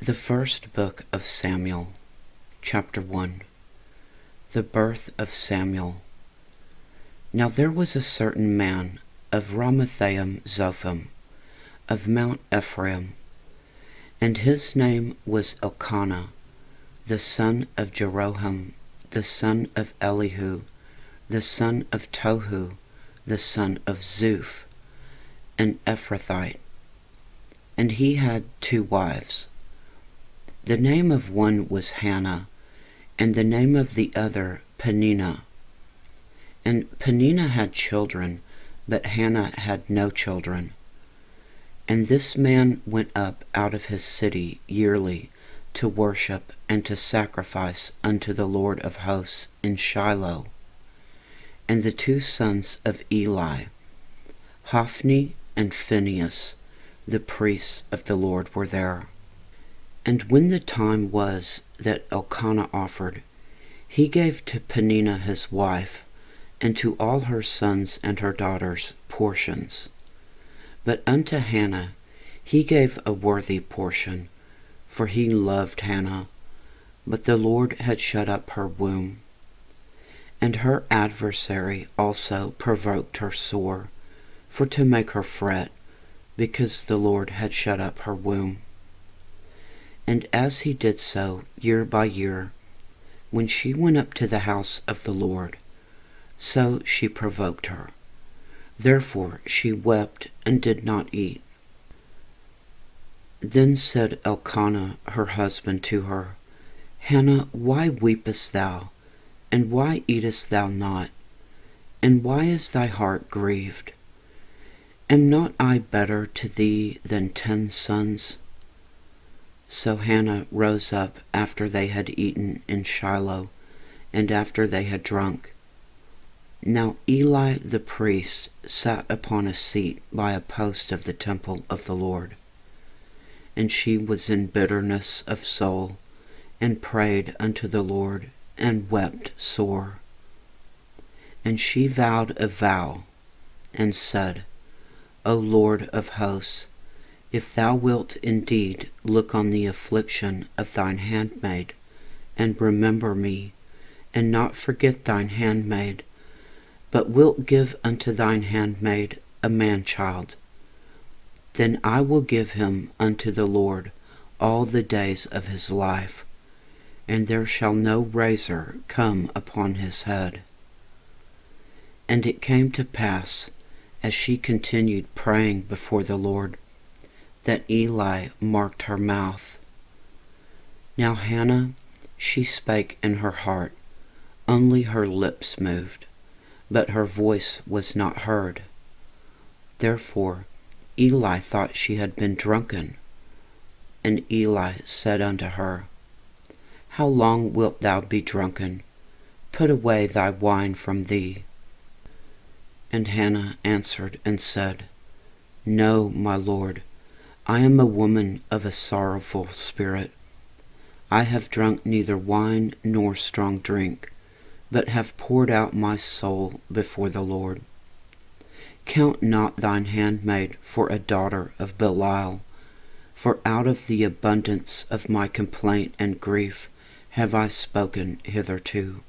The first book of Samuel, chapter 1. The birth of Samuel. Now there was a certain man of Ramathaim Zophim, of Mount Ephraim, and his name was Elkanah, the son of Jeroham, the son of Elihu, the son of Tohu, the son of Zuph, an Ephrathite. And he had 2 wives. The name of one was Hannah, and the name of the other Peninnah. And Peninnah had children, but Hannah had no children. And this man went up out of his city yearly to worship and to sacrifice unto the Lord of hosts in Shiloh. And the 2 sons of Eli, Hophni and Phinehas, the priests of the Lord, were there. And when the time was that Elkanah offered, he gave to Peninnah his wife, and to all her sons and her daughters portions. But unto Hannah he gave a worthy portion, for he loved Hannah, but the Lord had shut up her womb. And her adversary also provoked her sore, for to make her fret, because the Lord had shut up her womb. And as he did so year by year, when she went up to the house of the Lord, so she provoked her. Therefore she wept and did not eat. Then said Elkanah her husband to her, Hannah, why weepest thou, and why eatest thou not, and why is thy heart grieved? Am not I better to thee than 10 sons? So Hannah rose up after they had eaten in Shiloh, and after they had drunk. Now Eli the priest sat upon a seat by a post of the temple of the Lord. And she was in bitterness of soul, and prayed unto the Lord, and wept sore. And she vowed a vow, and said, O Lord of hosts, if thou wilt indeed look on the affliction of thine handmaid, and remember me, and not forget thine handmaid, but wilt give unto thine handmaid a man-child, then I will give him unto the Lord all the days of his life, and there shall no razor come upon his head. And it came to pass, as she continued praying before the Lord, that Eli marked her mouth. Now Hannah, she spake in her heart, only her lips moved, but her voice was not heard. Therefore Eli thought she had been drunken. And Eli said unto her, How long wilt thou be drunken? Put away thy wine from thee. And Hannah answered and said, No, my Lord, I am a woman of a sorrowful spirit. I have drunk neither wine nor strong drink, but have poured out my soul before the Lord. Count not thine handmaid for a daughter of Belial, for out of the abundance of my complaint and grief have I spoken hitherto.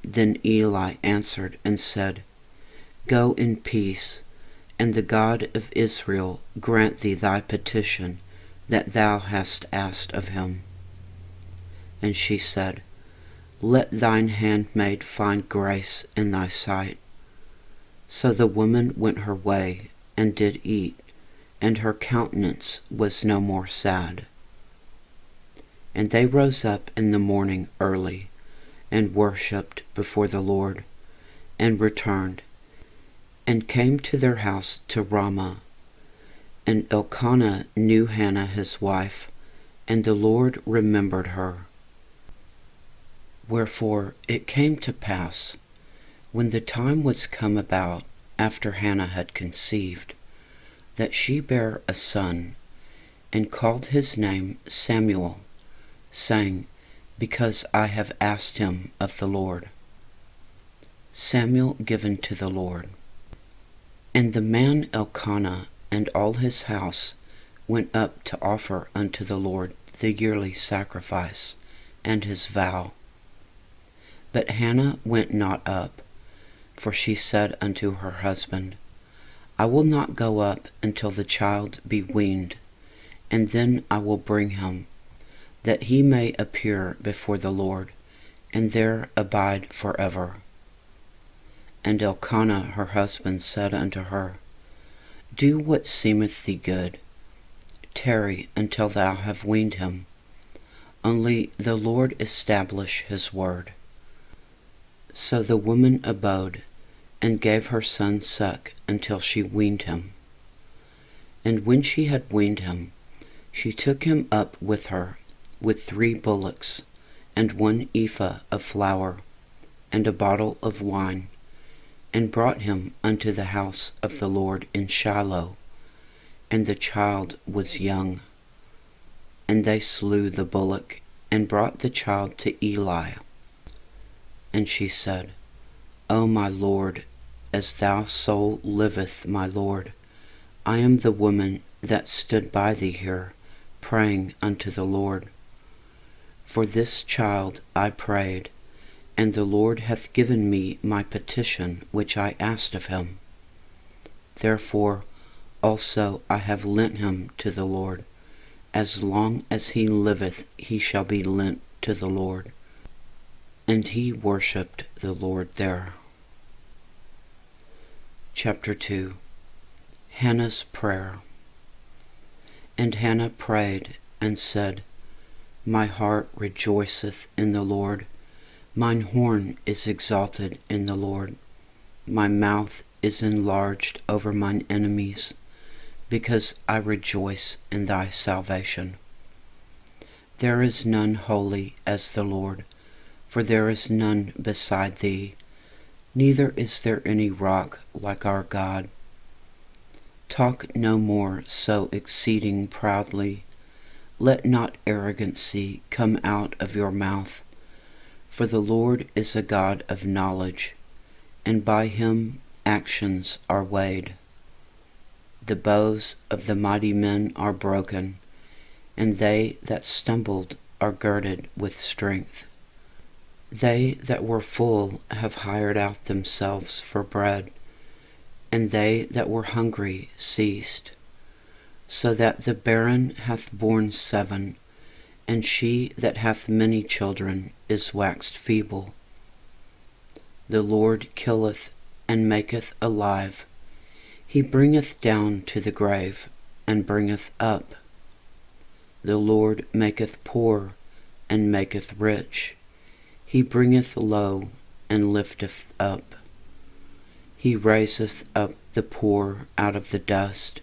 Then Eli answered and said, Go in peace, and the God of Israel grant thee thy petition that thou hast asked of him. And she said, Let thine handmaid find grace in thy sight. So the woman went her way, and did eat, and her countenance was no more sad. And they rose up in the morning early, and worshipped before the Lord, and returned, and came to their house to Ramah. And Elkanah knew Hannah his wife, and the Lord remembered her. Wherefore it came to pass, when the time was come about after Hannah had conceived, that she bare a son, and called his name Samuel, saying, Because I have asked him of the Lord. Samuel given to the Lord. And the man Elkanah and all his house went up to offer unto the Lord the yearly sacrifice and his vow. But Hannah went not up, for she said unto her husband, I will not go up until the child be weaned, and then I will bring him, that he may appear before the Lord, and there abide forever. And Elkanah her husband said unto her, Do what seemeth thee good. Tarry until thou have weaned him. Only the Lord establish his word. So the woman abode, and gave her son suck until she weaned him. And when she had weaned him, she took him up with her, with 3 bullocks, and 1 ephah of flour, and a bottle of wine, and brought him unto the house of the Lord in Shiloh. And the child was young. And they slew the bullock, and brought the child to Eli. And she said, O my Lord, as thy soul liveth, my Lord, I am the woman that stood by thee here, praying unto the Lord. For this child I prayed, and the Lord hath given me my petition which I asked of him. Therefore also I have lent him to the Lord. As long as he liveth he shall be lent to the Lord. And he worshipped the Lord there. Chapter 2. Hannah's Prayer. And Hannah prayed and said, My heart rejoiceth in the Lord. Mine horn is exalted in the Lord. My mouth is enlarged over mine enemies, because I rejoice in thy salvation. There is none holy as the Lord, for there is none beside thee, neither is there any rock like our God. Talk no more so exceeding proudly. Let not arrogancy come out of your mouth. For the Lord is a God of knowledge, and by him actions are weighed. The bows of the mighty men are broken, and they that stumbled are girded with strength. They that were full have hired out themselves for bread, and they that were hungry ceased. So that the barren hath borne 7, and she that hath many children is waxed feeble. The Lord killeth and maketh alive. He bringeth down to the grave, and bringeth up. The Lord maketh poor, and maketh rich. He bringeth low, and lifteth up. He raiseth up the poor out of the dust,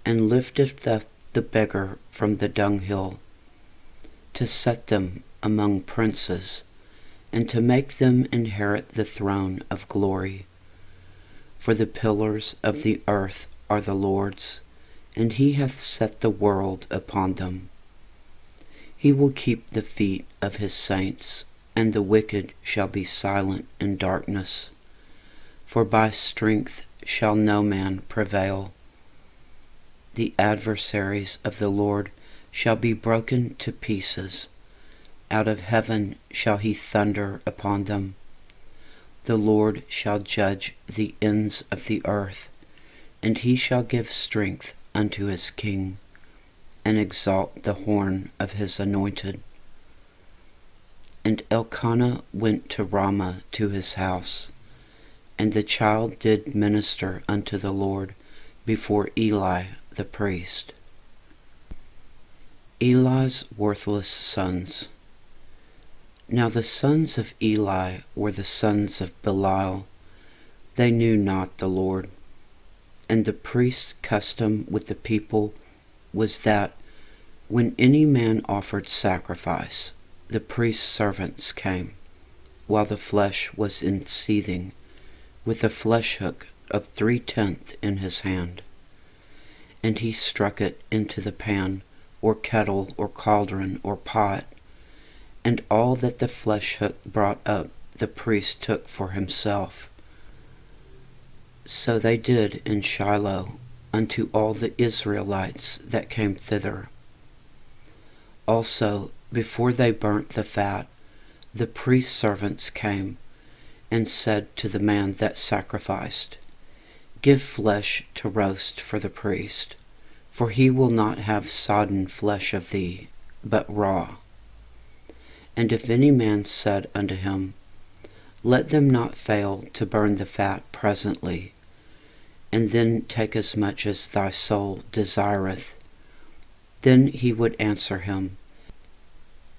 and lifteth up the beggar from the dunghill, to set them among princes, and to make them inherit the throne of glory. For the pillars of the earth are the Lord's, and he hath set the world upon them. He will keep the feet of his saints, and the wicked shall be silent in darkness. For by strength shall no man prevail. The adversaries of the Lord shall be broken to pieces. Out of heaven shall he thunder upon them. The Lord shall judge the ends of the earth, and he shall give strength unto his king, and exalt the horn of his anointed. And Elkanah went to Ramah to his house, and the child did minister unto the Lord before Eli the priest. Eli's worthless sons. Now the sons of Eli were the sons of Belial. They knew not the Lord. And the priest's custom with the people was that when any man offered sacrifice, the priest's servants came, while the flesh was in seething, with a flesh hook of 3/10 in his hand. And he struck it into the pan, or kettle, or cauldron, or pot, and all that the flesh hook brought up the priest took for himself. So they did in Shiloh, unto all the Israelites that came thither. Also, before they burnt the fat, the priest's servants came, and said to the man that sacrificed, Give flesh to roast for the priest, for he will not have sodden flesh of thee, but raw. And if any man said unto him, Let them not fail to burn the fat presently, and then take as much as thy soul desireth, then he would answer him,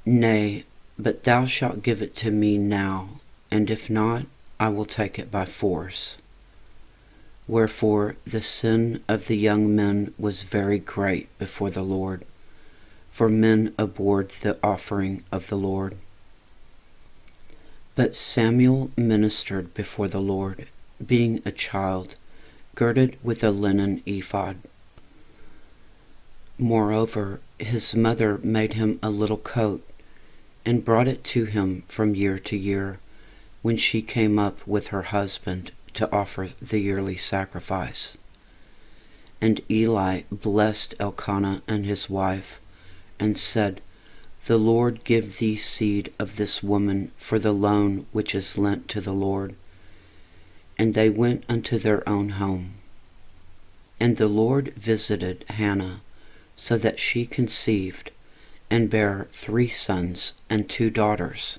Nay, but thou shalt give it to me now, and if not, I will take it by force. Wherefore the sin of the young men was very great before the Lord, for men abhorred the offering of the Lord. But Samuel ministered before the Lord, being a child, girded with a linen ephod. Moreover, his mother made him a little coat, and brought it to him from year to year, when she came up with her husband to offer the yearly sacrifice. And Eli blessed Elkanah and his wife, and said, The Lord give thee seed of this woman for the loan which is lent to the Lord. And they went unto their own home. And the Lord visited Hannah, so that she conceived, and bare 3 sons and 2 daughters.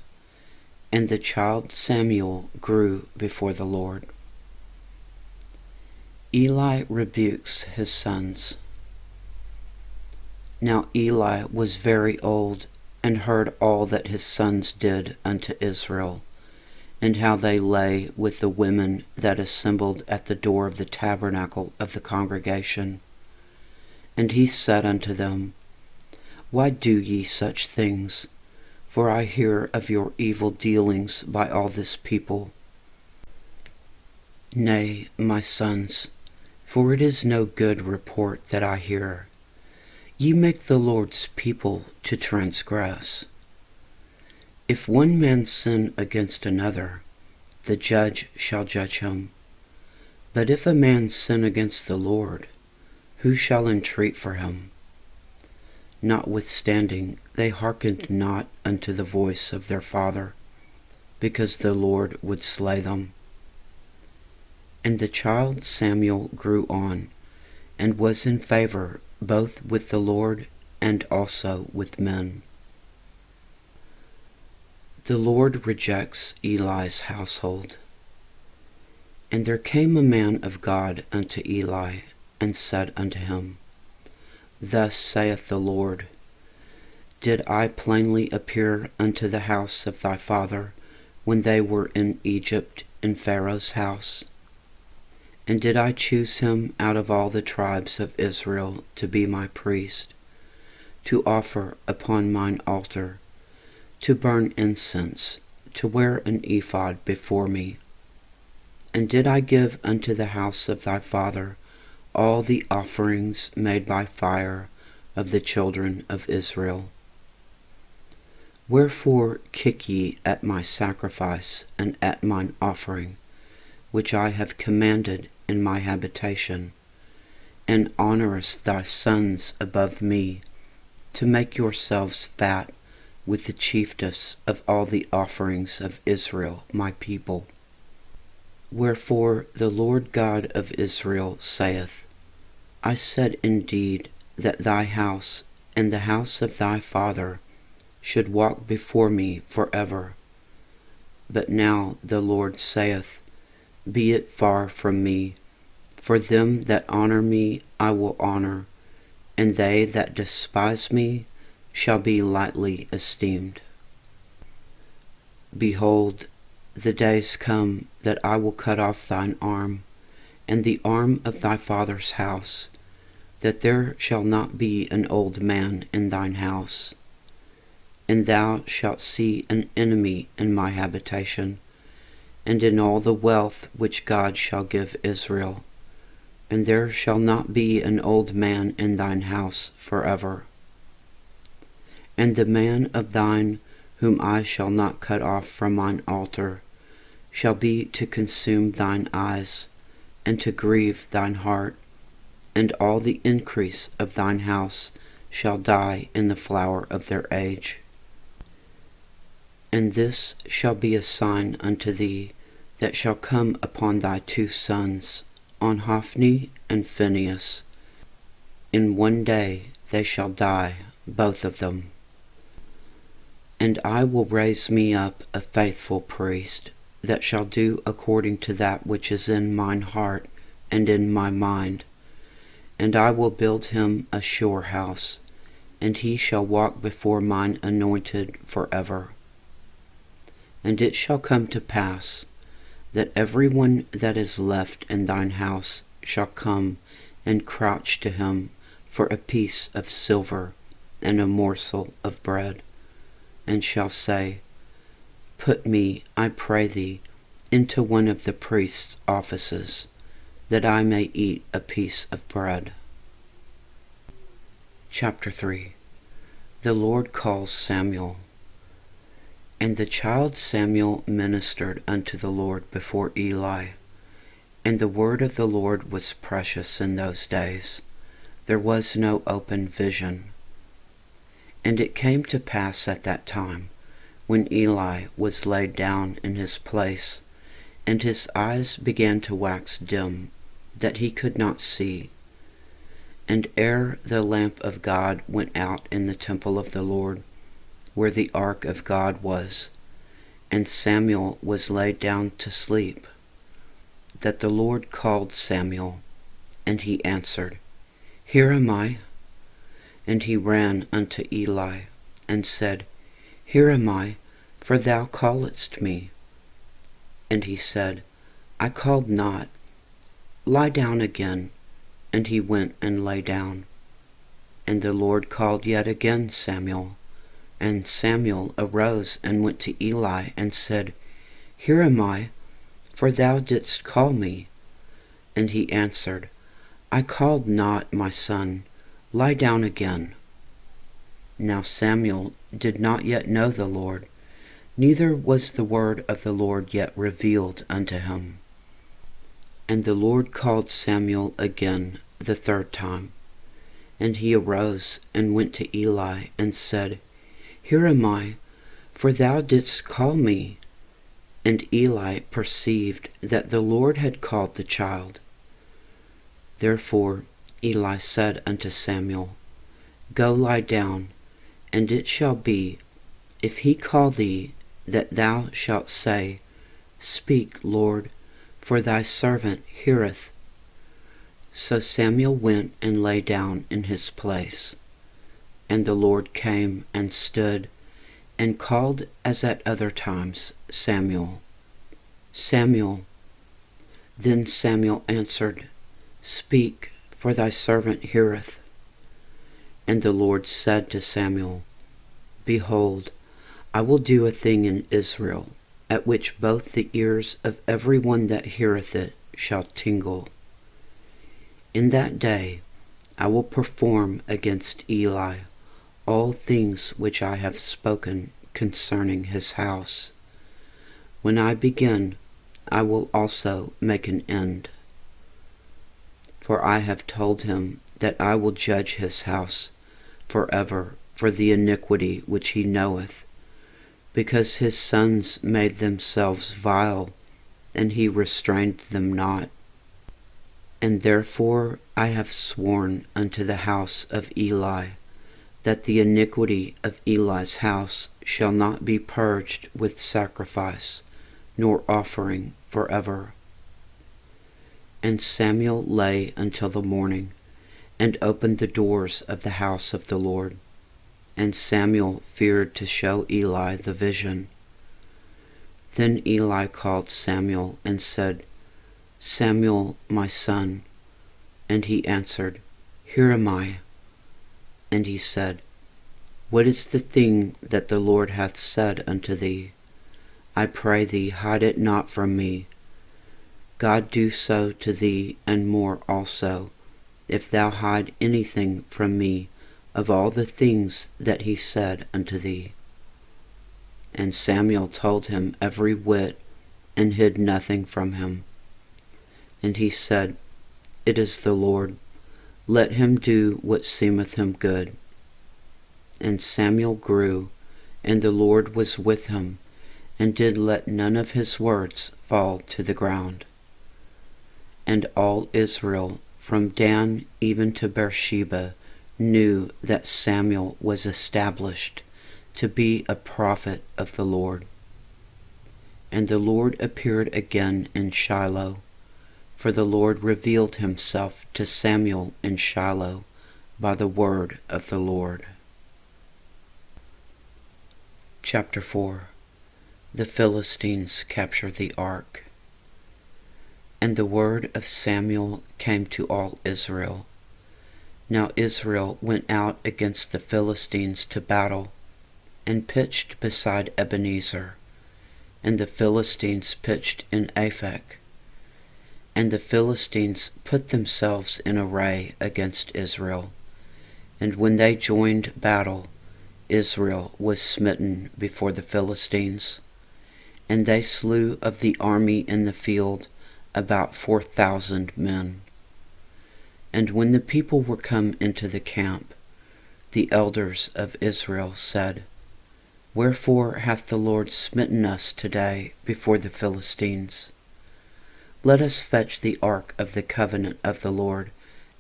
And the child Samuel grew before the Lord. Eli rebukes his sons. Now Eli was very old, and heard all that his sons did unto Israel, and how they lay with the women that assembled at the door of the tabernacle of the congregation. And he said unto them, Why do ye such things? For I hear of your evil dealings by all this people. Nay, my sons, for it is no good report that I hear. Ye make the Lord's people to transgress. If one man sin against another, the judge shall judge him. But if a man sin against the Lord, who shall entreat for him? Notwithstanding, they hearkened not unto the voice of their father, because the Lord would slay them. And the child Samuel grew on, and was in favor both with the Lord and also with men. The Lord rejects Eli's household. And there came a man of God unto Eli, and said unto him, Thus saith the Lord, Did I plainly appear unto the house of thy father, when they were in Egypt in Pharaoh's house? And did I choose him out of all the tribes of Israel to be my priest, to offer upon mine altar, to burn incense, to wear an ephod before me? And did I give unto the house of thy father all the offerings made by fire of the children of Israel? Wherefore kick ye at my sacrifice and at mine offering, which I have commanded in my habitation, and honourest thy sons above me, to make yourselves fat with the chiefest of all the offerings of Israel my people. Wherefore the Lord God of Israel saith, I said indeed that thy house and the house of thy father should walk before me forever. But now the Lord saith, Be it far from me, for them that honour me I will honour, and they that despise me shall be lightly esteemed. Behold, the days come that I will cut off thine arm, and the arm of thy father's house, that there shall not be an old man in thine house. And thou shalt see an enemy in my habitation, and in all the wealth which God shall give Israel, and there shall not be an old man in thine house forever. And the man of thine whom I shall not cut off from mine altar shall be to consume thine eyes, and to grieve thine heart, and all the increase of thine house shall die in the flower of their age. And this shall be a sign unto thee that shall come upon thy 2 sons, on Hophni and Phinehas. In one day they shall die, both of them. And I will raise me up a faithful priest, that shall do according to that which is in mine heart and in my mind. And I will build him a sure house, and he shall walk before mine anointed forever. And it shall come to pass, that every one that is left in thine house shall come and crouch to him for a piece of silver and a morsel of bread, and shall say, Put me, I pray thee, into one of the priest's offices, that I may eat a piece of bread. Chapter 3. The Lord calls Samuel. And the child Samuel ministered unto the Lord before Eli. And the word of the Lord was precious in those days. There was no open vision. And it came to pass at that time, when Eli was laid down in his place, and his eyes began to wax dim, that he could not see. And ere the lamp of God went out in the temple of the Lord, where the ark of God was, and Samuel was laid down to sleep, that the Lord called Samuel, and he answered, Here am I. And he ran unto Eli, and said, Here am I, for thou calledst me. And he said, I called not. Lie down again. And he went and lay down. And the Lord called yet again Samuel. And Samuel arose and went to Eli, and said, Here am I, for thou didst call me. And he answered, I called not, my son. Lie down again. Now Samuel did not yet know the Lord, neither was the word of the Lord yet revealed unto him. And the Lord called Samuel again the 3rd time. And he arose and went to Eli, and said, Here am I, for thou didst call me. And Eli perceived that the Lord had called the child. Therefore Eli said unto Samuel, Go lie down, and it shall be, if he call thee, that thou shalt say, Speak, Lord, for thy servant heareth. So Samuel went and lay down in his place. And the Lord came and stood, and called as at other times, Samuel, Samuel. Then Samuel answered, Speak, for thy servant heareth. And the Lord said to Samuel, Behold, I will do a thing in Israel, at which both the ears of every one that heareth it shall tingle. In that day I will perform against Eli all things which I have spoken concerning his house. When I begin, I will also make an end. For I have told him that I will judge his house forever for the iniquity which he knoweth, because his sons made themselves vile, and he restrained them not. And therefore I have sworn unto the house of Eli, that the iniquity of Eli's house shall not be purged with sacrifice, nor offering forever. And Samuel lay until the morning, and opened the doors of the house of the Lord. And Samuel feared to show Eli the vision. Then Eli called Samuel, and said, Samuel, my son. And he answered, Here am I. And he said, What is the thing that the Lord hath said unto thee? I pray thee, hide it not from me. God do so to thee, and more also, if thou hide anything from me of all the things that he said unto thee. And Samuel told him every whit, and hid nothing from him. And he said, It is the Lord. Let him do what seemeth him good. And Samuel grew, and the Lord was with him, and did let none of his words fall to the ground. And all Israel, from Dan even to Beersheba, knew that Samuel was established to be a prophet of the Lord. And the Lord appeared again in Shiloh, for the Lord revealed himself to Samuel in Shiloh by the word of the Lord. Chapter 4. The Philistines capture the ark. And the word of Samuel came to all Israel. Now Israel went out against the Philistines to battle, and pitched beside Ebenezer, and the Philistines pitched in Aphek. And the Philistines put themselves in array against Israel, and when they joined battle, Israel was smitten before the Philistines, and they slew of the army in the field about 4,000 men. And when the people were come into the camp, the elders of Israel said, Wherefore hath the Lord smitten us today before the Philistines? Let us fetch the ark of the covenant of the Lord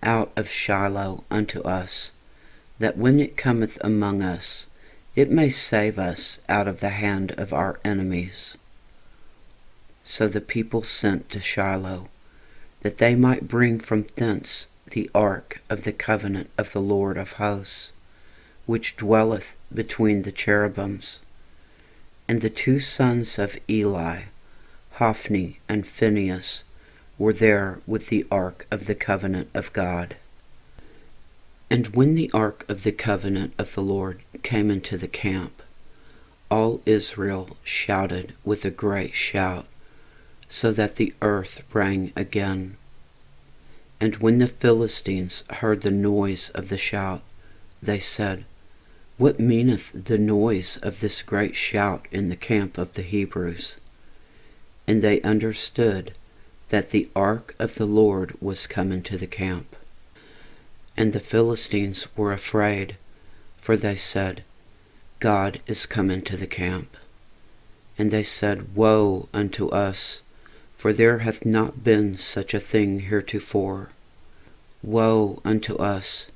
out of Shiloh unto us, that when it cometh among us, it may save us out of the hand of our enemies. So the people sent to Shiloh, that they might bring from thence the ark of the covenant of the Lord of hosts, which dwelleth between the cherubims. And the two sons of Eli, Hophni and Phinehas, were there with the ark of the covenant of God. And when the ark of the covenant of the Lord came into the camp, all Israel shouted with a great shout, so that the earth rang again. And when the Philistines heard the noise of the shout, they said, What meaneth the noise of this great shout in the camp of the Hebrews? And they understood that the ark of the Lord was come into the camp. And the Philistines were afraid, for they said, God is come into the camp. And they said, Woe unto us! For there hath not been such a thing heretofore. Woe unto us!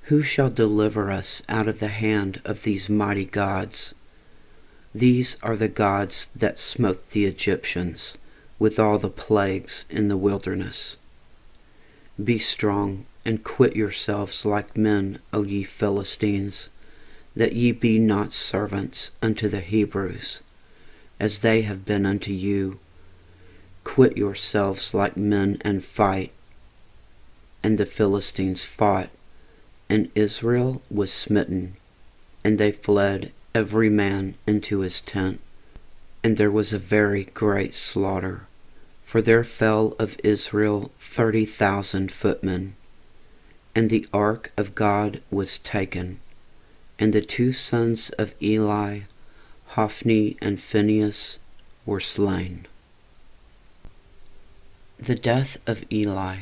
Who shall deliver us out of the hand of these mighty gods? These are the gods that smote the Egyptians with all the plagues in the wilderness. Be strong, and quit yourselves like men, O ye Philistines, that ye be not servants unto the Hebrews, as they have been unto you. Quit yourselves like men and fight. And the Philistines fought, and Israel was smitten, and they fled every man into his tent. And there was a very great slaughter, for there fell of Israel 30,000 footmen. And the ark of God was taken, and the two sons of Eli, Hophni and Phinehas, were slain. The death of Eli.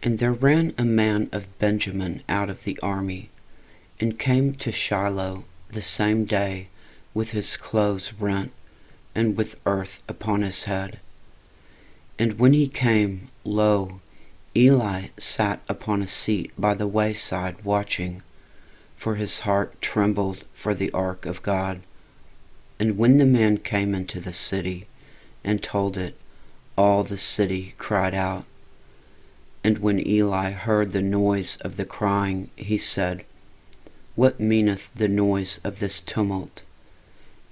And there ran a man of Benjamin out of the army, and came to Shiloh the same day with his clothes rent, and with earth upon his head. And when he came, lo, Eli sat upon a seat by the wayside watching, for his heart trembled for the ark of God. And when the man came into the city, and told it, all the city cried out. And when Eli heard the noise of the crying, he said, What meaneth the noise of this tumult?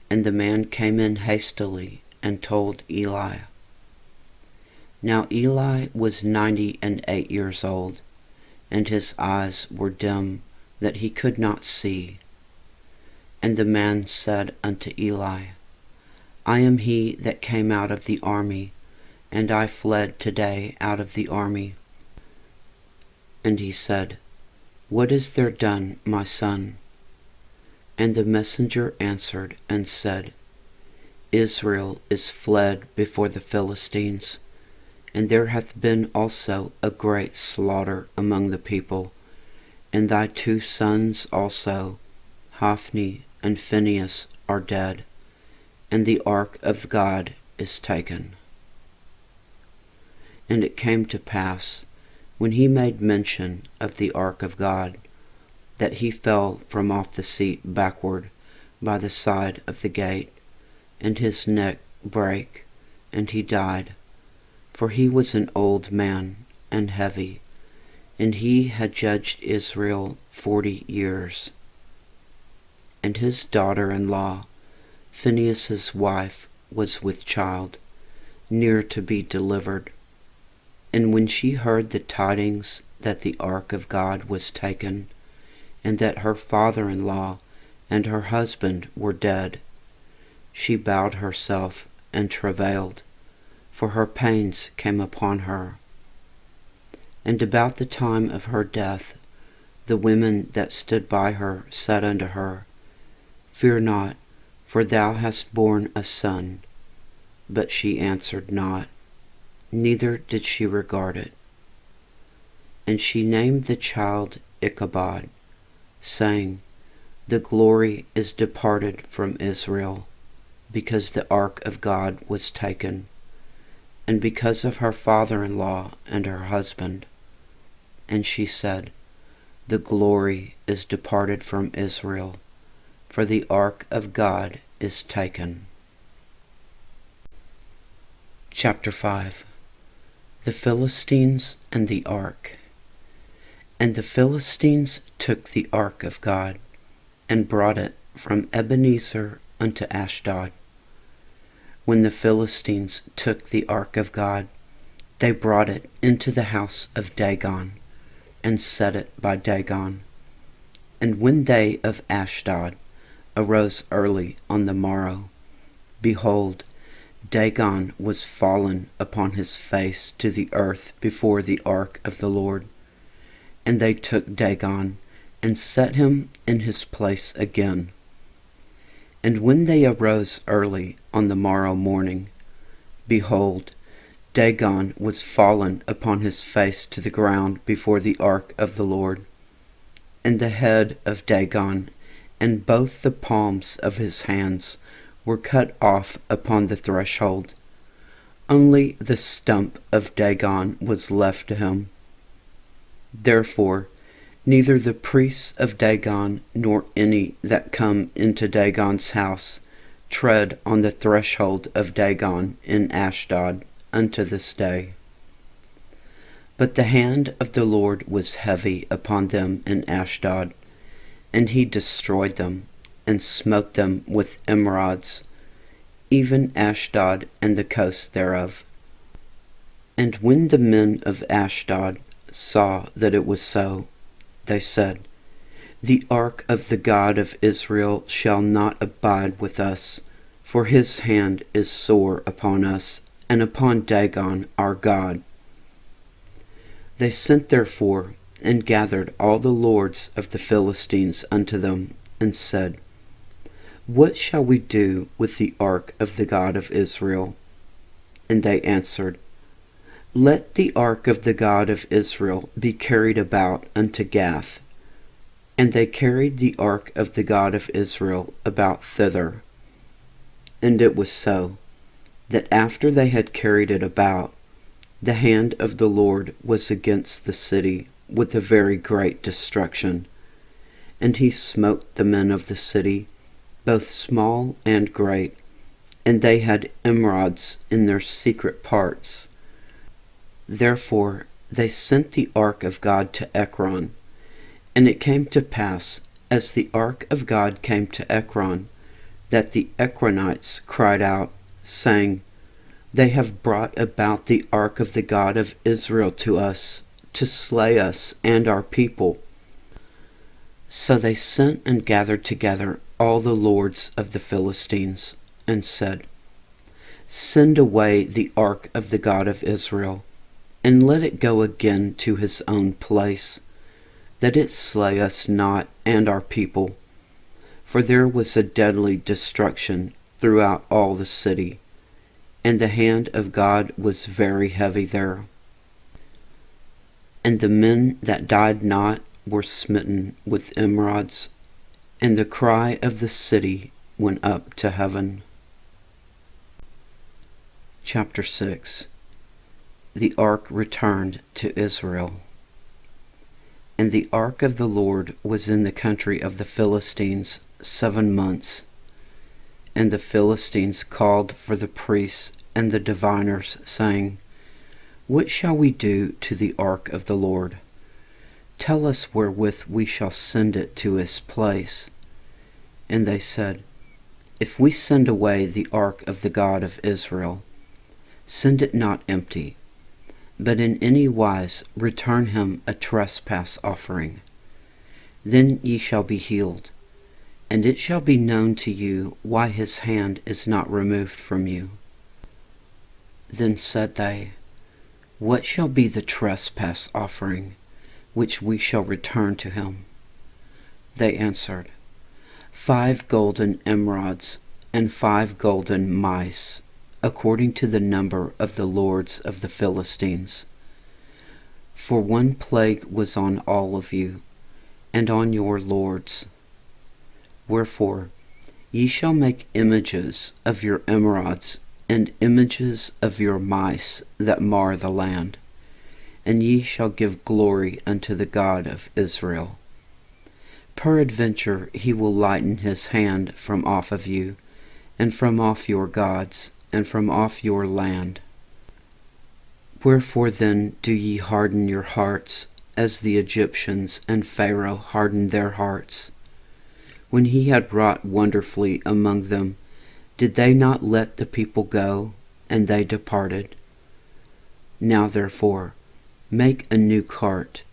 And the man came in hastily, and told Eli. Now Eli was 98 years old, and his eyes were dim, that he could not see. And the man said unto Eli, I am he that came out of the army, and I fled today out of the army. And he said, What is there done, my son? And the messenger answered and said, Israel is fled before the Philistines, And there hath been also a great slaughter among the people, and thy 2 sons also, Hophni and Phinehas, are dead, and the ark of God is taken. And it came to pass, when he made mention of the ark of God, that he fell from off the seat backward by the side of the gate, and his neck brake, and he died. For he was an old man and heavy, and he had judged Israel 40 years. And his daughter-in-law, Phinehas's wife, was with child, near to be delivered. And when she heard the tidings that the ark of God was taken, and that her father-in-law and her husband were dead, she bowed herself and travailed, for her pains came upon her. And about the time of her death, the women that stood by her said unto her, Fear not, for thou hast borne a son. But she answered not, neither did she regard it. And she named the child Ichabod, saying, The glory is departed from Israel, because the ark of God was taken, and because of her father-in-law and her husband. And she said, The glory is departed from Israel, for the ark of God is taken. Chapter 5. The Philistines and the ark. And the Philistines took the ark of God, and brought it from Ebenezer unto Ashdod. When the Philistines took the ark of God, they brought it into the house of Dagon, and set it by Dagon. And when they of Ashdod arose early on the morrow, behold, Dagon was fallen upon his face to the earth before the ark of the Lord. And they took Dagon, and set him in his place again. And when they arose early on the morrow morning, behold, Dagon was fallen upon his face to the ground before the ark of the Lord. And the head of Dagon and both the palms of his hands were cut off upon the threshold. Only the stump of Dagon was left to him. Therefore neither the priests of Dagon nor any that come into Dagon's house tread on the threshold of Dagon in Ashdod unto this day. But the hand of the Lord was heavy upon them in Ashdod, and he destroyed them, and smote them with emerods, even Ashdod and the coast thereof. And when the men of Ashdod saw that it was so, they said, The ark of the God of Israel shall not abide with us, for his hand is sore upon us, and upon Dagon our God. They sent therefore, and gathered all the lords of the Philistines unto them, and said, What shall we do with the ark of the God of Israel? And they answered, Let the ark of the God of Israel be carried about unto Gath. And they carried the ark of the God of Israel about thither. And it was so, that after they had carried it about, the hand of the Lord was against the city with a very great destruction. And he smote the men of the city, both small and great, and they had emerods in their secret parts. Therefore they sent the ark of God to Ekron. And it came to pass, as the ark of God came to Ekron, that the Ekronites cried out, saying, They have brought about the ark of the God of Israel to us, to slay us and our people. So they sent and gathered together all the lords of the Philistines, and said, Send away the ark of the God of Israel, and let it go again to his own place, that it slay us not and our people. For there was a deadly destruction throughout all the city, and the hand of God was very heavy there. And the men that died not were smitten with emerods, and the cry of the city went up to heaven. Chapter 6. The ark returned to Israel. And the ark of the Lord was in the country of the Philistines 7 months. And the Philistines called for the priests and the diviners, saying, What shall we do to the ark of the Lord? Tell us wherewith we shall send it to his place. And they said, If we send away the ark of the God of Israel, send it not empty, but in any wise return him a trespass offering. Then ye shall be healed, and it shall be known to you why his hand is not removed from you. Then said they, What shall be the trespass offering, which we shall return to him? They answered, 5 golden emerods, and 5 golden mice, according to the number of the lords of the Philistines. For 1 plague was on all of you, and on your lords. Wherefore ye shall make images of your emerods, and images of your mice that mar the land, and ye shall give glory unto the God of Israel. Peradventure he will lighten his hand from off of you, and from off your gods, and from off your land. Wherefore then do ye harden your hearts, as the Egyptians and Pharaoh hardened their hearts? When he had wrought wonderfully among them, did they not let the people go, and they departed? Now therefore make a new cart,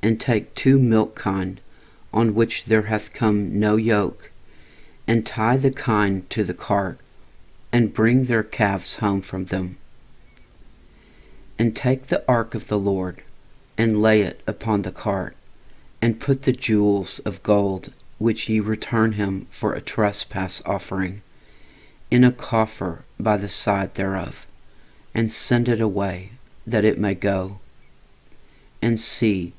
and take 2 milk kine, on which there hath come no yoke, and tie the kine to the cart, and bring their calves home from them. And take the ark of the Lord, and lay it upon the cart, and put the jewels of gold, which ye return him for a trespass offering, in a coffer by the side thereof, and send it away, that it may go. And see,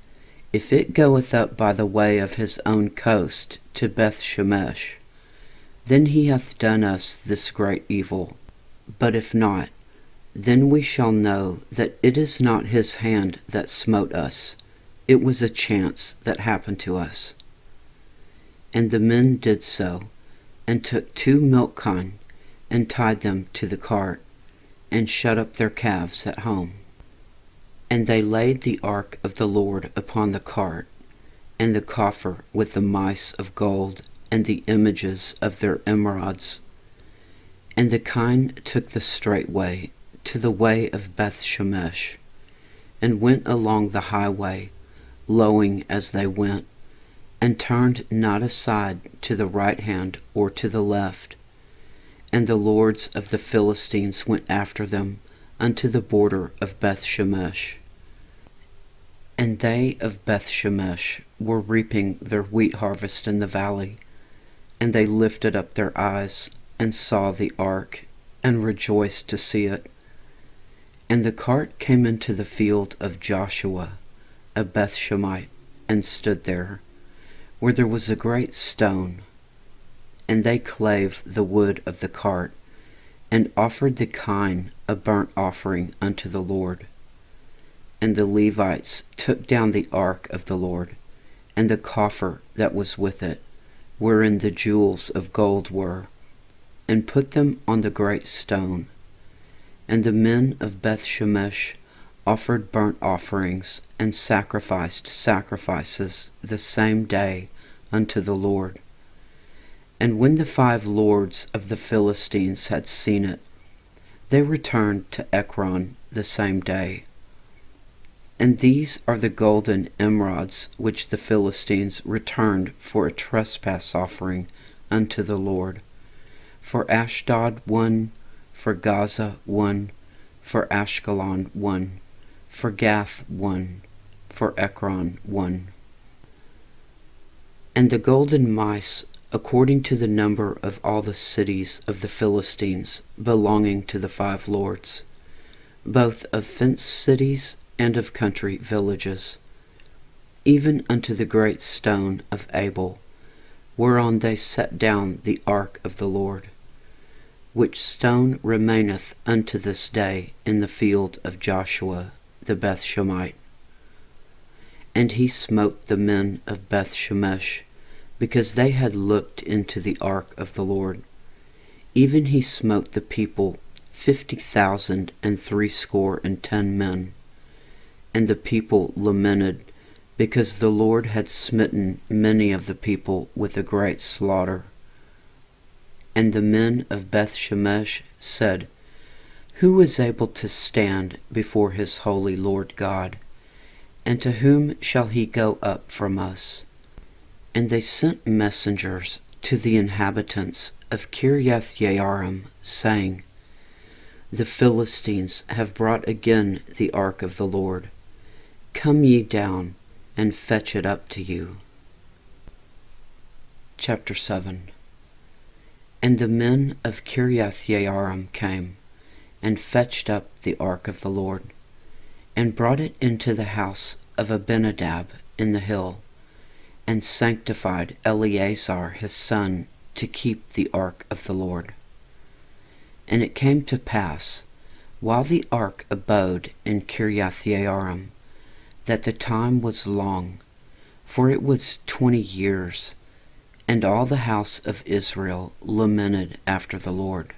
if it goeth up by the way of his own coast to Bethshemesh, then he hath done us this great evil. But if not, then we shall know that it is not his hand that smote us, it was a chance that happened to us. And the men did so, and took 2 milk kine, and tied them to the cart, and shut up their calves at home. And they laid the ark of the Lord upon the cart, and the coffer with the mice of gold, and the images of their emerods. And the kine took the straight way to the way of Bethshemesh, and went along the highway, lowing as they went, and turned not aside to the right hand or to the left. And the lords of the Philistines went after them unto the border of Bethshemesh. And they of Bethshemesh were reaping their wheat harvest in the valley, and they lifted up their eyes, and saw the ark, and rejoiced to see it. And the cart came into the field of Joshua, a Bethshemite, and stood there, where there was a great stone. And they clave the wood of the cart, and offered the kine a burnt offering unto the Lord. And the Levites took down the ark of the Lord, and the coffer that was with it, wherein the jewels of gold were, and put them on the great stone. And the men of Bethshemesh offered burnt offerings, and sacrificed sacrifices the same day unto the Lord. And when the 5 lords of the Philistines had seen it, they returned to Ekron the same day. And these are the golden emerods which the Philistines returned for a trespass offering unto the Lord. For Ashdod 1, for Gaza 1, for Ashkelon 1, for Gath 1, for Ekron 1. And the golden mice according to the number of all the cities of the Philistines belonging to the 5 lords, both of fenced cities and of country villages, even unto the great stone of Abel, whereon they set down the ark of the Lord, which stone remaineth unto this day in the field of Joshua the Bethshemite. And he smote the men of Bethshemesh, because they had looked into the ark of the Lord. Even he smote the people 50,060 men. And the people lamented, because the Lord had smitten many of the people with a great slaughter. And the men of Bethshemesh said, Who is able to stand before his holy Lord God? And to whom shall he go up from us? And they sent messengers to the inhabitants of Kiriath-Jearim, saying, The Philistines have brought again the ark of the Lord. Come ye down, and fetch it up to you. Chapter 7. And the men of Kiriath-Jearim came, and fetched up the ark of the Lord, and brought it into the house of Abinadab in the hill, and sanctified Eleazar his son to keep the ark of the Lord. And it came to pass, while the ark abode in Kiriath-Jearim, that the time was long, for it was 20 years, and all the house of Israel lamented after the Lord.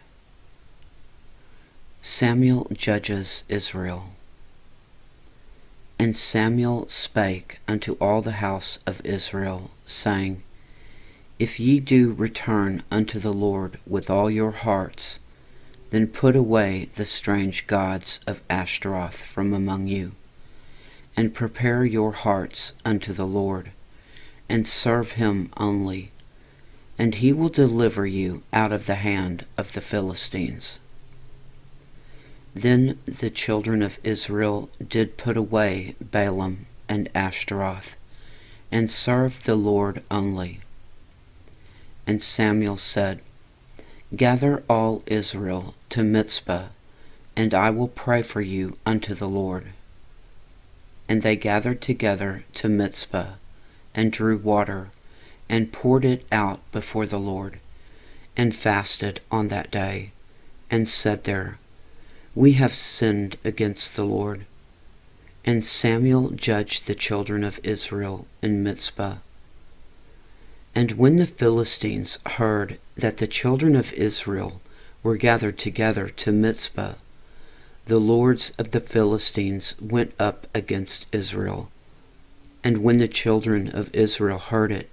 Samuel judges Israel. And Samuel spake unto all the house of Israel, saying, If ye do return unto the Lord with all your hearts, then put away the strange gods of Ashtaroth from among you, and prepare your hearts unto the Lord, and serve him only, and he will deliver you out of the hand of the Philistines. Then the children of Israel did put away Baalim and Ashtaroth, and served the Lord only. And Samuel said, Gather all Israel to Mizpah, and I will pray for you unto the Lord. And they gathered together to Mizpah, and drew water, and poured it out before the Lord, and fasted on that day, and said there, We have sinned against the Lord. And Samuel judged the children of Israel in Mizpah. And when the Philistines heard that the children of Israel were gathered together to Mizpah, the lords of the Philistines went up against Israel. And when the children of Israel heard it,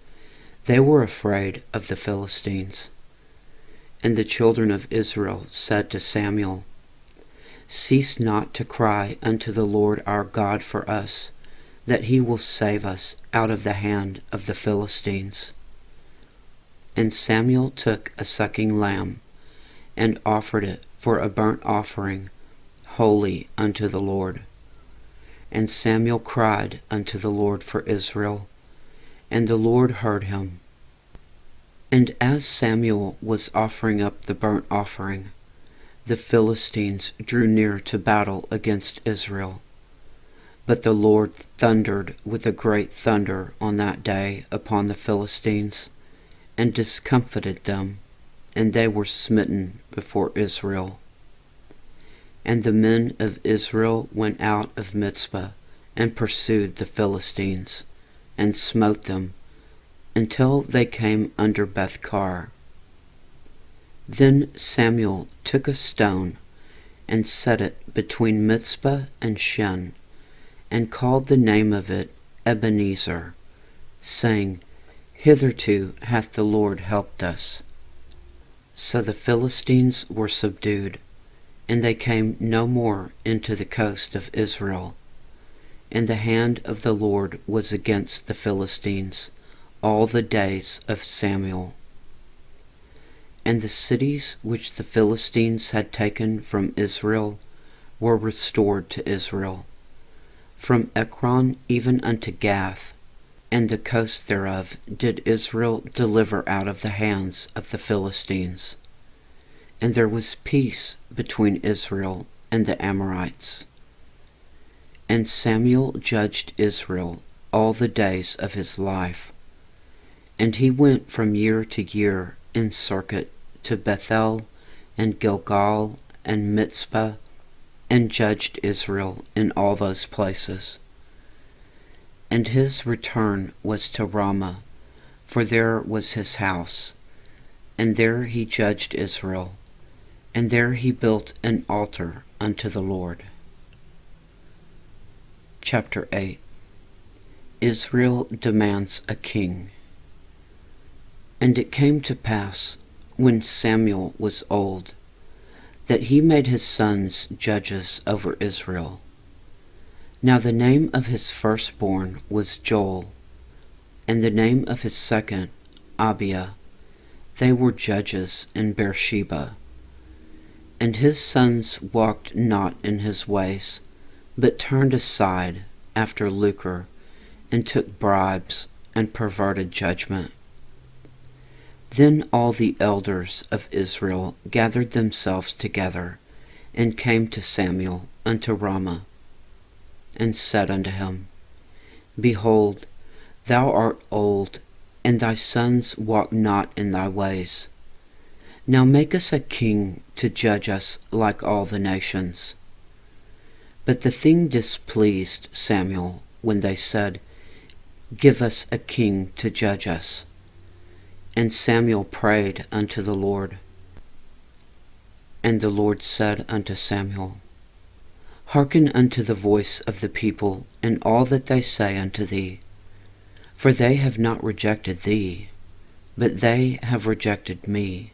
they were afraid of the Philistines. And the children of Israel said to Samuel, Cease not to cry unto the Lord our God for us, that he will save us out of the hand of the Philistines. And Samuel took a sucking lamb, and offered it for a burnt offering, holy unto the Lord. And Samuel cried unto the Lord for Israel, and the Lord heard him. And as Samuel was offering up the burnt offering, the Philistines drew near to battle against Israel. But the Lord thundered with a great thunder on that day upon the Philistines, and discomfited them, and they were smitten before Israel. And the men of Israel went out of Mizpah, and pursued the Philistines, and smote them, until they came under Bethkar. Then Samuel took a stone, and set it between Mizpah and Shen, and called the name of it Ebenezer, saying, Hitherto hath the Lord helped us. So the Philistines were subdued, and they came no more into the coast of Israel. And the hand of the Lord was against the Philistines all the days of Samuel. And the cities which the Philistines had taken from Israel were restored to Israel, from Ekron even unto Gath, and the coast thereof did Israel deliver out of the hands of the Philistines. And there was peace between Israel and the Amorites. And Samuel judged Israel all the days of his life. And he went from year to year in circuit to Bethel and Gilgal and Mizpah, and judged Israel in all those places. And his return was to Ramah, for there was his house, and there he judged Israel, and there he built an altar unto the Lord. Chapter 8. Israel demands a king. And it came to pass, when Samuel was old, that he made his sons judges over Israel. Now the name of his firstborn was Joel, and the name of his second, Abiah. They were judges in Beersheba. And his sons walked not in his ways, but turned aside after lucre, and took bribes, and perverted judgment. Then all the elders of Israel gathered themselves together, and came to Samuel unto Ramah, and said unto him, Behold, thou art old, and thy sons walk not in thy ways. Now make us a king to judge us like all the nations. But the thing displeased Samuel when they said, Give us a king to judge us. And Samuel prayed unto the Lord. And the Lord said unto Samuel, Hearken unto the voice of the people in all that they say unto thee. For they have not rejected thee, but they have rejected me,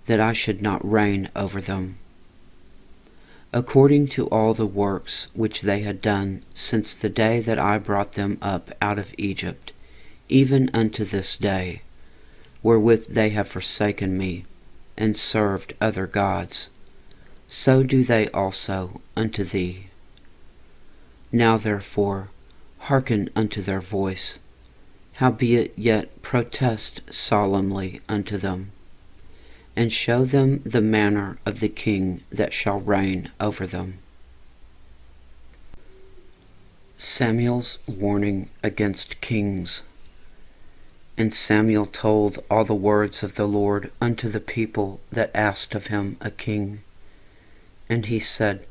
that I should not reign over them. According to all the works which they had done since the day that I brought them up out of Egypt, even unto this day, wherewith they have forsaken me, and served other gods, so do they also unto thee. Now therefore hearken unto their voice, howbeit yet protest solemnly unto them, and show them the manner of the king that shall reign over them. Samuel's warning against kings. And Samuel told all the words of the Lord unto the people that asked of him a king. And he said,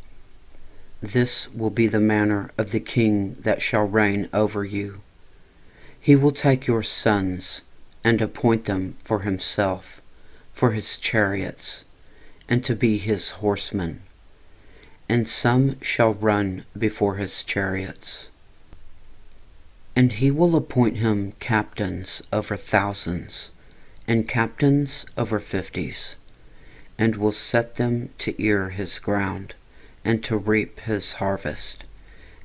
This will be the manner of the king that shall reign over you. He will take your sons, and appoint them for himself, for his chariots, and to be his horsemen. And some shall run before his chariots. And he will appoint him captains over thousands, and captains over 50s, and will set them to ear his ground, and to reap his harvest,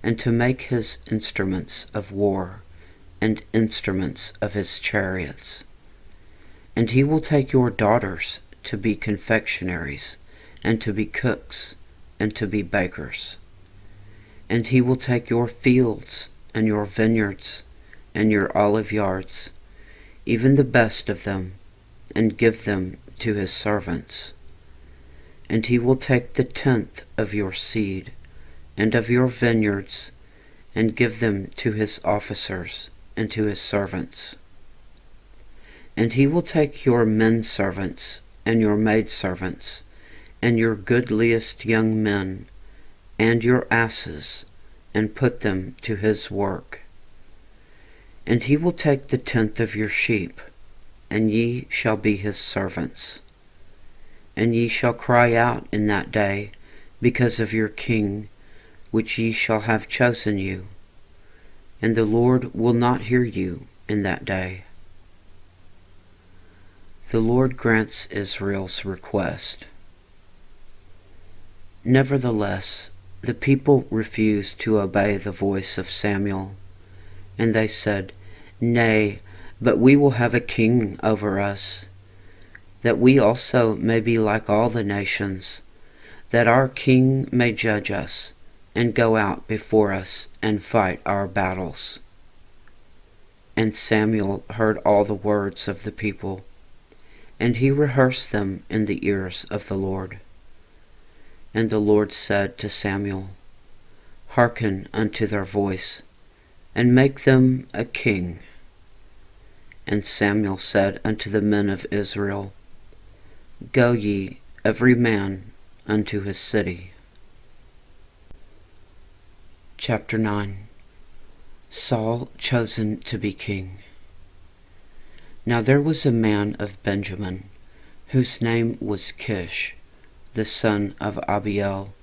and to make his instruments of war, and instruments of his chariots. And he will take your daughters to be confectionaries, and to be cooks, and to be bakers. And he will take your fields, and your vineyards, and your olive yards, even the best of them, and give them to his servants. And he will take the 10th of your seed, and of your vineyards, and give them to his officers, and to his servants. And he will take your men servants, and your maidservants, and your goodliest young men, and your asses, and put them to his work. And he will take the 10th of your sheep, and ye shall be his servants. And ye shall cry out in that day because of your king, which ye shall have chosen you. And the Lord will not hear you in that day. The Lord grants Israel's request. Nevertheless, the people refused to obey the voice of Samuel, and they said, Nay, but we will have a king over us, that we also may be like all the nations, that our king may judge us, and go out before us, and fight our battles. And Samuel heard all the words of the people, and he rehearsed them in the ears of the Lord. And the Lord said to Samuel, Hearken unto their voice, and make them a king. And Samuel said unto the men of Israel, Go ye, every man unto his city. Chapter 9. Saul chosen to be king. Now there was a man of Benjamin, whose name was Kish, the son of Abiel,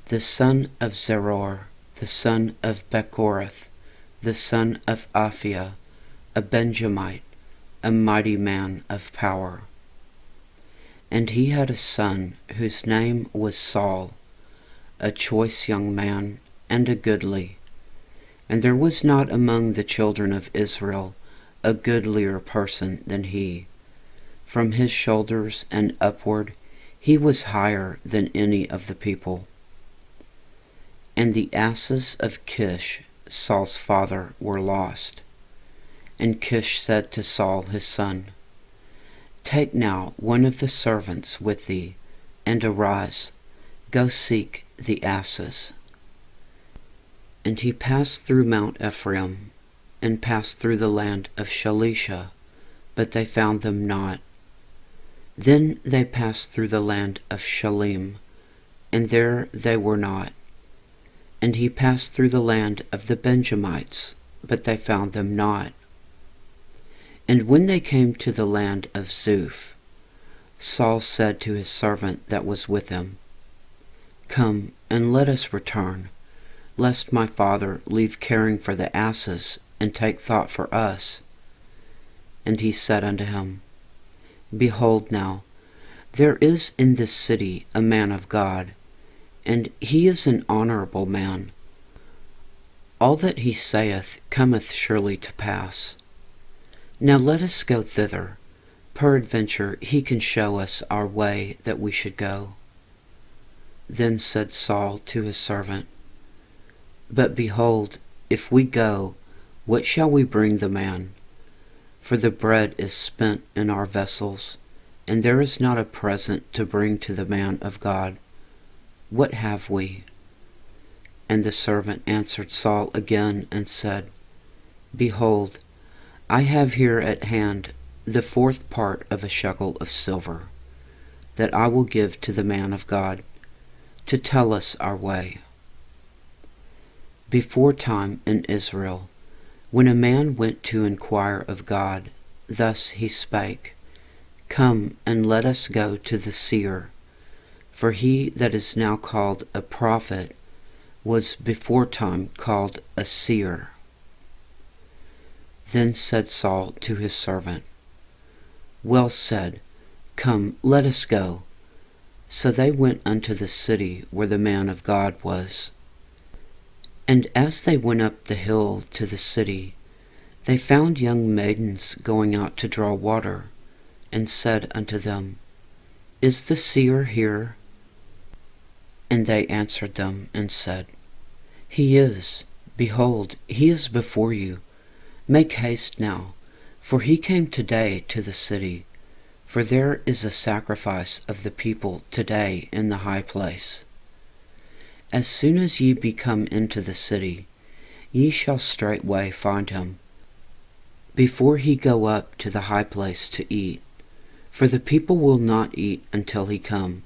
the son of Zeror, the son of Bechorath, the son of Aphiah, a Benjamite, a mighty man of power. And he had a son whose name was Saul, a choice young man and a goodly. And there was not among the children of Israel a goodlier person than he. From his shoulders and upward he was higher than any of the people. And the asses of Kish, Saul's father, were lost. And Kish said to Saul his son, Take now one of the servants with thee, and arise, go seek the asses. And he passed through Mount Ephraim, and passed through the land of Shalisha, but they found them not. Then they passed through the land of Shalim, and there they were not. And he passed through the land of the Benjamites, but they found them not. And when they came to the land of Zuph, Saul said to his servant that was with him, Come, and let us return, lest my father leave caring for the asses, and take thought for us. And he said unto him, Behold now, there is in this city a man of God, and he is an honorable man. All that he saith cometh surely to pass. Now let us go thither. Peradventure he can show us our way that we should go. Then said Saul to his servant, But behold, if we go, what shall we bring the man? For the bread is spent in our vessels, and there is not a present to bring to the man of God. What have we? And the servant answered Saul again and said, Behold, I have here at hand the 4th part of a shekel of silver, that I will give to the man of God, to tell us our way. Before time in Israel, when a man went to inquire of God, thus he spake, Come and let us go to the seer, for he that is now called a prophet was before time called a seer. Then said Saul to his servant, Well said, come, let us go. So they went unto the city where the man of God was. And as they went up the hill to the city, they found young maidens going out to draw water, and said unto them, Is the seer here? And they answered them and said, He is. Behold, he is before you. Make haste now, for he came today to the city, for there is a sacrifice of the people today in the high place. As soon as ye be come into the city, ye shall straightway find him, before he go up to the high place to eat. For the people will not eat until he come,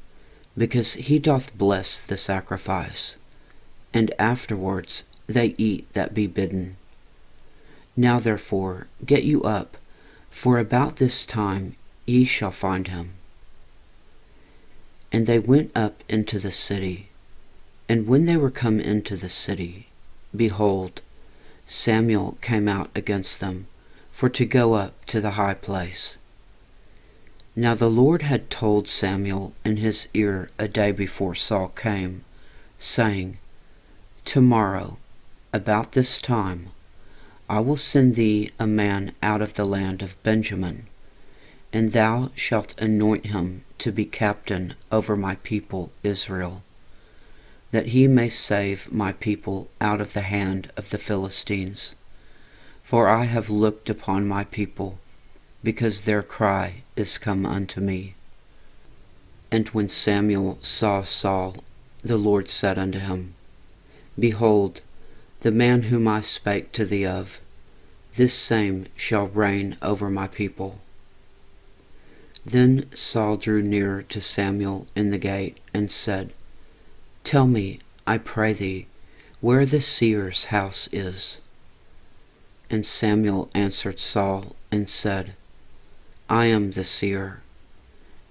because he doth bless the sacrifice, and afterwards they eat that be bidden. Now therefore get you up, for about this time ye shall find him. And they went up into the city, and when they were come into the city, behold, Samuel came out against them, for to go up to the high place. Now the Lord had told Samuel in his ear a day before Saul came, saying, Tomorrow, about this time, I will send thee a man out of the land of Benjamin, and thou shalt anoint him to be captain over my people Israel, that he may save my people out of the hand of the Philistines. For I have looked upon my people, because their cry is come unto me. And when Samuel saw Saul, the Lord said unto him, Behold, the man whom I spake to thee of, this same shall reign over my people. Then Saul drew near to Samuel in the gate, and said, Tell me, I pray thee, where the seer's house is. And Samuel answered Saul, and said, I am the seer.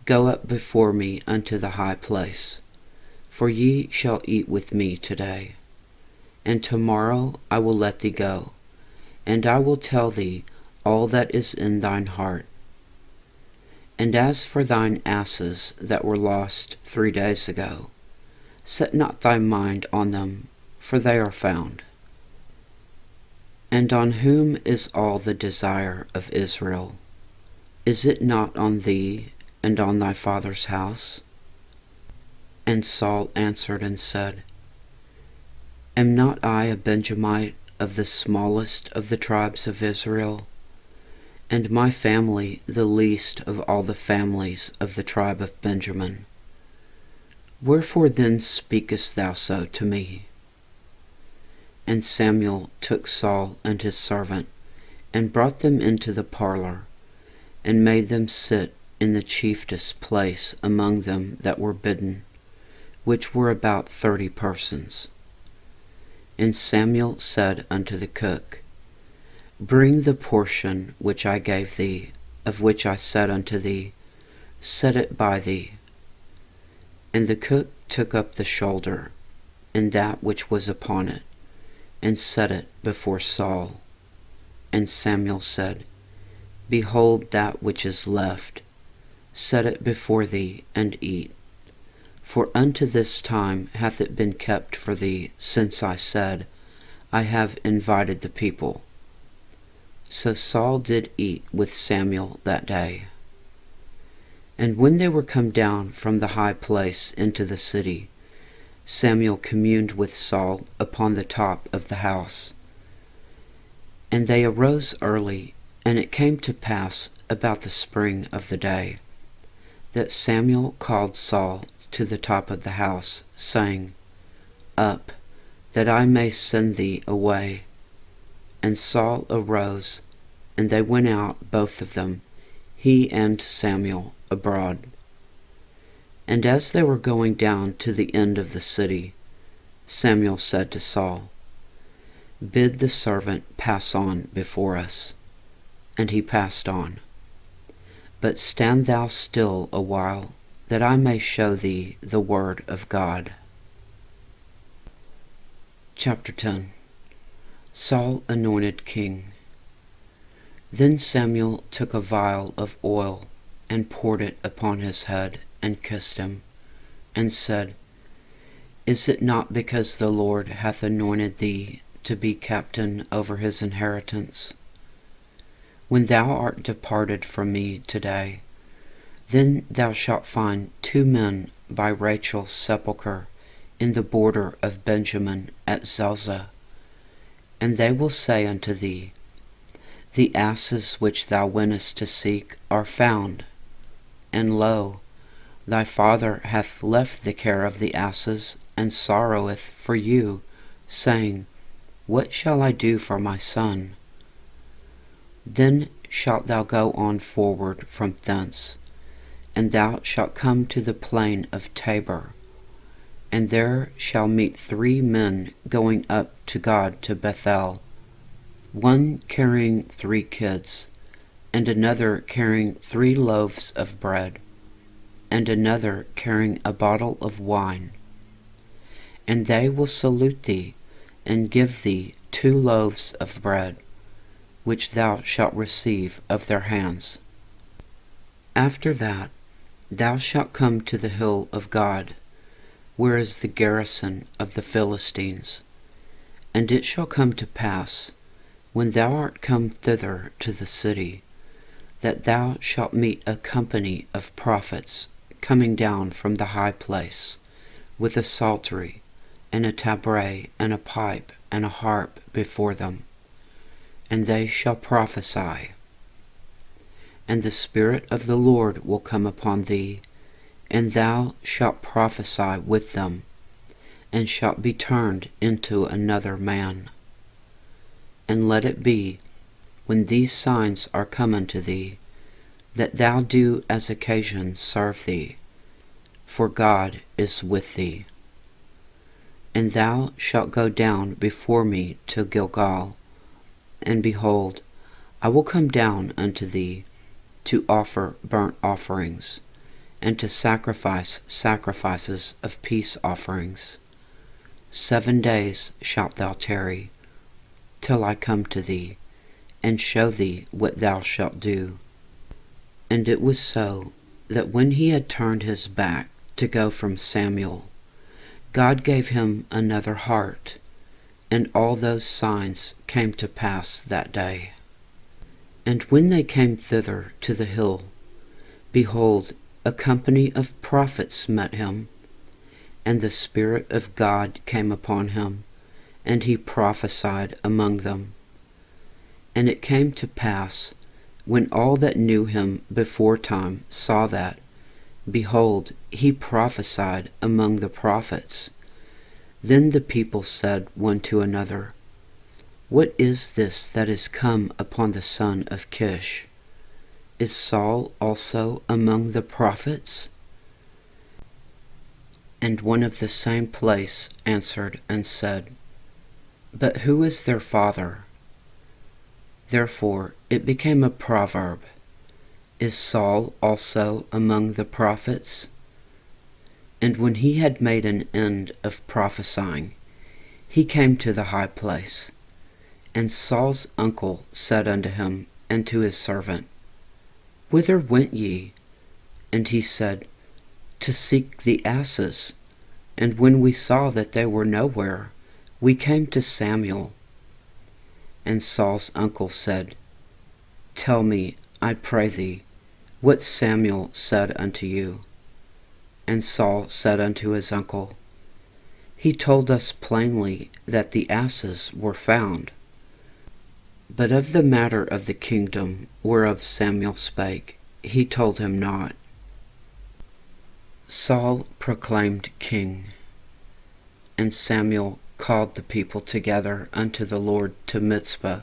Go up before me unto the high place, for ye shall eat with me today. And tomorrow I will let thee go, and I will tell thee all that is in thine heart. And as for thine asses that were lost 3 days ago, set not thy mind on them, for they are found. And on whom is all the desire of Israel? Is it not on thee and on thy father's house? And Saul answered and said, Am not I a Benjamite of the smallest of the tribes of Israel, and my family the least of all the families of the tribe of Benjamin? Wherefore then speakest thou so to me? And Samuel took Saul and his servant, and brought them into the parlor, and made them sit in the chiefest place among them that were bidden, which were about 30 persons. And Samuel said unto the cook, Bring the portion which I gave thee, of which I said unto thee, Set it by thee. And the cook took up the shoulder, and that which was upon it, and set it before Saul. And Samuel said, Behold that which is left, set it before thee, and eat. For unto this time hath it been kept for thee, since I said, I have invited the people. So Saul did eat with Samuel that day. And when they were come down from the high place into the city, Samuel communed with Saul upon the top of the house. And they arose early, and it came to pass about the spring of the day, that Samuel called Saul to the top of the house, saying, Up, that I may send thee away. And Saul arose, and they went out both of them, he and Samuel, abroad. And as they were going down to the end of the city, Samuel said to Saul, Bid the servant pass on before us. And he passed on. But stand thou still a while, that I may show thee the word of God. Chapter 10. Saul anointed king. Then Samuel took a vial of oil, and poured it upon his head, and kissed him, and said, Is it not because the Lord hath anointed thee to be captain over his inheritance? When thou art departed from me today, then thou shalt find 2 men by Rachel's sepulchre in the border of Benjamin at Zelzah. And they will say unto thee, The asses which thou wentest to seek are found. And lo, thy father hath left the care of the asses, and sorroweth for you, saying, What shall I do for my son? Then shalt thou go on forward from thence, and thou shalt come to the plain of Tabor, and there shall meet 3 men going up to God to Bethel, one carrying 3 kids, and another carrying 3 loaves of bread, and another carrying a bottle of wine. And they will salute thee, and give thee 2 loaves of bread, which thou shalt receive of their hands. After that thou shalt come to the hill of God, where is the garrison of the Philistines. And it shall come to pass, when thou art come thither to the city, that thou shalt meet a company of prophets coming down from the high place, with a psaltery, and a tabret, and a pipe, and a harp before them. and they shall prophesy. And the Spirit of the Lord will come upon thee, and thou shalt prophesy with them, and shalt be turned into another man. And let it be, when these signs are come unto thee, that thou do as occasion serve thee, for God is with thee. And thou shalt go down before me to Gilgal, and behold, I will come down unto thee to offer burnt offerings, and to sacrifice sacrifices of peace offerings. 7 days shalt thou tarry, till I come to thee, and show thee what thou shalt do. And it was so, that when he had turned his back to go from Samuel, God gave him another heart, and all those signs came to pass that day. And when they came thither to the hill, behold, a company of prophets met him, and the Spirit of God came upon him, and he prophesied among them. And it came to pass, when all that knew him beforetime saw that, behold, he prophesied among the prophets, then the people said one to another, What is this that is come upon the son of Kish? Is Saul also among the prophets? And one of the same place answered and said, But who is their father? Therefore it became a proverb, Is Saul also among the prophets? And when he had made an end of prophesying, he came to the high place. And Saul's uncle said unto him and to his servant, Whither went ye? And he said, To seek the asses. And when we saw that they were nowhere, we came to Samuel. And Saul's uncle said, Tell me, I pray thee, what Samuel said unto you. And Saul said unto his uncle, He told us plainly that the asses were found. But of the matter of the kingdom whereof Samuel spake, he told him not. Saul proclaimed king. And Samuel called the people together unto the Lord to Mizpah,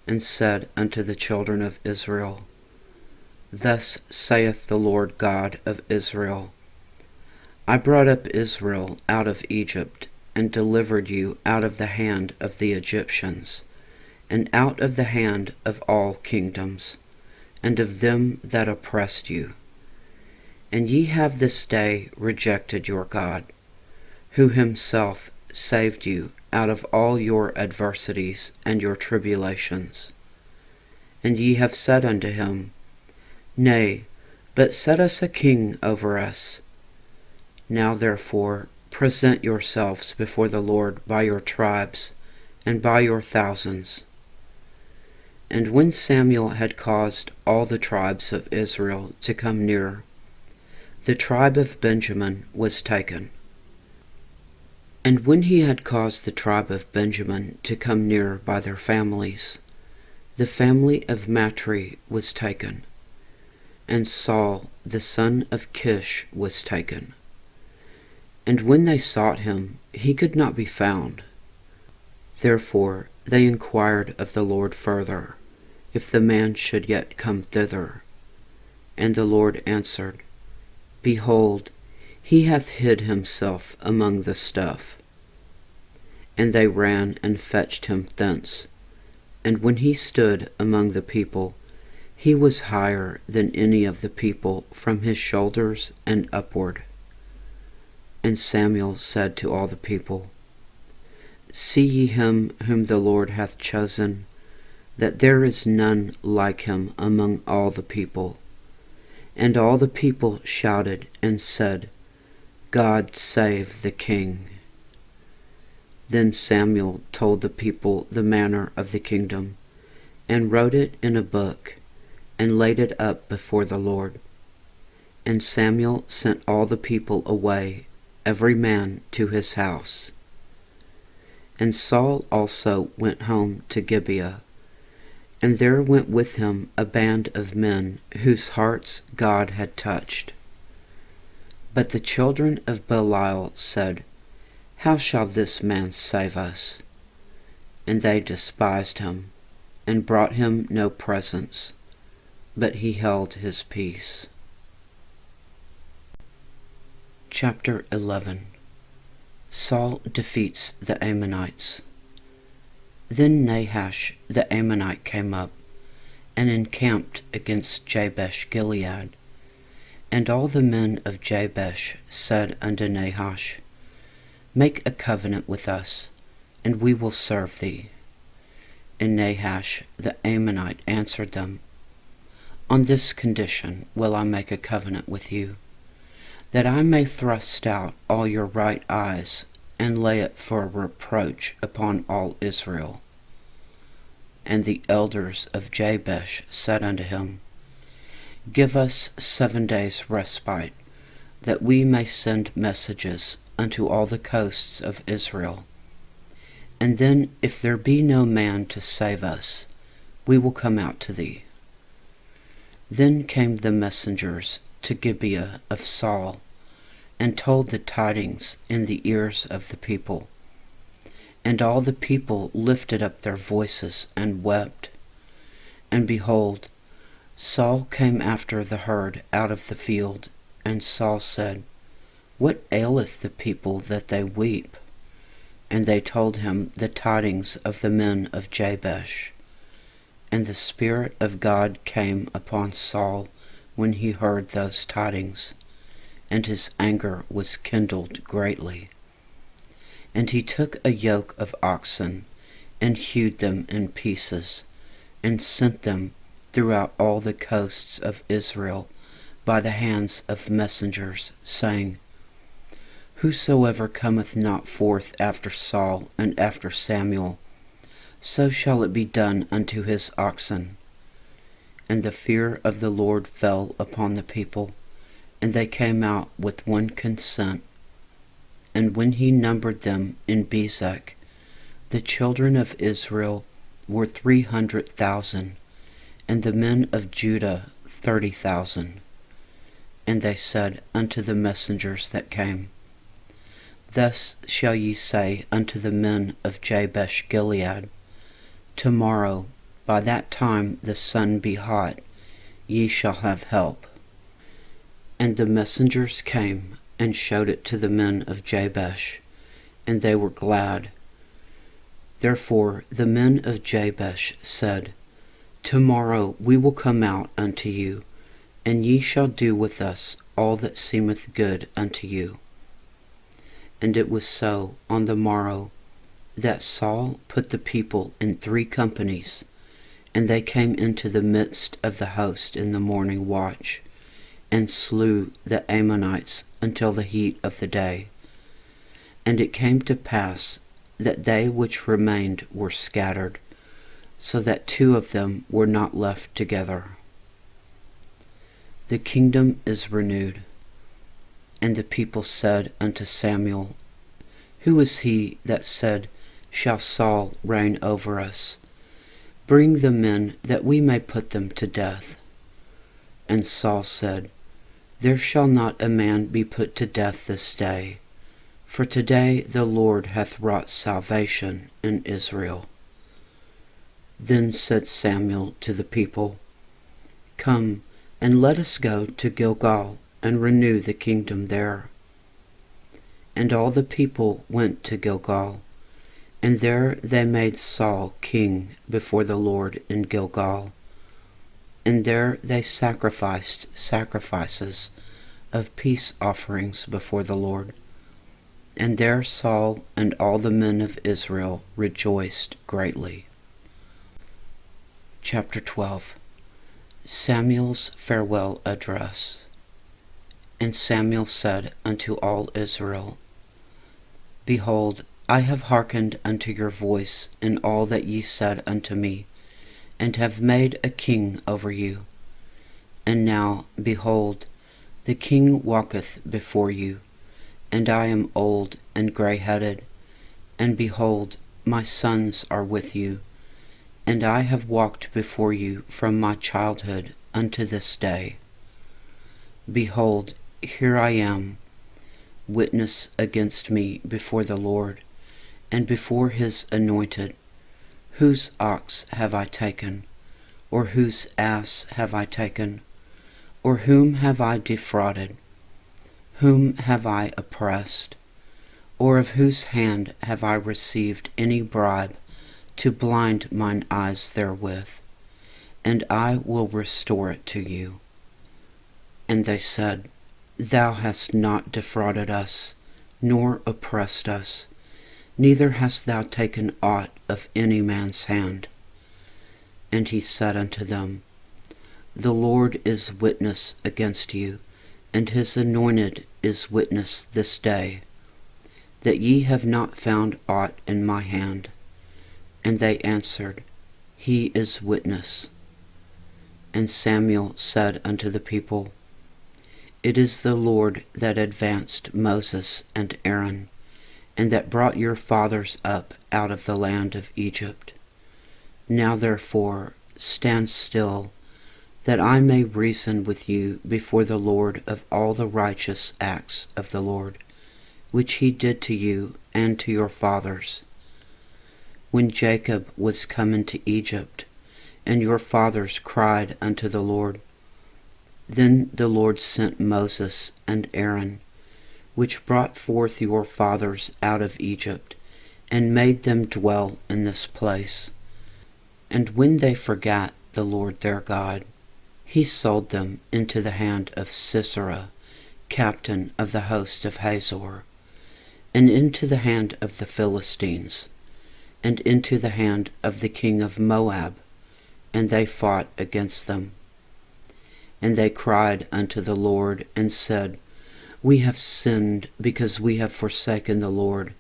and said unto the children of Israel, Thus saith the Lord God of Israel, I brought up Israel out of Egypt, and delivered you out of the hand of the Egyptians, and out of the hand of all kingdoms, and of them that oppressed you. And ye have this day rejected your God, who himself saved you out of all your adversities and your tribulations. And ye have said unto him, Nay, but set us a king over us. Now therefore present yourselves before the Lord by your tribes, and by your thousands. And when Samuel had caused all the tribes of Israel to come near, the tribe of Benjamin was taken. And when he had caused the tribe of Benjamin to come near by their families, the family of Matri was taken, and Saul the son of Kish was taken. And when they sought him, he could not be found. Therefore they inquired of the Lord further, if the man should yet come thither. And the Lord answered, Behold, he hath hid himself among the stuff. And they ran and fetched him thence. And when he stood among the people, he was higher than any of the people from his shoulders and upward. And Samuel said to all the people, See ye him whom the Lord hath chosen, that there is none like him among all the people. And all the people shouted and said, God save the king. Then Samuel told the people the manner of the kingdom, and wrote it in a book, and laid it up before the Lord. And Samuel sent all the people away, every man to his house. And Saul also went home to Gibeah, And there went with him a band of men whose hearts God had touched. But the children of Belial said, How shall this man save us? And they despised him, and brought him no presents, but he held his peace. Chapter 11. Saul defeats the Ammonites. Then Nahash the Ammonite came up, and encamped against Jabesh-Gilead. And all the men of Jabesh said unto Nahash, Make a covenant with us, and we will serve thee. And Nahash the Ammonite answered them, On this condition will I make a covenant with you, that I may thrust out all your right eyes, and lay it for a reproach upon all Israel. And the elders of Jabesh said unto him, Give us 7 days' respite, that we may send messages unto all the coasts of Israel. And then, if there be no man to save us, we will come out to thee. Then came the messengers to Gibeah of Saul, and told the tidings in the ears of the people. And all the people lifted up their voices and wept. And behold, Saul came after the herd out of the field, and Saul said, What aileth the people that they weep? And they told him the tidings of the men of Jabesh. And the Spirit of God came upon Saul when he heard those tidings, and his anger was kindled greatly. And he took a yoke of oxen, and hewed them in pieces, and sent them throughout all the coasts of Israel by the hands of messengers, saying, Whosoever cometh not forth after Saul and after Samuel, so shall it be done unto his oxen. And the fear of the Lord fell upon the people, and they came out with one consent. And when he numbered them in Bezek, the children of Israel were 300,000, and the men of Judah 30,000. And they said unto the messengers that came, Thus shall ye say unto the men of Jabesh-Gilead, Tomorrow, by that time the sun be hot, ye shall have help. And the messengers came and showed it to the men of Jabesh, and they were glad. Therefore the men of Jabesh said, Tomorrow we will come out unto you, and ye shall do with us all that seemeth good unto you. And it was so on the morrow, that Saul put the people in 3 companies, and they came into the midst of the host in the morning watch, and slew the Ammonites until the heat of the day. And it came to pass that they which remained were scattered, so that 2 of them were not left together. The kingdom is renewed. And the people said unto Samuel, Who is he that said, Shall Saul reign over us? Bring the men, that we may put them to death. And Saul said, There shall not a man be put to death this day, for today the Lord hath wrought salvation in Israel. Then said Samuel to the people, Come, and let us go to Gilgal, and renew the kingdom there. And all the people went to Gilgal, and there they made Saul king before the Lord in Gilgal. And there they sacrificed sacrifices of peace offerings before the Lord. And there Saul and all the men of Israel rejoiced greatly. Chapter 12. Samuel's farewell address. And Samuel said unto all Israel, Behold, I have hearkened unto your voice in all that ye said unto me, and have made a king over you. And now, behold, the king walketh before you, and I am old and grey-headed, and behold, my sons are with you, And I have walked before you from my childhood unto this day. Behold, here I am, witness against me before the Lord, and before his anointed. Whose ox have I taken? Or whose ass have I taken? Or whom have I defrauded? Whom have I oppressed? Or of whose hand have I received any bribe to blind mine eyes therewith? And I will restore it to you. And they said, Thou hast not defrauded us, nor oppressed us, neither hast thou taken aught of any man's hand. And he said unto them, The Lord is witness against you, and his anointed is witness this day, that ye have not found aught in my hand. And they answered, He is witness. And Samuel said unto the people, It is the Lord that advanced Moses and Aaron, and that brought your fathers up out of the land of Egypt. Now therefore stand still, that I may reason with you before the Lord of all the righteous acts of the Lord, which he did to you and to your fathers. When Jacob was come into Egypt, and your fathers cried unto the Lord, then the Lord sent Moses and Aaron, which brought forth your fathers out of Egypt, and made them dwell in this place. And when they forgat the Lord their God, he sold them into the hand of Sisera, captain of the host of Hazor, and into the hand of the Philistines, and into the hand of the king of Moab, and they fought against them. And they cried unto the Lord, and said, We have sinned, because we have forsaken the Lord,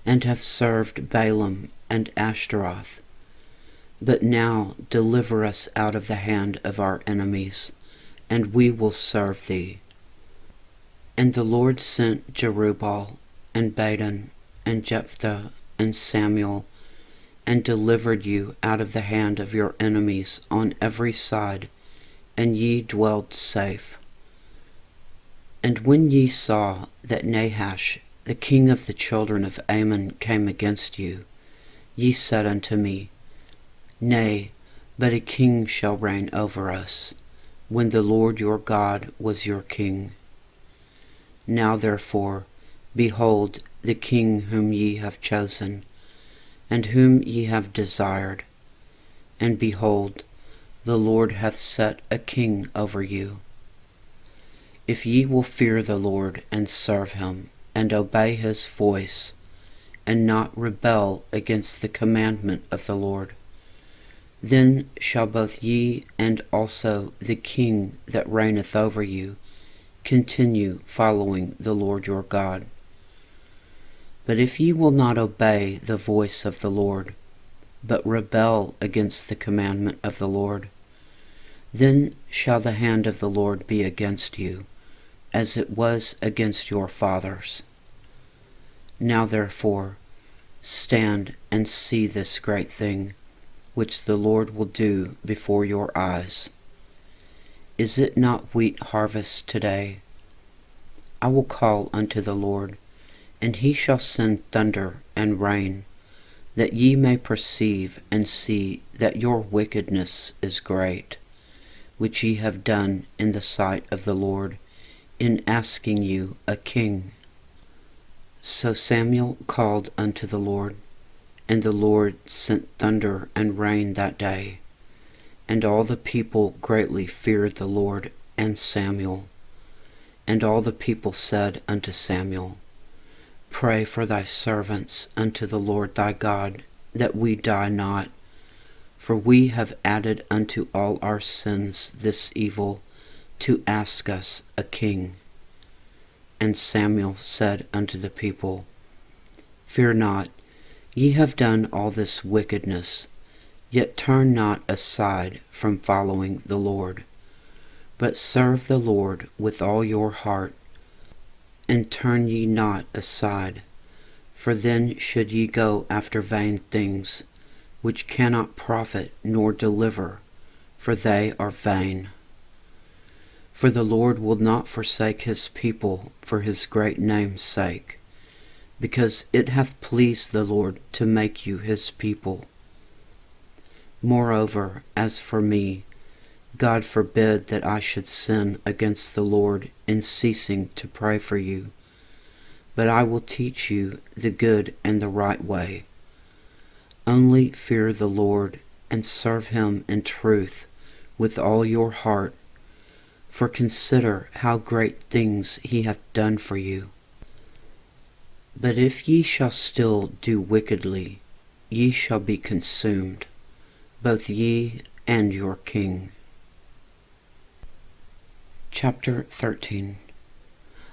and have served Balaam and Ashtaroth. But now deliver us out of the hand of our enemies, and we will serve thee. And the Lord sent Jerubbaal, and Badon, and Jephthah, and Samuel, and delivered you out of the hand of your enemies on every side, and ye dwelled safe. And when ye saw that Nahash, the king of the children of Ammon, came against you, ye said unto me, Nay, but a king shall reign over us, when the Lord your God was your king. Now therefore, behold the king whom ye have chosen, and whom ye have desired, and behold, the Lord hath set a king over you. If ye will fear the Lord, and serve him, and obey his voice, and not rebel against the commandment of the Lord, then shall both ye and also the king that reigneth over you continue following the Lord your God. But if ye will not obey the voice of the Lord, but rebel against the commandment of the Lord, then shall the hand of the Lord be against you, as it was against your fathers. Now therefore, stand and see this great thing, which the Lord will do before your eyes. Is it not wheat harvest today? I will call unto the Lord, and he shall send thunder and rain, that ye may perceive and see that your wickedness is great, which ye have done in the sight of the Lord, in asking you a king. So Samuel called unto the Lord, and the Lord sent thunder and rain that day, and all the people greatly feared the Lord and Samuel. And all the people said unto Samuel, Pray for thy servants unto the Lord thy God, that we die not, for we have added unto all our sins this evil, to ask us a king. And Samuel said unto the people, Fear not, ye have done all this wickedness, yet turn not aside from following the Lord, but serve the Lord with all your heart, and turn ye not aside, for then should ye go after vain things, which cannot profit nor deliver, for they are vain. For the Lord will not forsake his people for his great name's sake, because it hath pleased the Lord to make you his people. Moreover, as for me, God forbid that I should sin against the Lord in ceasing to pray for you, but I will teach you the good and the right way. Only fear the Lord and serve him in truth with all your heart, for consider how great things he hath done for you. But if ye shall still do wickedly, ye shall be consumed, both ye and your king. Chapter 13.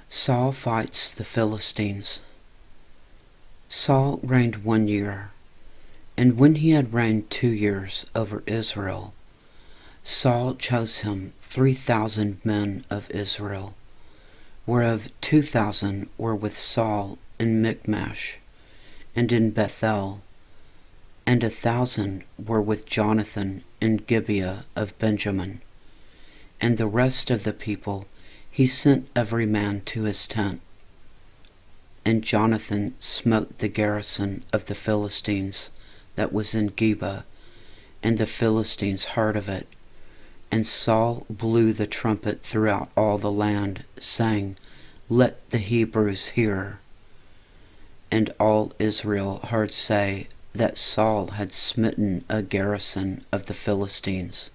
Saul fights the Philistines. Saul reigned 1 year, and when he had reigned 2 years over Israel, Saul chose him 3,000 men of Israel, whereof 2,000 were with Saul in Michmash and in Bethel, and 1,000 were with Jonathan in Gibeah of Benjamin. And the rest of the people he sent every man to his tent. And Jonathan smote the garrison of the Philistines that was in Geba, and the Philistines heard of it. And Saul blew the trumpet throughout all the land, saying, Let the Hebrews hear. And all Israel heard say that Saul had smitten a garrison of the Philistines,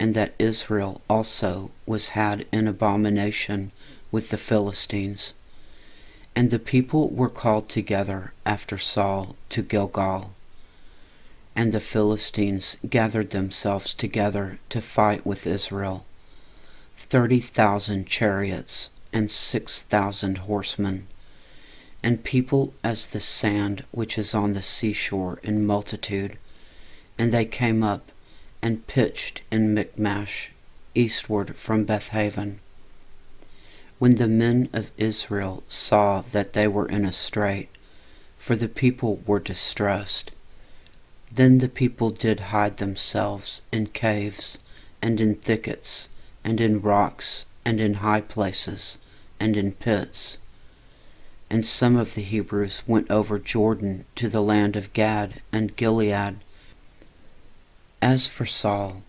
and that Israel also was had in abomination with the Philistines. And the people were called together after Saul to Gilgal. And the Philistines gathered themselves together to fight with Israel, 30,000 chariots and 6,000 horsemen, and people as the sand which is on the seashore in multitude. And they came up and pitched in Michmash, eastward from Bethaven. When the men of Israel saw that they were in a strait, for the people were distressed, then the people did hide themselves in caves, and in thickets, and in rocks, and in high places, and in pits. And some of the Hebrews went over Jordan to the land of Gad and Gilead. As for Saul,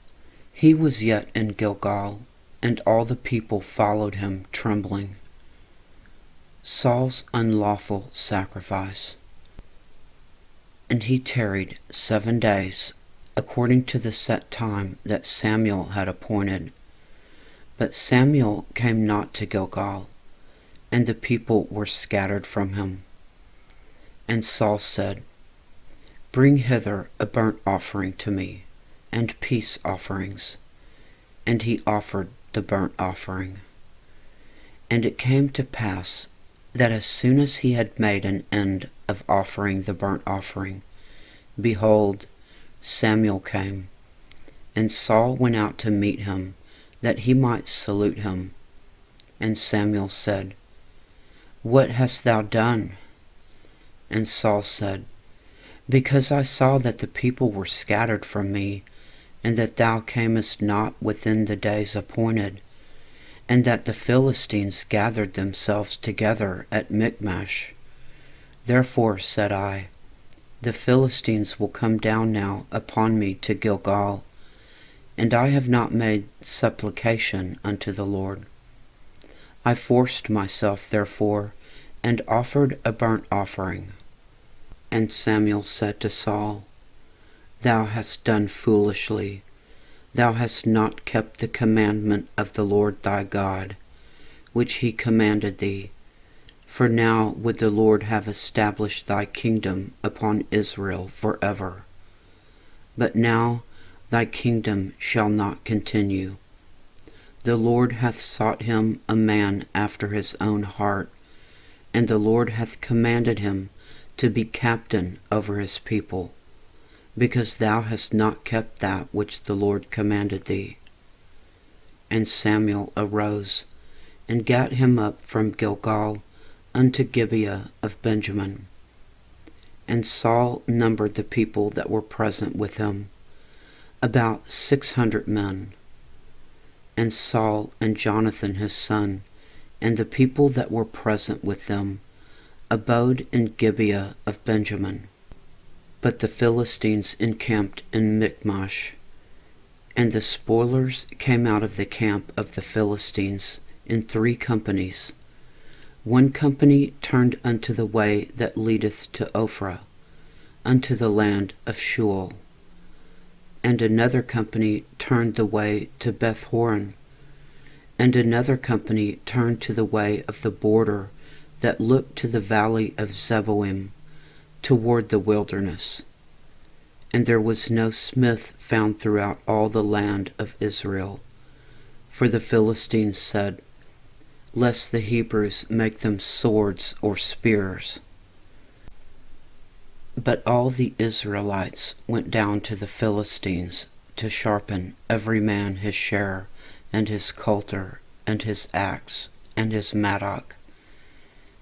he was yet in Gilgal, and all the people followed him trembling. Saul's unlawful sacrifice. And he tarried 7 days, according to the set time that Samuel had appointed. But Samuel came not to Gilgal, and the people were scattered from him. And Saul said, Bring hither a burnt offering to me, and peace offerings. And he offered the burnt offering. And it came to pass that as soon as he had made an end of offering the burnt offering, behold, Samuel came, and Saul went out to meet him, that he might salute him. And Samuel said, What hast thou done? And Saul said, Because I saw that the people were scattered from me, and that thou camest not within the days appointed, and that the Philistines gathered themselves together at Michmash. Therefore said I, The Philistines will come down now upon me to Gilgal, and I have not made supplication unto the Lord. I forced myself therefore, and offered a burnt offering. And Samuel said to Saul, Thou hast done foolishly. Thou hast not kept the commandment of the Lord thy God, which he commanded thee. For now would the Lord have established thy kingdom upon Israel forever. But now thy kingdom shall not continue. The Lord hath sought him a man after his own heart, and the Lord hath commanded him to be captain over his people, because thou hast not kept that which the Lord commanded thee. And Samuel arose, and gat him up from Gilgal unto Gibeah of Benjamin. And Saul numbered the people that were present with him, about 600 men. And Saul and Jonathan his son, and the people that were present with them, abode in Gibeah of Benjamin. But the Philistines encamped in Michmash. And the spoilers came out of the camp of the Philistines in 3 companies. One company turned unto the way that leadeth to Ophrah, unto the land of Shual. And another company turned the way to Beth-horon. And another company turned to the way of the border that looked to the valley of Zeboim, toward the wilderness. And there was no smith found throughout all the land of Israel. For the Philistines said, lest the Hebrews make them swords or spears. But all the Israelites went down to the Philistines to sharpen every man his share, and his coulter, and his axe, and his mattock.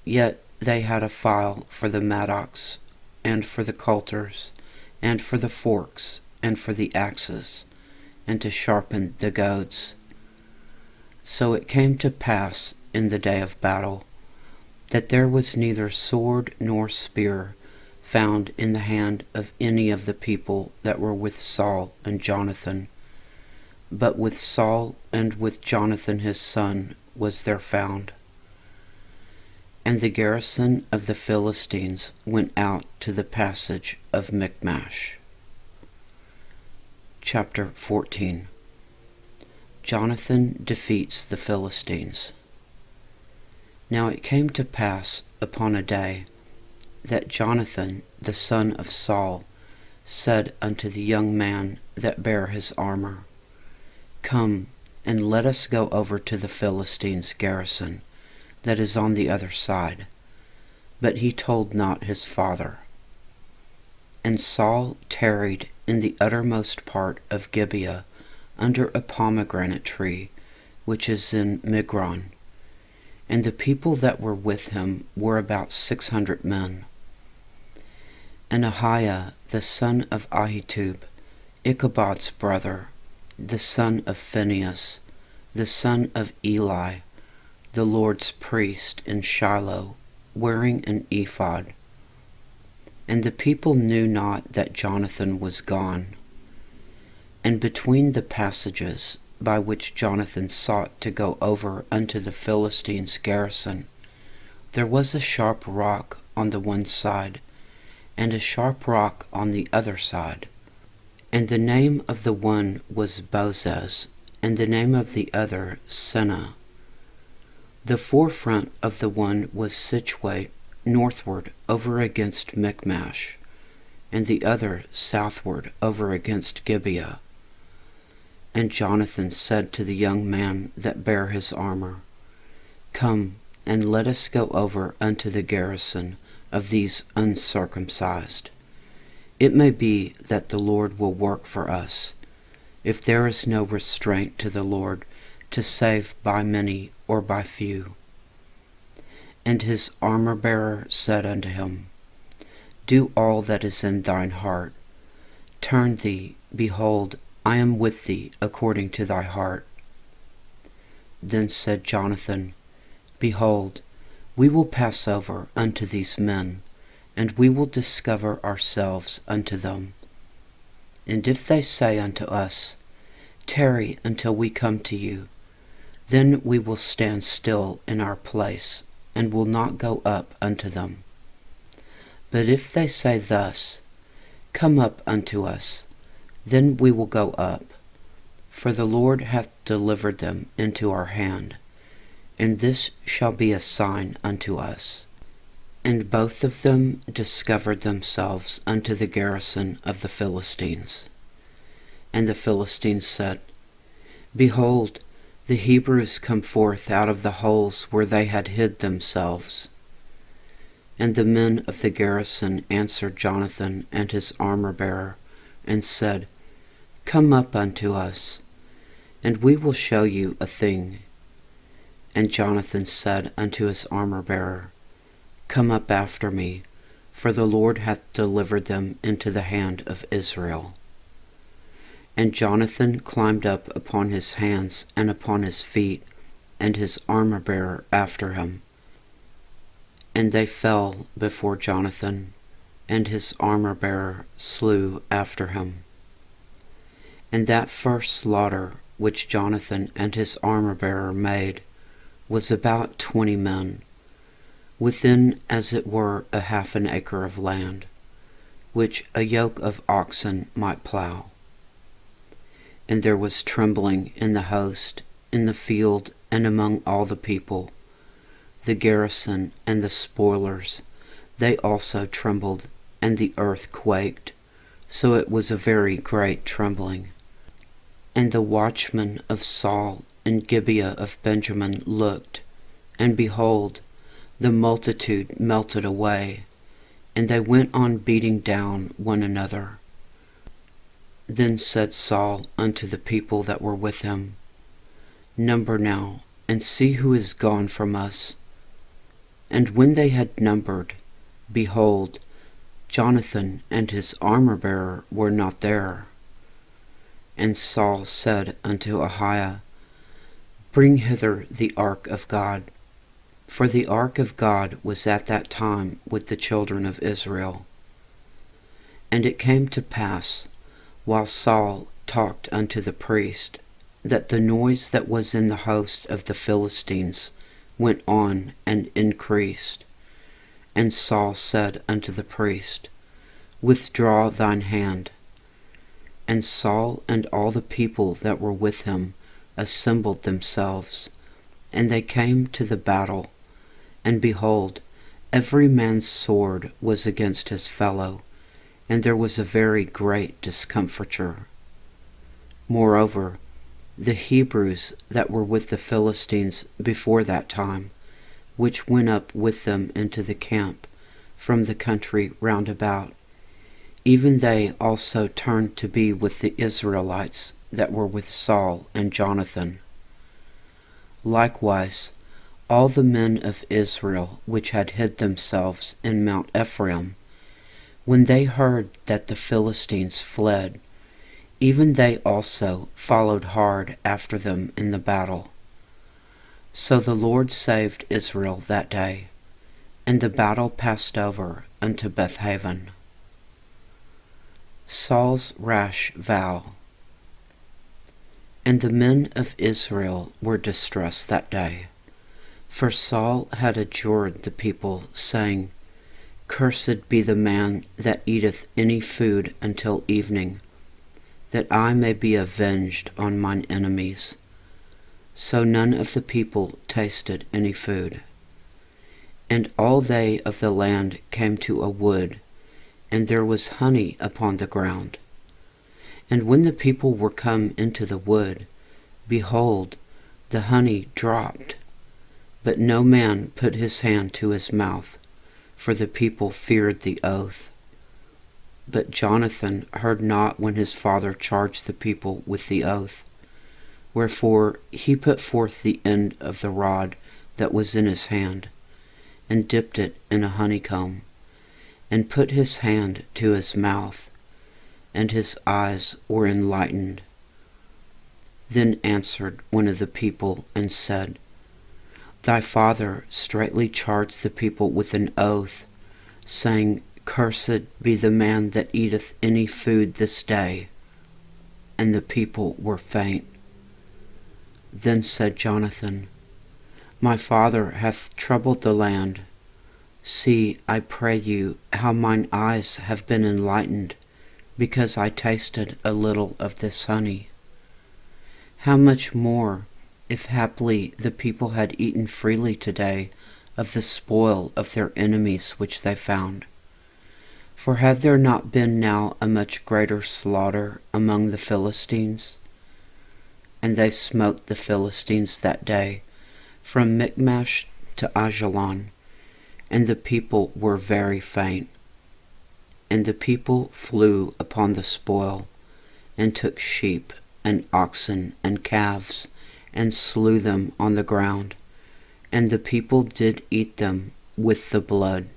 Yet they had a file for the mattocks, and for the coulters, and for the forks, and for the axes, and to sharpen the goads. So it came to pass in the day of battle, that there was neither sword nor spear found in the hand of any of the people that were with Saul and Jonathan, but with Saul and with Jonathan his son was there found. And the garrison of the Philistines went out to the passage of Michmash. Chapter 14. Jonathan defeats the Philistines. Now it came to pass upon a day that Jonathan the son of Saul said unto the young man that bare his armor, Come, and let us go over to the Philistines' garrison that is on the other side. But he told not his father. And Saul tarried in the uttermost part of Gibeah under a pomegranate tree, which is in Migron. And the people that were with him were about 600 men. And Ahiah the son of Ahitub, Ichabod's brother, the son of Phinehas, the son of Eli, the Lord's priest in Shiloh, wearing an ephod. And the people knew not that Jonathan was gone. And between the passages by which Jonathan sought to go over unto the Philistines' garrison, there was a sharp rock on the one side, and a sharp rock on the other side. And the name of the one was Bozez, and the name of the other Seneh. The forefront of the one was situate northward over against Michmash, and the other southward over against Gibeah. And Jonathan said to the young man that bare his armor, Come, and let us go over unto the garrison of these uncircumcised. It may be that the Lord will work for us, if there is no restraint to the Lord to save by many or by few. And his armor-bearer said unto him, Do all that is in thine heart. Turn thee, behold, I am with thee according to thy heart. Then said Jonathan, Behold, we will pass over unto these men, and we will discover ourselves unto them. And if they say unto us, Tarry until we come to you, then we will stand still in our place, and will not go up unto them. But if they say thus, Come up unto us, then we will go up, for the Lord hath delivered them into our hand, and this shall be a sign unto us. And both of them discovered themselves unto the garrison of the Philistines. And the Philistines said, Behold, the Hebrews come forth out of the holes where they had hid themselves. And the men of the garrison answered Jonathan and his armor-bearer, and said, Come up unto us, and we will show you a thing. And Jonathan said unto his armor-bearer, Come up after me, for the Lord hath delivered them into the hand of Israel. And Jonathan climbed up upon his hands and upon his feet, and his armor-bearer after him. And they fell before Jonathan, and his armor-bearer slew after him. And that first slaughter which Jonathan and his armor-bearer made was about 20 men, within as it were a half an acre of land, which a yoke of oxen might plough. And there was trembling in the host, in the field, and among all the people. The garrison and the spoilers, they also trembled, and the earth quaked, so it was a very great trembling. And the watchmen of Saul in Gibeah of Benjamin looked, and behold, the multitude melted away, and they went on beating down one another. Then said Saul unto the people that were with him, Number now, and see who is gone from us. And when they had numbered, behold, Jonathan and his armor-bearer were not there. And Saul said unto Ahiah, Bring hither the ark of God. For the ark of God was at that time with the children of Israel. And it came to pass, while Saul talked unto the priest, that the noise that was in the host of the Philistines went on and increased. And Saul said unto the priest, Withdraw thine hand. And Saul and all the people that were with him assembled themselves, and they came to the battle. And behold, every man's sword was against his fellow, and there was a very great discomfiture. Moreover, the Hebrews that were with the Philistines before that time, which went up with them into the camp from the country round about, even they also turned to be with the Israelites that were with Saul and Jonathan. Likewise, all the men of Israel which had hid themselves in Mount Ephraim, when they heard that the Philistines fled, even they also followed hard after them in the battle. So the Lord saved Israel that day, and the battle passed over unto Bethaven. Saul's rash vow. And the men of Israel were distressed that day, for Saul had adjured the people, saying, Cursed be the man that eateth any food until evening, that I may be avenged on mine enemies. So none of the people tasted any food. And all they of the land came to a wood, and there was honey upon the ground. And when the people were come into the wood, behold, the honey dropped. But no man put his hand to his mouth, for the people feared the oath. But Jonathan heard not when his father charged the people with the oath. Wherefore he put forth the end of the rod that was in his hand, and dipped it in a honeycomb, and put his hand to his mouth, and his eyes were enlightened. Then answered one of the people, and said, Thy father straitly charged the people with an oath, saying, Cursed be the man that eateth any food this day. And the people were faint. Then said Jonathan, My father hath troubled the land. See, I pray you, how mine eyes have been enlightened, because I tasted a little of this honey. How much more, if haply the people had eaten freely today of the spoil of their enemies which they found? For had there not been now a much greater slaughter among the Philistines? And they smote the Philistines that day, from Michmash to Ajalon, and the people were very faint. And the people flew upon the spoil, and took sheep, and oxen, and calves, and slew them on the ground, and the people did eat them with the blood.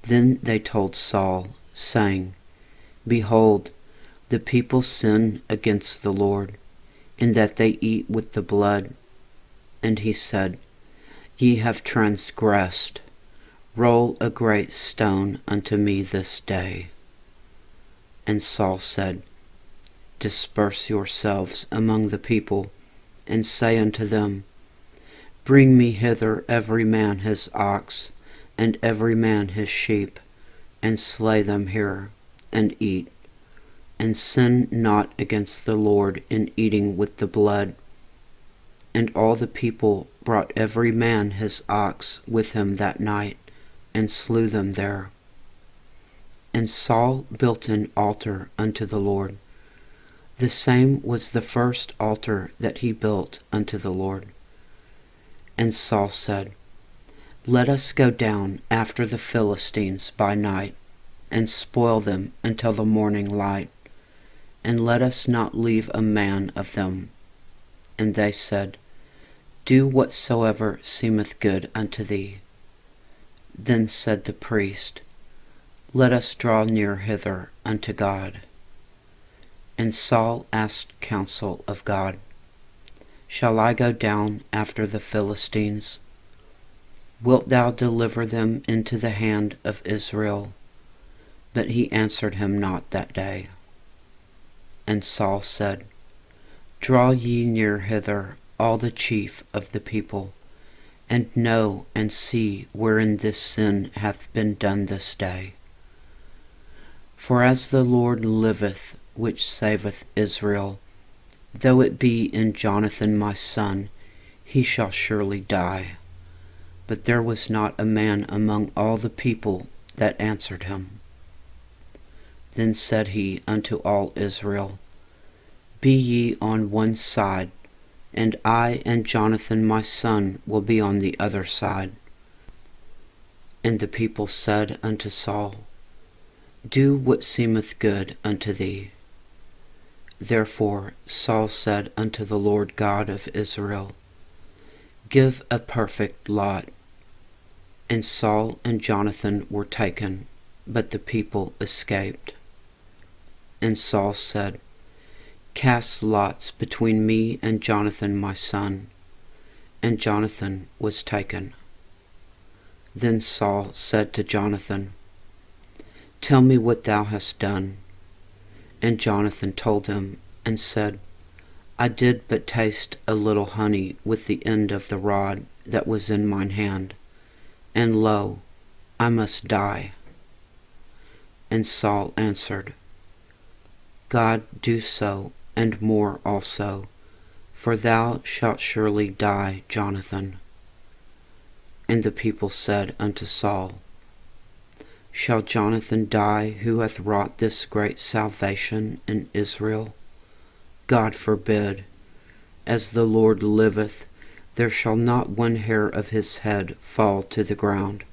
Then they told Saul, saying, Behold, the people sin against the Lord, in that they eat with the blood. And he said, Ye have transgressed. Roll a great stone unto me this day. And Saul said, Disperse yourselves among the people, and say unto them, Bring me hither every man his ox, and every man his sheep, and slay them here, and eat. And sin not against the Lord in eating with the blood. And all the people brought every man his ox with him that night, and slew them there. And Saul built an altar unto the Lord. The same was the first altar that he built unto the Lord. And Saul said, Let us go down after the Philistines by night, and spoil them until the morning light, and let us not leave a man of them. And they said, Do whatsoever seemeth good unto thee. Then said the priest, Let us draw near hither unto God. And Saul asked counsel of God, Shall I go down after the Philistines? Wilt thou deliver them into the hand of Israel? But he answered him not that day. And Saul said, Draw ye near hither all the chief of the people, and know and see wherein this sin hath been done this day. For as the Lord liveth, which saveth Israel, though it be in Jonathan my son, he shall surely die. But there was not a man among all the people that answered him. Then said he unto all Israel, Be ye on one side, and I and Jonathan my son will be on the other side. And the people said unto Saul, Do what seemeth good unto thee. Therefore Saul said unto the Lord God of Israel, Give a perfect lot. And Saul and Jonathan were taken, but the people escaped. And Saul said, Cast lots between me and Jonathan my son. And Jonathan was taken. Then Saul said to Jonathan, Tell me what thou hast done. And Jonathan told him, and said, I did but taste a little honey with the end of the rod that was in mine hand, and lo, I must die. And Saul answered, God do so, and more also, for thou shalt surely die, Jonathan. And the people said unto Saul, Shall Jonathan die who hath wrought this great salvation in Israel? God forbid. As the Lord liveth, there shall not one hair of his head fall to the ground.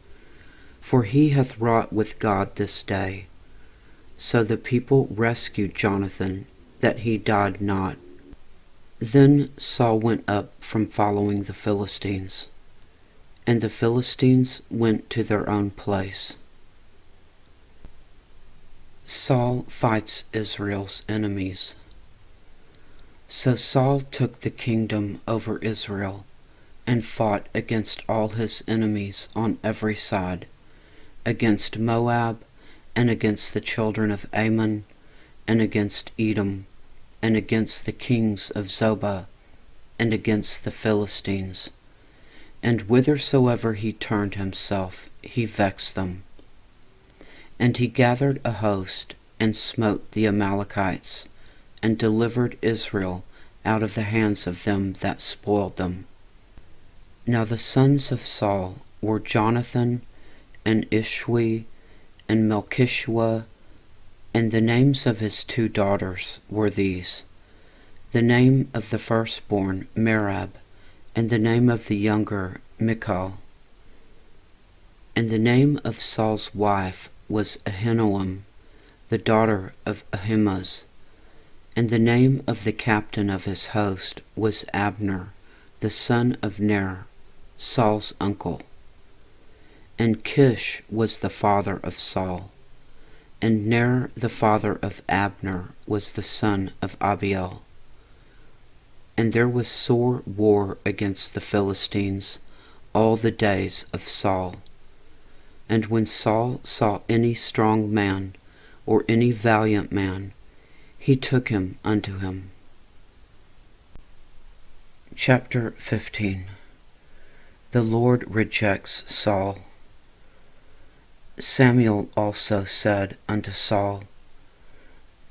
For he hath wrought with God this day. So the people rescued Jonathan, that he died not. Then Saul went up from following the Philistines, and the Philistines went to their own place. Saul fights Israel's enemies. So Saul took the kingdom over Israel, and fought against all his enemies on every side, against Moab, and against the children of Ammon, and against Edom, and against the kings of Zobah, and against the Philistines. And whithersoever he turned himself, he vexed them. And he gathered a host, and smote the Amalekites, and delivered Israel out of the hands of them that spoiled them. Now the sons of Saul were Jonathan, and Ishwi, and Melchishua, and the names of his 2 daughters were these: the name of the firstborn Merab, and the name of the younger Michal. And the name of Saul's wife was Ahinoam, the daughter of Ahimaaz. And the name of the captain of his host was Abner, the son of Ner, Saul's uncle. And Kish was the father of Saul. And Ner the father of Abner was the son of Abiel. And there was sore war against the Philistines all the days of Saul. And when Saul saw any strong man, or any valiant man, he took him unto him. Chapter 15. The Lord rejects Saul. Samuel also said unto Saul,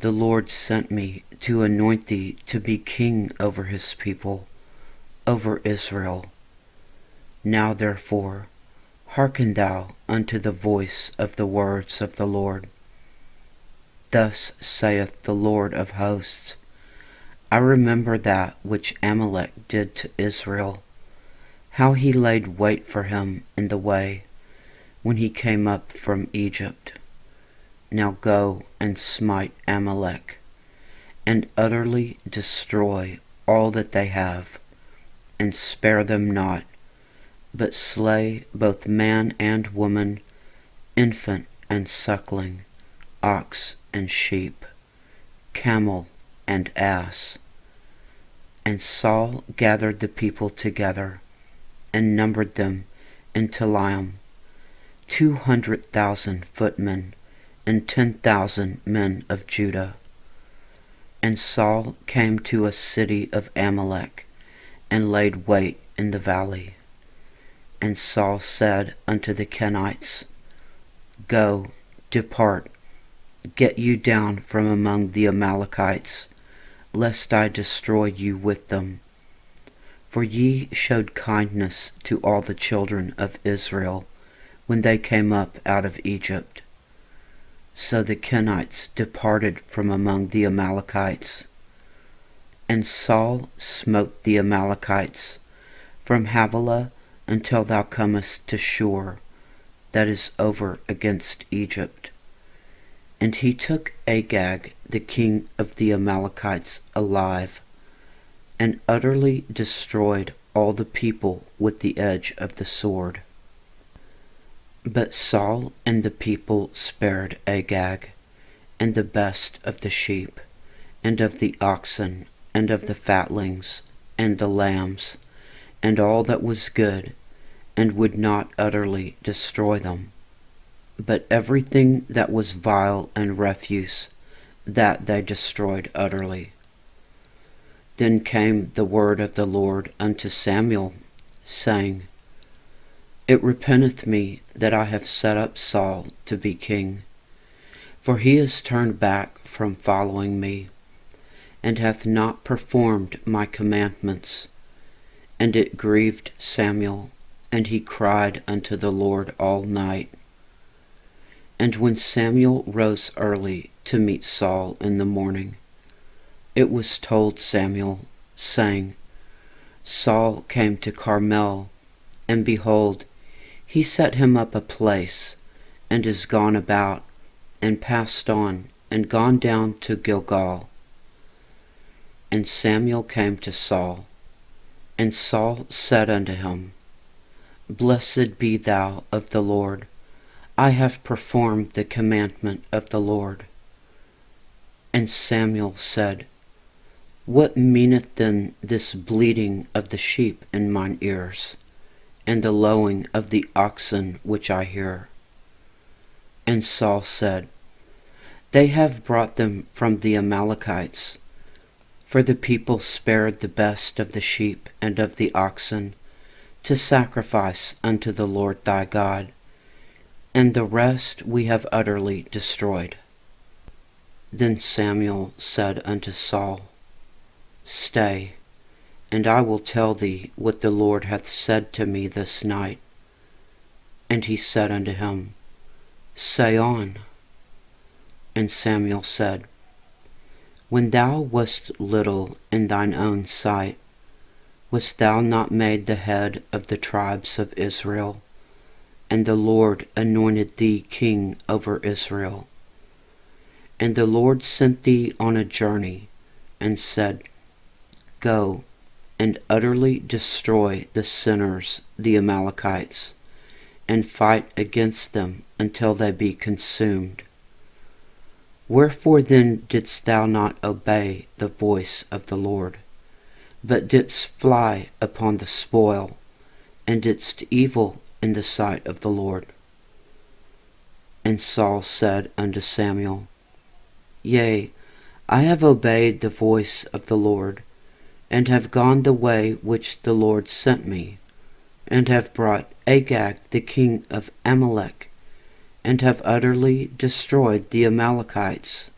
The Lord sent me to anoint thee to be king over his people, over Israel. Now therefore, hearken thou unto the voice of the words of the Lord. Thus saith the Lord of hosts, I remember that which Amalek did to Israel, how he laid wait for him in the way, when he came up from Egypt. Now go and smite Amalek, and utterly destroy all that they have, and spare them not, but slay both man and woman, infant and suckling, ox and sheep, camel and ass. And Saul gathered the people together, and numbered them in Telaim, 200,000 footmen, and 10,000 men of Judah. And Saul came to a city of Amalek, and laid wait in the valley. And Saul said unto the Kenites, Go, depart, get you down from among the Amalekites, lest I destroy you with them. For ye showed kindness to all the children of Israel, when they came up out of Egypt. So the Kenites departed from among the Amalekites. And Saul smote the Amalekites from Havilah until thou comest to Shur, that is over against Egypt. And he took Agag, the king of the Amalekites, alive, and utterly destroyed all the people with the edge of the sword. But Saul and the people spared Agag, and the best of the sheep, and of the oxen, and of the fatlings, and the lambs, and all that was good, and would not utterly destroy them. But everything that was vile and refuse, that they destroyed utterly. Then came the word of the Lord unto Samuel, saying, It repenteth me that I have set up Saul to be king, for he is turned back from following me, and hath not performed my commandments. And it grieved Samuel, and he cried unto the Lord all night. And when Samuel rose early to meet Saul in the morning, it was told Samuel, saying, Saul came to Carmel, and behold, he set him up a place, and is gone about, and passed on, and gone down to Gilgal. And Samuel came to Saul, and Saul said unto him, Blessed be thou of the Lord, I have performed the commandment of the Lord. And Samuel said, What meaneth then this bleating of the sheep in mine ears, and the lowing of the oxen which I hear? And Saul said, They have brought them from the Amalekites, for the people spared the best of the sheep and of the oxen, to sacrifice unto the Lord thy God, and the rest we have utterly destroyed. Then Samuel said unto Saul, Stay, and I will tell thee what the Lord hath said to me this night. And he said unto him, Say on. And Samuel said, When thou wast little in thine own sight, wast thou not made the head of the tribes of Israel? And the Lord anointed thee king over Israel. And the Lord sent thee on a journey, and said, Go, and utterly destroy the sinners, the Amalekites, and fight against them until they be consumed. Wherefore then didst thou not obey the voice of the Lord, but didst fly upon the spoil, and didst evil in the sight of the Lord? And Saul said unto Samuel, Yea, I have obeyed the voice of the Lord, and have gone the way which the Lord sent me, and have brought Agag the king of Amalek, and have utterly destroyed the Amalekites.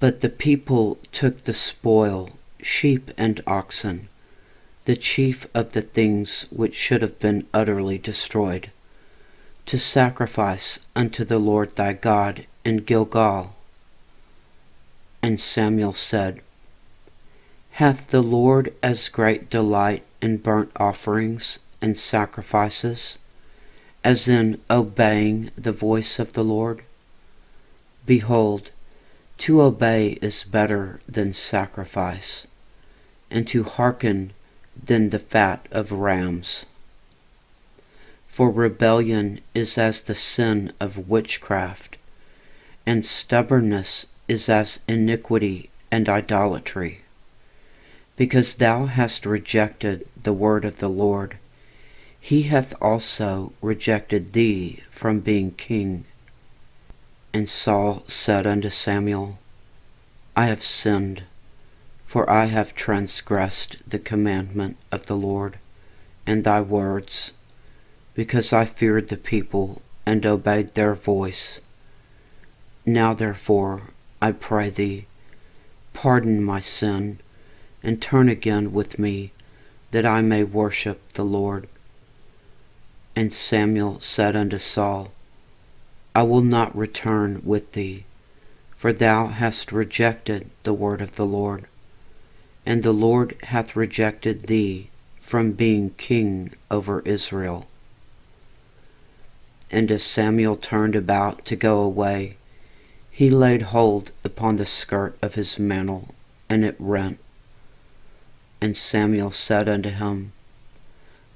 But the people took the spoil, sheep and oxen, the chief of the things which should have been utterly destroyed, to sacrifice unto the Lord thy God in Gilgal. And Samuel said, Hath the Lord as great delight in burnt offerings and sacrifices, as in obeying the voice of the Lord? Behold, to obey is better than sacrifice, and to hearken than the fat of rams. For rebellion is as the sin of witchcraft, and stubbornness is as iniquity and idolatry. Because thou hast rejected the word of the Lord, he hath also rejected thee from being king. And Saul said unto Samuel, I have sinned, for I have transgressed the commandment of the Lord and thy words, because I feared the people and obeyed their voice. Now therefore, I pray thee, pardon my sin, and turn again with me, that I may worship the Lord. And Samuel said unto Saul, I will not return with thee, for thou hast rejected the word of the Lord, and the Lord hath rejected thee from being king over Israel. And as Samuel turned about to go away, he laid hold upon the skirt of his mantle, and it rent. And Samuel said unto him,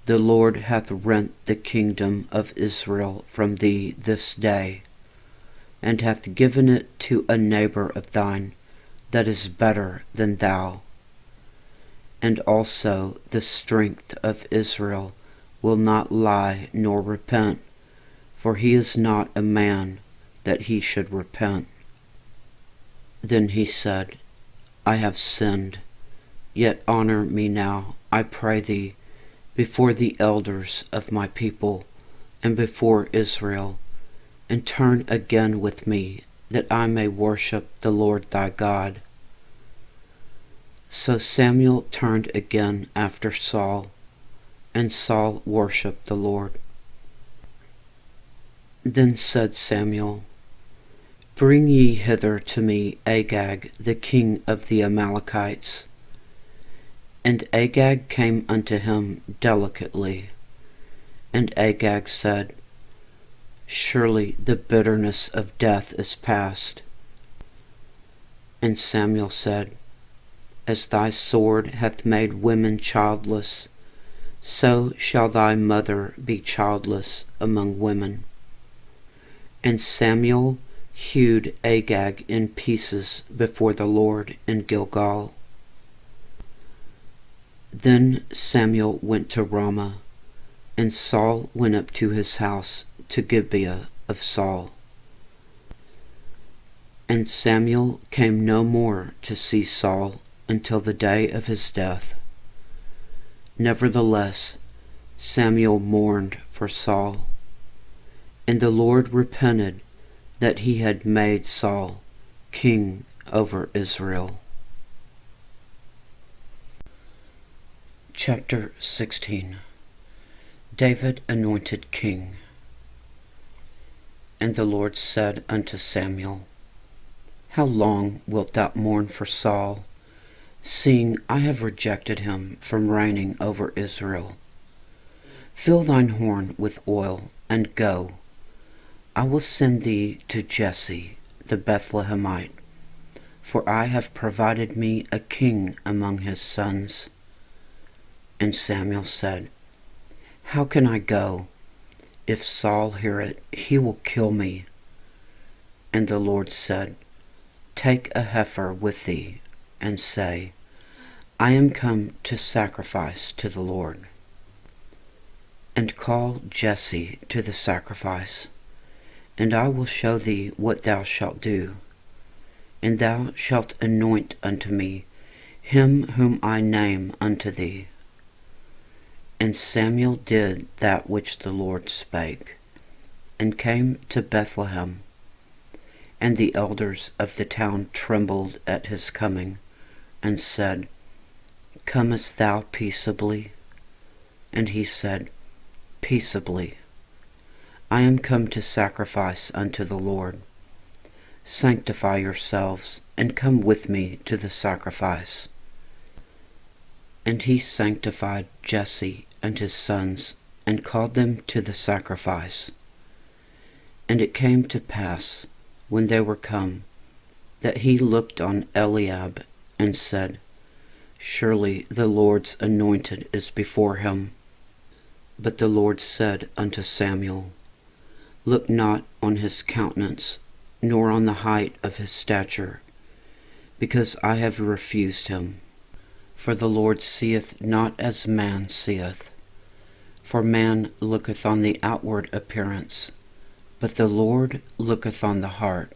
The Lord hath rent the kingdom of Israel from thee this day, and hath given it to a neighbor of thine that is better than thou. And also the strength of Israel will not lie nor repent, for he is not a man that he should repent. Then he said, I have sinned, yet honor me now, I pray thee, before the elders of my people, and before Israel, and turn again with me, that I may worship the Lord thy God. So Samuel turned again after Saul, and Saul worshipped the Lord. Then said Samuel, Bring ye hither to me Agag the king of the Amalekites. And Agag came unto him delicately. And Agag said, Surely the bitterness of death is past. And Samuel said, As thy sword hath made women childless, so shall thy mother be childless among women. And Samuel hewed Agag in pieces before the Lord in Gilgal. Then Samuel went to Ramah, and Saul went up to his house to Gibeah of Saul. And Samuel came no more to see Saul until the day of his death. Nevertheless, Samuel mourned for Saul, and the Lord repented that he had made Saul king over Israel. Chapter 16. David anointed king. And the Lord said unto Samuel, How long wilt thou mourn for Saul, seeing I have rejected him from reigning over Israel? Fill thine horn with oil, and go. I will send thee to Jesse the Bethlehemite, for I have provided me a king among his sons. And Samuel said, How can I go? If Saul hear it, he will kill me. And the Lord said, Take a heifer with thee, and say, I am come to sacrifice to the Lord. And call Jesse to the sacrifice, and I will show thee what thou shalt do. And thou shalt anoint unto me him whom I name unto thee. And Samuel did that which the Lord spake, and came to Bethlehem. And the elders of the town trembled at his coming, and said, Comest thou peaceably? And he said, Peaceably. I am come to sacrifice unto the Lord. Sanctify yourselves, and come with me to the sacrifice. And he sanctified Jesse and his sons, and called them to the sacrifice. And it came to pass, when they were come, that he looked on Eliab, and said, Surely the Lord's anointed is before him. But the Lord said unto Samuel, Look not on his countenance, nor on the height of his stature, because I have refused him. For the Lord seeth not as man seeth. For man looketh on the outward appearance, but the Lord looketh on the heart.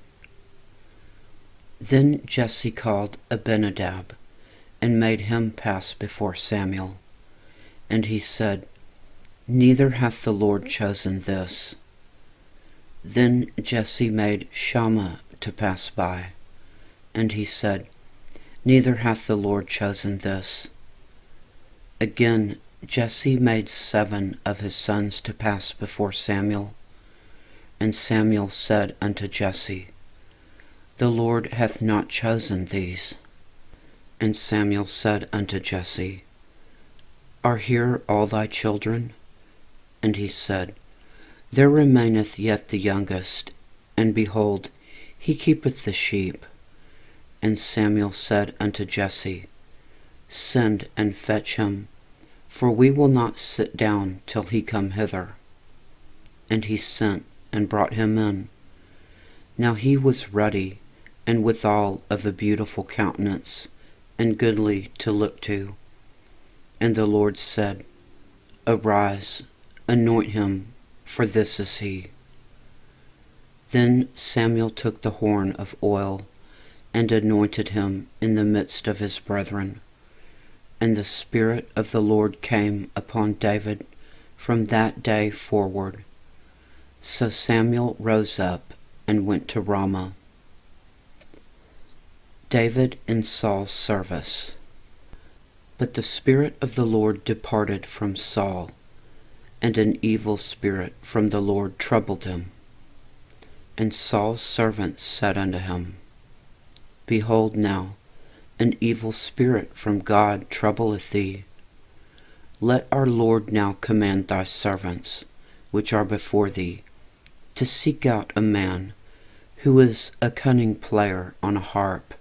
Then Jesse called Abinadab, and made him pass before Samuel. And he said, Neither hath the Lord chosen this. Then Jesse made Shammah to pass by, and he said, Neither hath the Lord chosen this. Again Jesse made 7 of his sons to pass before Samuel. And Samuel said unto Jesse, The Lord hath not chosen these. And Samuel said unto Jesse, Are here all thy children? And he said, There remaineth yet the youngest, and behold, he keepeth the sheep. And Samuel said unto Jesse, Send and fetch him, for we will not sit down till he come hither. And he sent, and brought him in. Now he was ruddy, and withal of a beautiful countenance, and goodly to look to. And the Lord said, Arise, anoint him, for this is he. Then Samuel took the horn of oil, and anointed him in the midst of his brethren. And the Spirit of the Lord came upon David from that day forward. So Samuel rose up and went to Ramah. David in Saul's service. But the Spirit of the Lord departed from Saul, and an evil spirit from the Lord troubled him. And Saul's servants said unto him, Behold now, an evil spirit from God troubleth thee. Let our Lord now command thy servants, which are before thee, to seek out a man, who is a cunning player on a harp.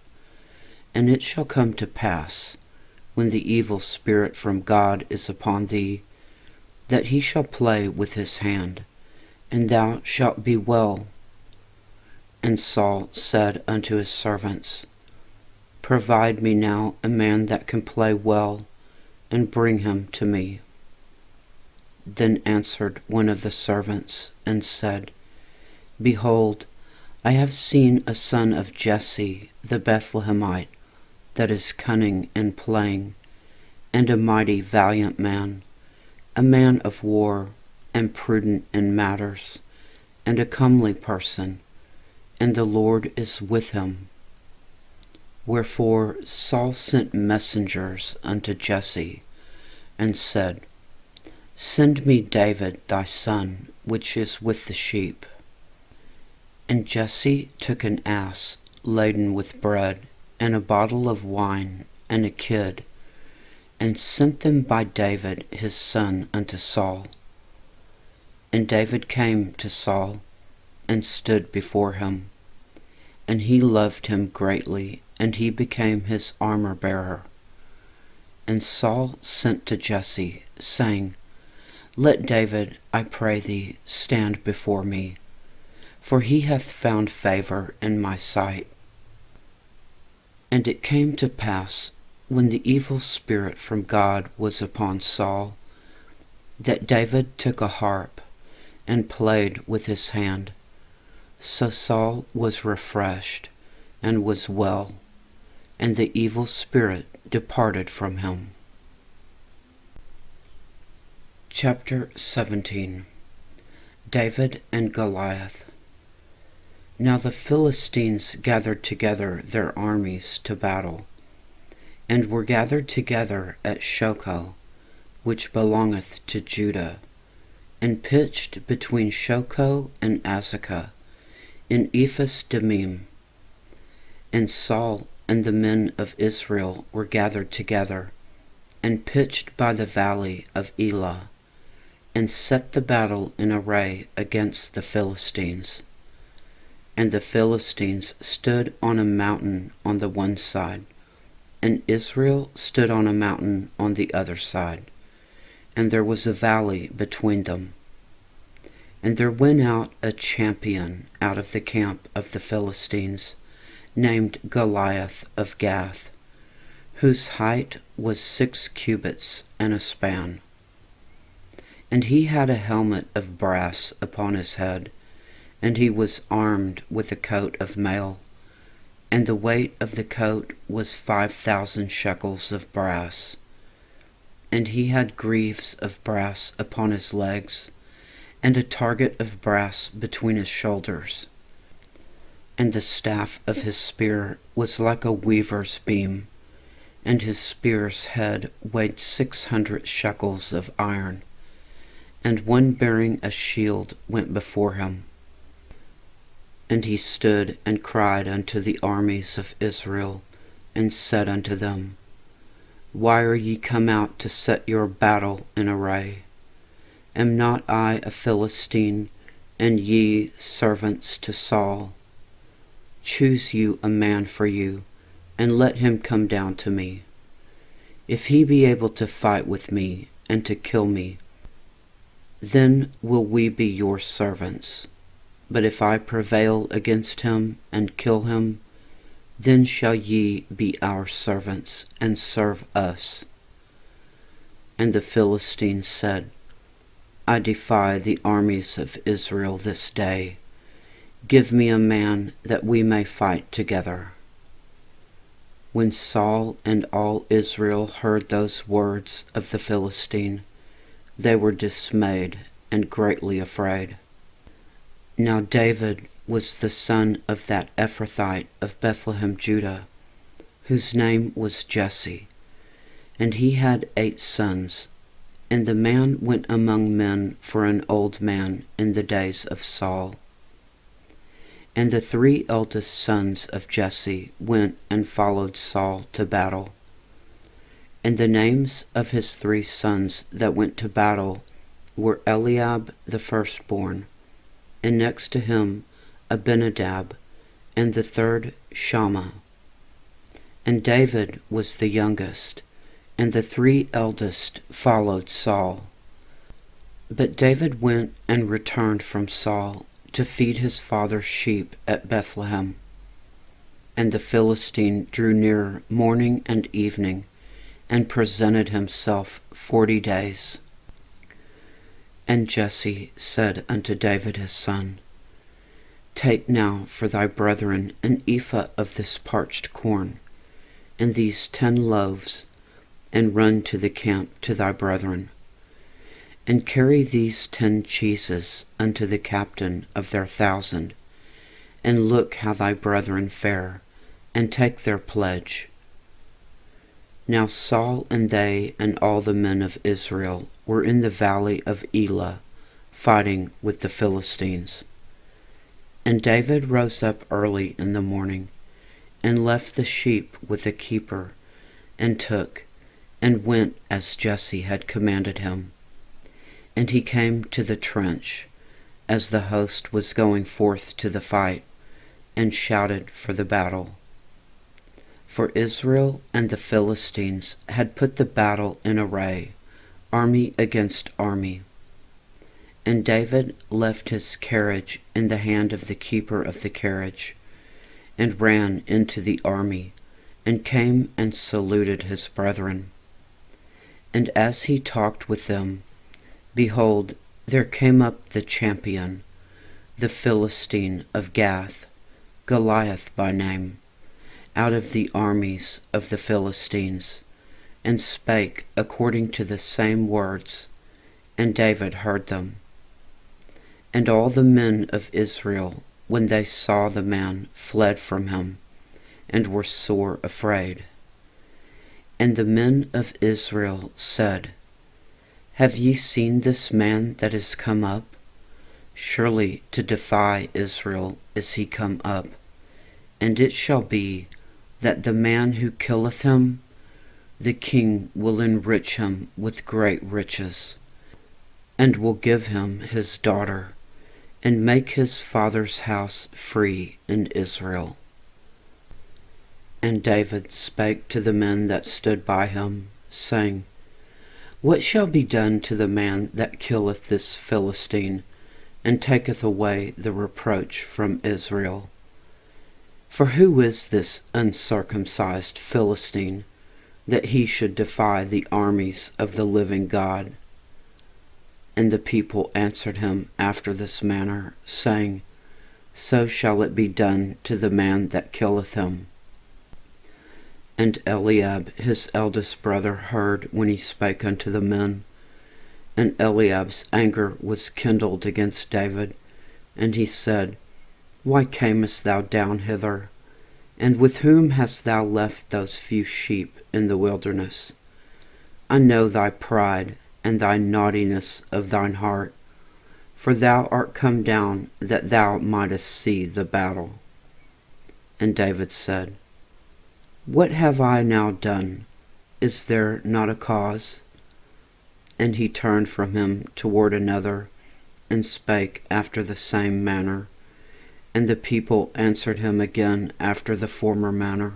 And it shall come to pass, when the evil spirit from God is upon thee, that he shall play with his hand, and thou shalt be well. And Saul said unto his servants, Provide me now a man that can play well, and bring him to me. Then answered one of the servants, and said, Behold, I have seen a son of Jesse the Bethlehemite, that is cunning in playing, and a mighty valiant man, a man of war, and prudent in matters, and a comely person, and the Lord is with him. Wherefore Saul sent messengers unto Jesse, and said, Send me David thy son, which is with the sheep. And Jesse took an ass laden with bread, and a bottle of wine, and a kid, and sent them by David his son unto Saul. And David came to Saul, and stood before him. And he loved him greatly, and he became his armor-bearer. And Saul sent to Jesse, saying, Let David, I pray thee, stand before me, for he hath found favor in my sight. And it came to pass, when the evil spirit from God was upon Saul, that David took a harp, and played with his hand. So Saul was refreshed, and was well, and the evil spirit departed from him. Chapter 17. David and Goliath. Now the Philistines gathered together their armies to battle, and were gathered together at Shochoh, which belongeth to Judah, and pitched between Shochoh and Azekah, in Ephes Dammim. And Saul and the men of Israel were gathered together, and pitched by the valley of Elah, and set the battle in array against the Philistines. And the Philistines stood on a mountain on the one side, and Israel stood on a mountain on the other side, and there was a valley between them. And there went out a champion out of the camp of the Philistines, named Goliath of Gath, whose height was 6 cubits and a span. And he had a helmet of brass upon his head, and he was armed with a coat of mail, and the weight of the coat was 5,000 shekels of brass. And he had greaves of brass upon his legs, and a target of brass between his shoulders. And the staff of his spear was like a weaver's beam, and his spear's head weighed 600 shekels of iron. And one bearing a shield went before him. And he stood and cried unto the armies of Israel, and said unto them, Why are ye come out to set your battle in array? Am not I a Philistine, and ye servants to Saul? Choose you a man for you, and let him come down to me. If he be able to fight with me, and to kill me, then will we be your servants. But if I prevail against him, and kill him, then shall ye be our servants, and serve us. And the Philistines said, I defy the armies of Israel this day. Give me a man, that we may fight together. When Saul and all Israel heard those words of the Philistine, they were dismayed and greatly afraid. Now David was the son of that Ephrathite of Bethlehem, Judah, whose name was Jesse, and he had 8 sons. And the man went among men for an old man in the days of Saul. And the 3 eldest sons of Jesse went and followed Saul to battle. And the names of his 3 sons that went to battle were Eliab the firstborn, and next to him Abinadab, and the 3rd Shammah. And David was the youngest, and the 3 eldest followed Saul. But David went and returned from Saul to feed his father's sheep at Bethlehem. And the Philistine drew near morning and evening, and presented himself 40 days. And Jesse said unto David his son, Take now for thy brethren an ephah of this parched corn, and these 10 loaves, and run to the camp to thy brethren. And carry these 10 cheeses unto the captain of their 1,000, and look how thy brethren fare, and take their pledge. Now Saul and they and all the men of Israel were in the valley of Elah, fighting with the Philistines. And David rose up early in the morning, and left the sheep with a keeper, and took, and went as Jesse had commanded him. And he came to the trench, as the host was going forth to the fight, and shouted for the battle. For Israel and the Philistines had put the battle in array, army against army. And David left his carriage in the hand of the keeper of the carriage, and ran into the army, and came and saluted his brethren. And as he talked with them, behold, there came up the champion, the Philistine of Gath, Goliath by name, out of the armies of the Philistines, and spake according to the same words, and David heard them. And all the men of Israel, when they saw the man, fled from him, and were sore afraid. And the men of Israel said, Have ye seen this man that is come up? Surely to defy Israel is he come up. And it shall be, that the man who killeth him, the king will enrich him with great riches, and will give him his daughter, and make his father's house free in Israel. And David spake to the men that stood by him, saying, What shall be done to the man that killeth this Philistine, and taketh away the reproach from Israel? For who is this uncircumcised Philistine, that he should defy the armies of the living God? And the people answered him after this manner, saying, So shall it be done to the man that killeth him. And Eliab his eldest brother heard when he spake unto the men. And Eliab's anger was kindled against David, and he said, Why camest thou down hither? And with whom hast thou left those few sheep in the wilderness? I know thy pride, and thy naughtiness of thine heart, for thou art come down that thou mightest see the battle. And David said, What have I now done? Is there not a cause? And he turned from him toward another, and spake after the same manner. And the people answered him again after the former manner.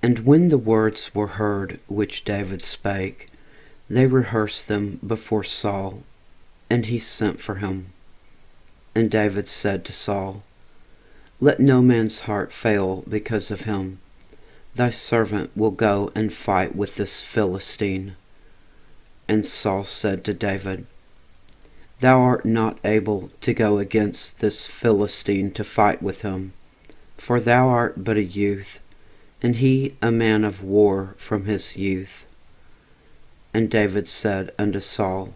And when the words were heard which David spake, they rehearsed them before Saul, and he sent for him. And David said to Saul, Let no man's heart fail because of him. Thy servant will go and fight with this Philistine. And Saul said to David, Thou art not able to go against this Philistine to fight with him, for thou art but a youth, and he a man of war from his youth. And David said unto Saul,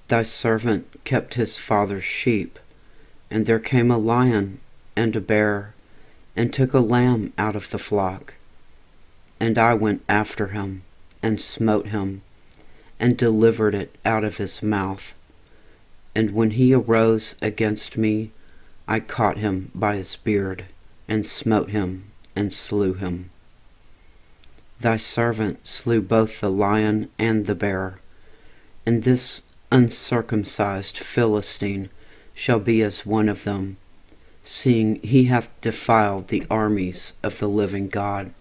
Thy servant kept his father's sheep, and there came a lion and a bear, and took a lamb out of the flock. And I went after him, and smote him, and delivered it out of his mouth. And when he arose against me, I caught him by his beard, and smote him, and slew him. Thy servant slew both the lion and the bear, and this uncircumcised Philistine shall be as one of them, seeing he hath defiled the armies of the living God.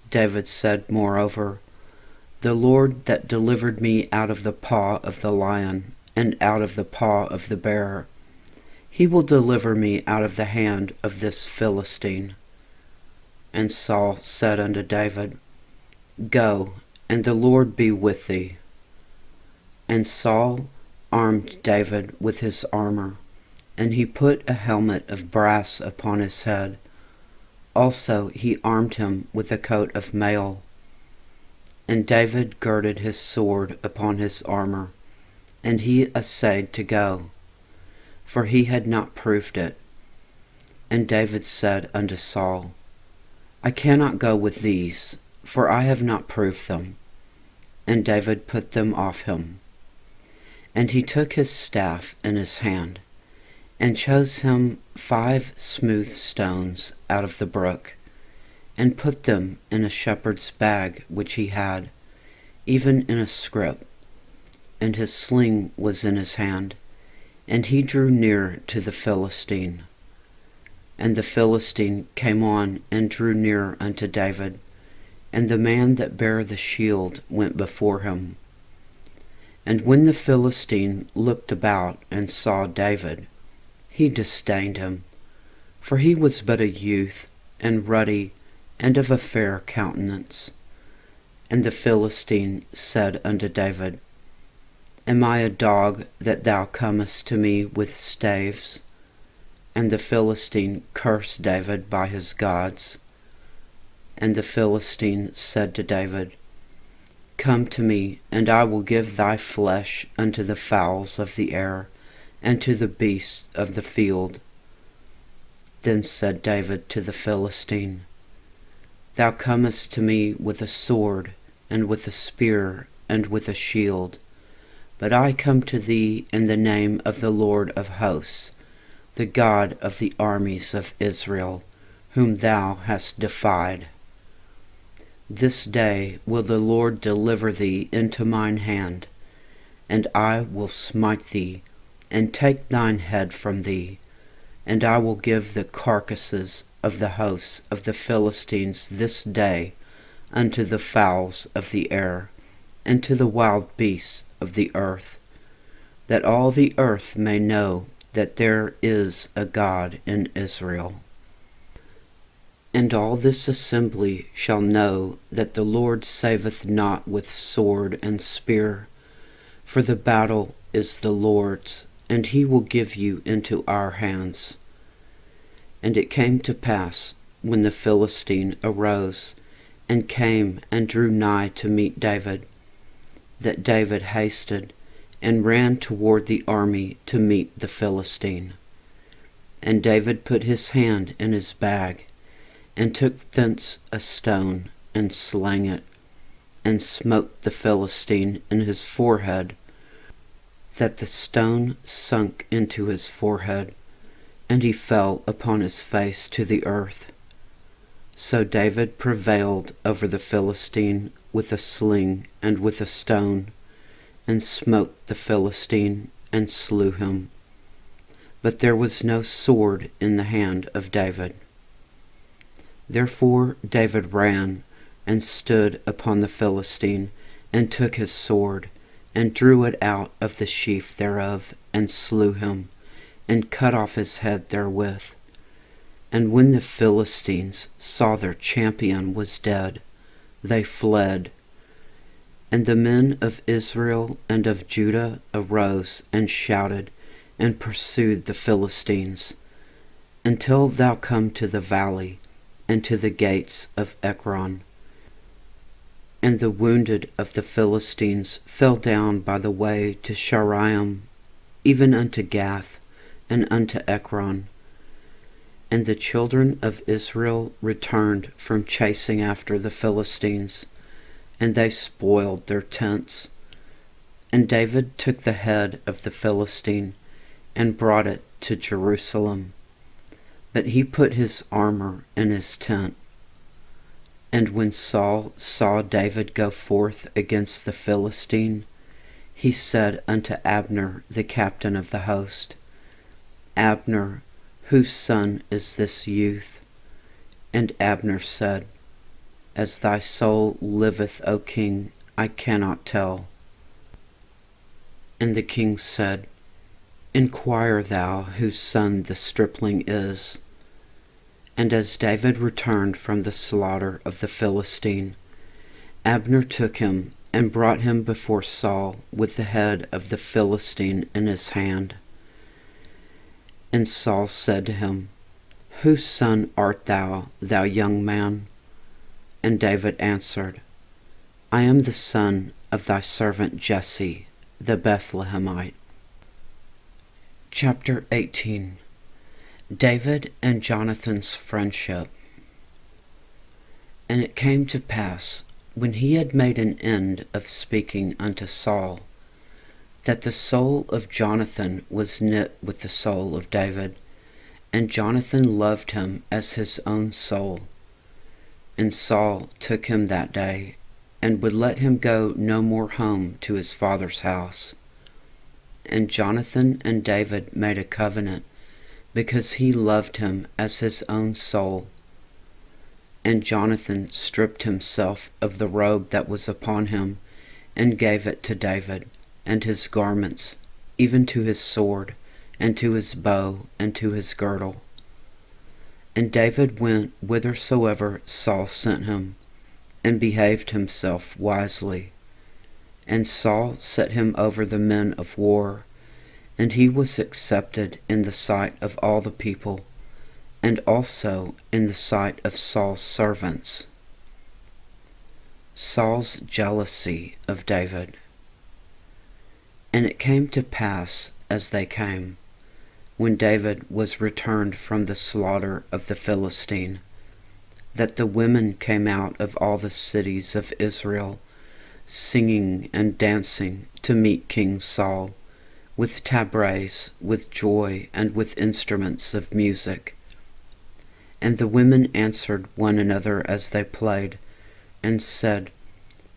David said moreover, The Lord that delivered me out of the paw of the lion, and out of the paw of the bear, he will deliver me out of the hand of this Philistine. And Saul said unto David, Go, and the Lord be with thee. And Saul armed David with his armor, and he put a helmet of brass upon his head. Also he armed him with a coat of mail. And David girded his sword upon his armor, and he essayed to go, for he had not proved it. And David said unto Saul, I cannot go with these, for I have not proved them. And David put them off him. And he took his staff in his hand, and chose him 5 smooth stones out of the brook, and put them in a shepherd's bag which he had, even in a scrip, and his sling was in his hand, and he drew near to the Philistine. And the Philistine came on and drew near unto David, and the man that bare the shield went before him. And when the Philistine looked about and saw David, he disdained him, for he was but a youth, and ruddy, and of a fair countenance. And the Philistine said unto David, Am I a dog that thou comest to me with staves? And the Philistine cursed David by his gods. And the Philistine said to David, Come to me, and I will give thy flesh unto the fowls of the air, and to the beasts of the field. Then said David to the Philistine, Thou comest to me with a sword, and with a spear, and with a shield. But I come to thee in the name of the Lord of hosts, the God of the armies of Israel, whom thou hast defied. This day will the Lord deliver thee into mine hand, and I will smite thee, and take thine head from thee, and I will give the carcasses of the hosts of the Philistines this day unto the fowls of the air, and to the wild beasts of the earth, that all the earth may know that there is a God in Israel. And all this assembly shall know that the Lord saveth not with sword and spear, for the battle is the Lord's, and he will give you into our hands. And it came to pass, when the Philistine arose, and came and drew nigh to meet David, that David hasted, and ran toward the army to meet the Philistine. And David put his hand in his bag, and took thence a stone, and slang it, and smote the Philistine in his forehead, that the stone sunk into his forehead, and he fell upon his face to the earth. So David prevailed over the Philistine with a sling and with a stone, and smote the Philistine, and slew him. But there was no sword in the hand of David. Therefore David ran, and stood upon the Philistine, and took his sword, and drew it out of the sheath thereof, and slew him, and cut off his head therewith. And when the Philistines saw their champion was dead, they fled. And the men of Israel and of Judah arose and shouted, and pursued the Philistines, until thou come to the valley, and to the gates of Ekron. And the wounded of the Philistines fell down by the way to Sharaim, even unto Gath, and unto Ekron. And the children of Israel returned from chasing after the Philistines, and they spoiled their tents. And David took the head of the Philistine, and brought it to Jerusalem. But he put his armor in his tent. And when Saul saw David go forth against the Philistine, he said unto Abner the captain of the host, Abner, whose son is this youth? And Abner said, As thy soul liveth, O king, I cannot tell. And the king said, Inquire thou whose son the stripling is. And as David returned from the slaughter of the Philistine, Abner took him, and brought him before Saul with the head of the Philistine in his hand. And Saul said to him, Whose son art thou, thou young man? And David answered, I am the son of thy servant Jesse, the Bethlehemite. Chapter 18. David and Jonathan's friendship. And it came to pass, when he had made an end of speaking unto Saul, that the soul of Jonathan was knit with the soul of David, and Jonathan loved him as his own soul. And Saul took him that day, and would let him go no more home to his father's house. And Jonathan and David made a covenant, because he loved him as his own soul. And Jonathan stripped himself of the robe that was upon him, and gave it to David, and his garments, even to his sword, and to his bow, and to his girdle. And David went whithersoever Saul sent him, and behaved himself wisely. And Saul set him over the men of war, and he was accepted in the sight of all the people, and also in the sight of Saul's servants. Saul's jealousy of David. And it came to pass, as they came, when David was returned from the slaughter of the Philistine, that the women came out of all the cities of Israel, singing and dancing to meet King Saul, with tabrets, with joy, and with instruments of music. And the women answered one another as they played, and said,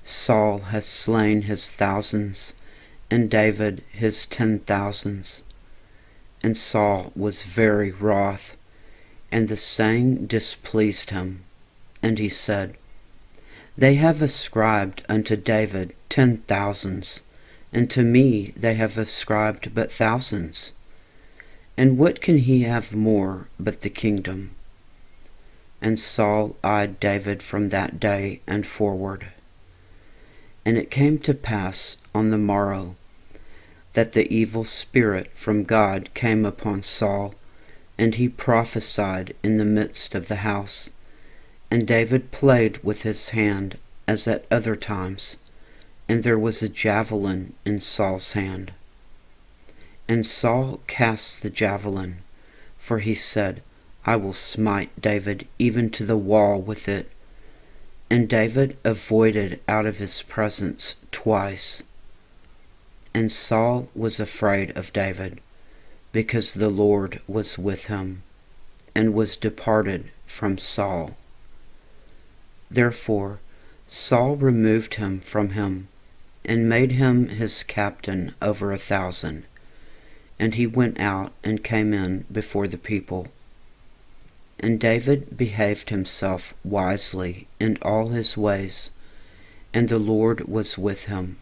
Saul has slain his thousands, and David his 10,000s. And Saul was very wroth, and the saying displeased him. And he said, They have ascribed unto David 10,000s, and to me they have ascribed but thousands. And what can he have more but the kingdom? And Saul eyed David from that day and forward. And it came to pass on the morrow that the evil spirit from God came upon Saul, and he prophesied in the midst of the house. And David played with his hand as at other times, and there was a javelin in Saul's hand. And Saul cast the javelin, for he said, I will smite David even to the wall with it. And David avoided out of his presence twice. And Saul was afraid of David, because the Lord was with him, and was departed from Saul. Therefore Saul removed him from him, and made him his captain over 1,000. And he went out and came in before the people. And David behaved himself wisely in all his ways, and the Lord was with him.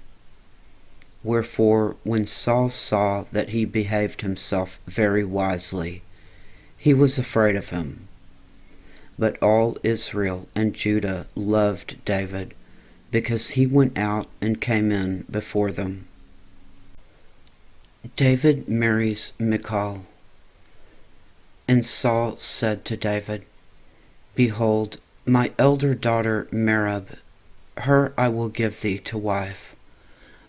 Wherefore, when Saul saw that he behaved himself very wisely, he was afraid of him. But all Israel and Judah loved David, because he went out and came in before them. David marries Michal. And Saul said to David, Behold, my elder daughter Merab, her I will give thee to wife.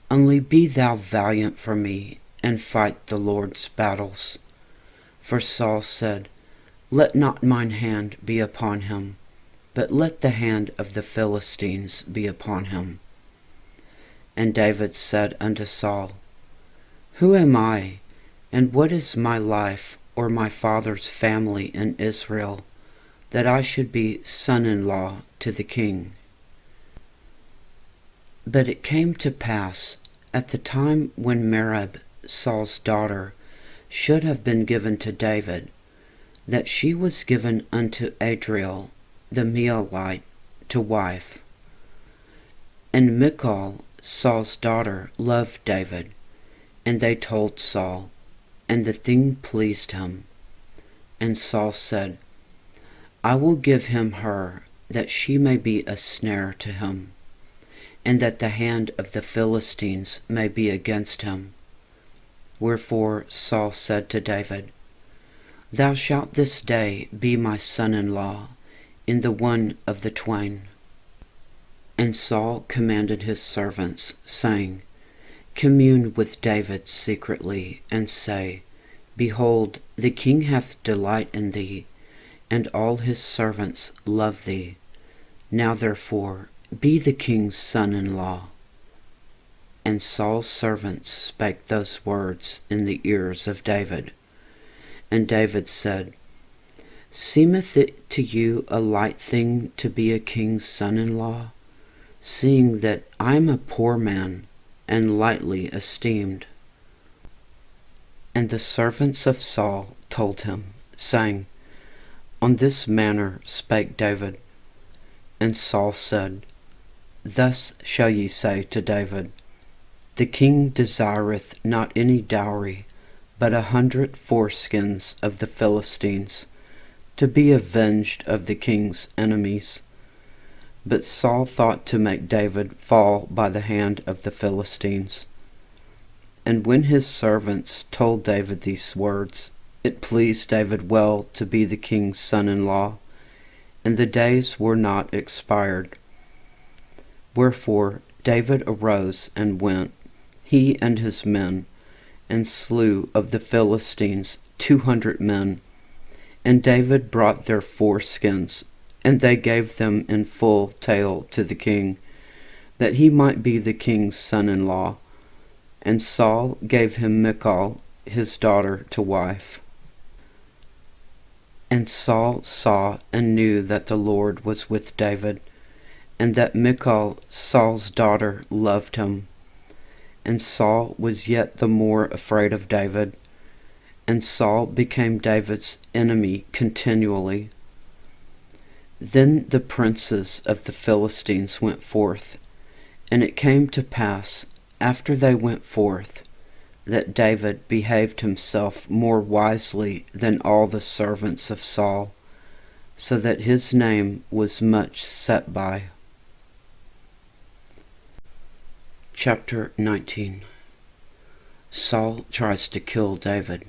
Only be thou valiant for me, and fight the Lord's battles. For Saul said, Let not mine hand be upon him, but let the hand of the Philistines be upon him. And David said unto Saul, Who am I, and what is my life, or my father's family in Israel, that I should be son-in-law to the king? But it came to pass, at the time when Merab, Saul's daughter, should have been given to David, that she was given unto Adriel the Meholite to wife. And Michal, Saul's daughter, loved David, and they told Saul, and the thing pleased him. And Saul said, I will give him her, that she may be a snare to him, and that the hand of the Philistines may be against him. Wherefore Saul said to David, Thou shalt this day be my son-in-law in the one of the twain. And Saul commanded his servants, saying, Commune with David secretly, and say, Behold, the king hath delight in thee, and all his servants love thee. Now therefore be the king's son-in-law. And Saul's servants spake those words in the ears of David. And David said, Seemeth it to you a light thing to be a king's son-in-law, seeing that I am a poor man, and lightly esteemed? And the servants of Saul told him, saying, On this manner spake David. And Saul said, Thus shall ye say to David, The king desireth not any dowry, but 100 foreskins of the Philistines, to be avenged of the king's enemies. But Saul thought to make David fall by the hand of the Philistines. And when his servants told David these words, it pleased David well to be the king's son-in-law, and the days were not expired. Wherefore David arose and went, he and his men, and slew of the Philistines 200 men. And David brought their foreskins, and they gave them in full tale to the king, that he might be the king's son-in-law. And Saul gave him Michal, his daughter, to wife. And Saul saw and knew that the Lord was with David, and that Michal, Saul's daughter, loved him. And Saul was yet the more afraid of David, and Saul became David's enemy continually. Then the princes of the Philistines went forth, and it came to pass, after they went forth, that David behaved himself more wisely than all the servants of Saul, so that his name was much set by. Chapter 19. Saul tries to kill David.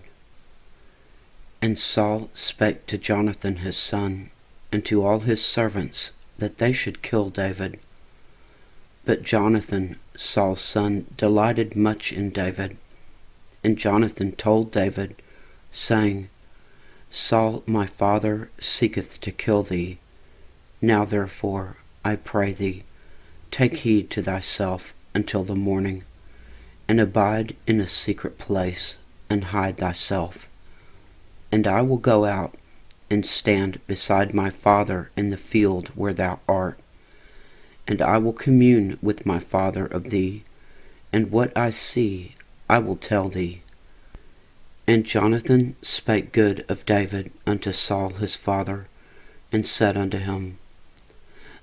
And Saul spake to Jonathan his son, and to all his servants, that they should kill David. But Jonathan, Saul's son, delighted much in David. And Jonathan told David, saying, Saul my father seeketh to kill thee. Now therefore, I pray thee, take heed to thyself until the morning, and abide in a secret place, and hide thyself. And I will go out and stand beside my father in the field where thou art, and I will commune with my father of thee, and what I see I will tell thee. And Jonathan spake good of David unto Saul his father, and said unto him,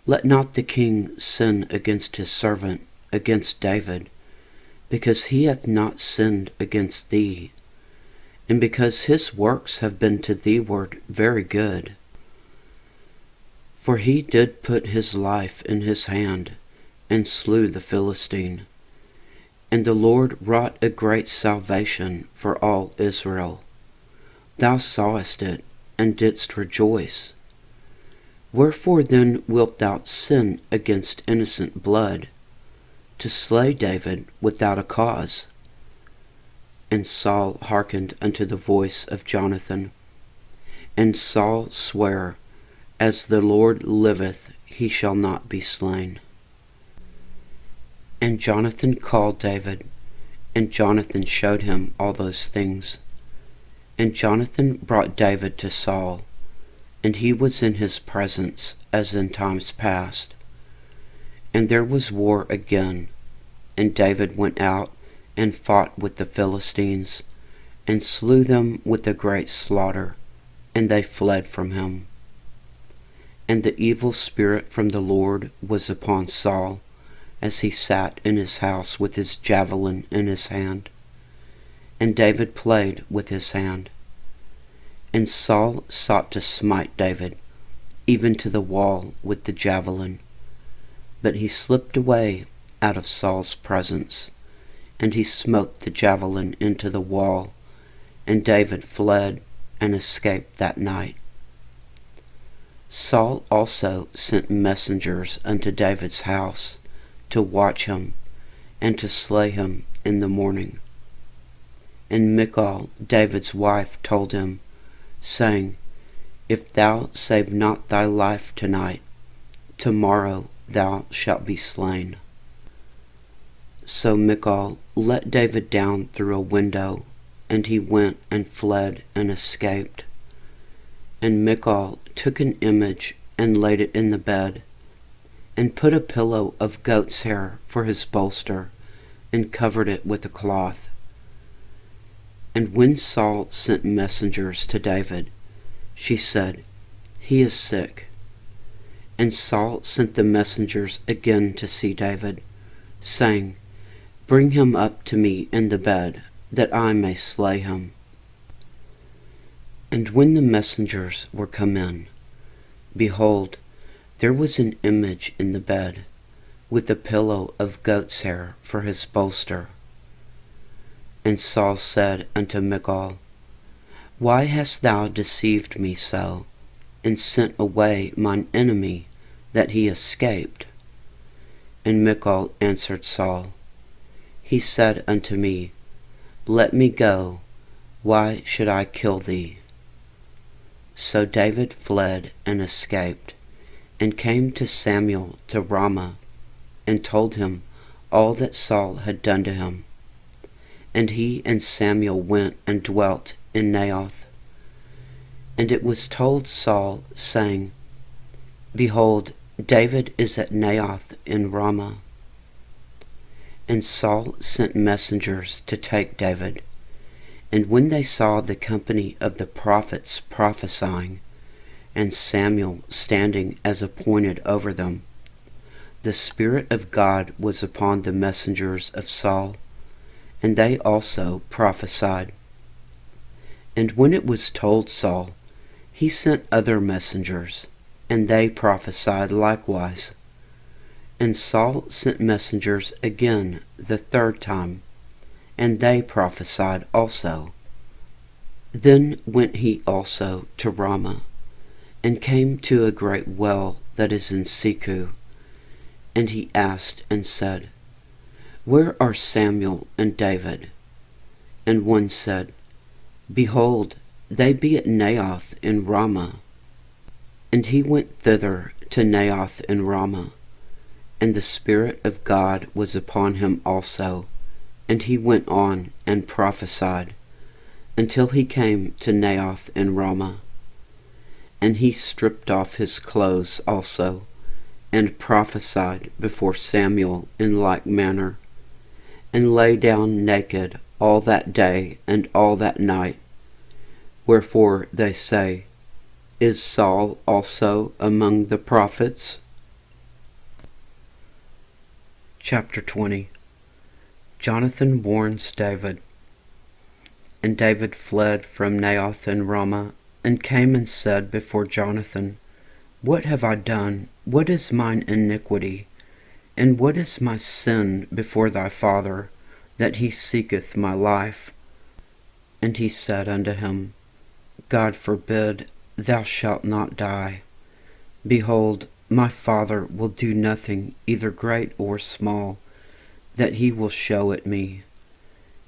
Let not the king sin against his servant, against David, because he hath not sinned against thee, and because his works have been to thee-ward very good. For he did put his life in his hand, and slew the Philistine. And the Lord wrought a great salvation for all Israel. Thou sawest it, and didst rejoice. Wherefore then wilt thou sin against innocent blood, to slay David without a cause? And Saul hearkened unto the voice of Jonathan. And Saul sware, As the Lord liveth, he shall not be slain. And Jonathan called David, and Jonathan showed him all those things. And Jonathan brought David to Saul, and he was in his presence as in times past. And there was war again, and David went out and fought with the Philistines, and slew them with a great slaughter, and they fled from him. And the evil spirit from the Lord was upon Saul, as he sat in his house with his javelin in his hand. And David played with his hand. And Saul sought to smite David, even to the wall with the javelin. But he slipped away out of Saul's presence, and he smote the javelin into the wall, and David fled and escaped that night. Saul also sent messengers unto David's house, to watch him, and to slay him in the morning. And Michal, David's wife, told him, saying, If thou save not thy life tonight, tomorrow thou shalt be slain. So Michal let David down through a window, and he went and fled and escaped. And Michal took an image and laid it in the bed, and put a pillow of goat's hair for his bolster, and covered it with a cloth. And when Saul sent messengers to David, she said, He is sick. And Saul sent the messengers again to see David, saying, Bring him up to me in the bed, that I may slay him. And when the messengers were come in, behold, there was an image in the bed, with a pillow of goat's hair for his bolster. And Saul said unto Michal, Why hast thou deceived me so, and sent away mine enemy, that he escaped? And Michal answered Saul, He said unto me, Let me go, why should I kill thee? So David fled and escaped, and came to Samuel to Ramah, and told him all that Saul had done to him. And he and Samuel went and dwelt in Naioth. And it was told Saul, saying, Behold, David is at Naioth in Ramah. And Saul sent messengers to take David. And when they saw the company of the prophets prophesying, and Samuel standing as appointed over them, the Spirit of God was upon the messengers of Saul, and they also prophesied. And when it was told Saul, he sent other messengers, and they prophesied likewise. And Saul sent messengers again the third time, and they prophesied also. Then went he also to Ramah, and came to a great well that is in Seku. And he asked and said, Where are Samuel and David? And one said, Behold, they be at Naioth in Ramah. And he went thither to Naioth in Ramah, and the Spirit of God was upon him also, and he went on and prophesied, until he came to Naioth in Ramah. And he stripped off his clothes also, and prophesied before Samuel in like manner, and lay down naked all that day and all that night. Wherefore they say, Is Saul also among the prophets? Chapter 20. Jonathan warns David. And David fled from Naioth in Ramah, and came and said before Jonathan, What have I done? What is mine iniquity? And what is my sin before thy father, that he seeketh my life? And he said unto him, God forbid, thou shalt not die. Behold, my father will do nothing, either great or small, that he will show it me.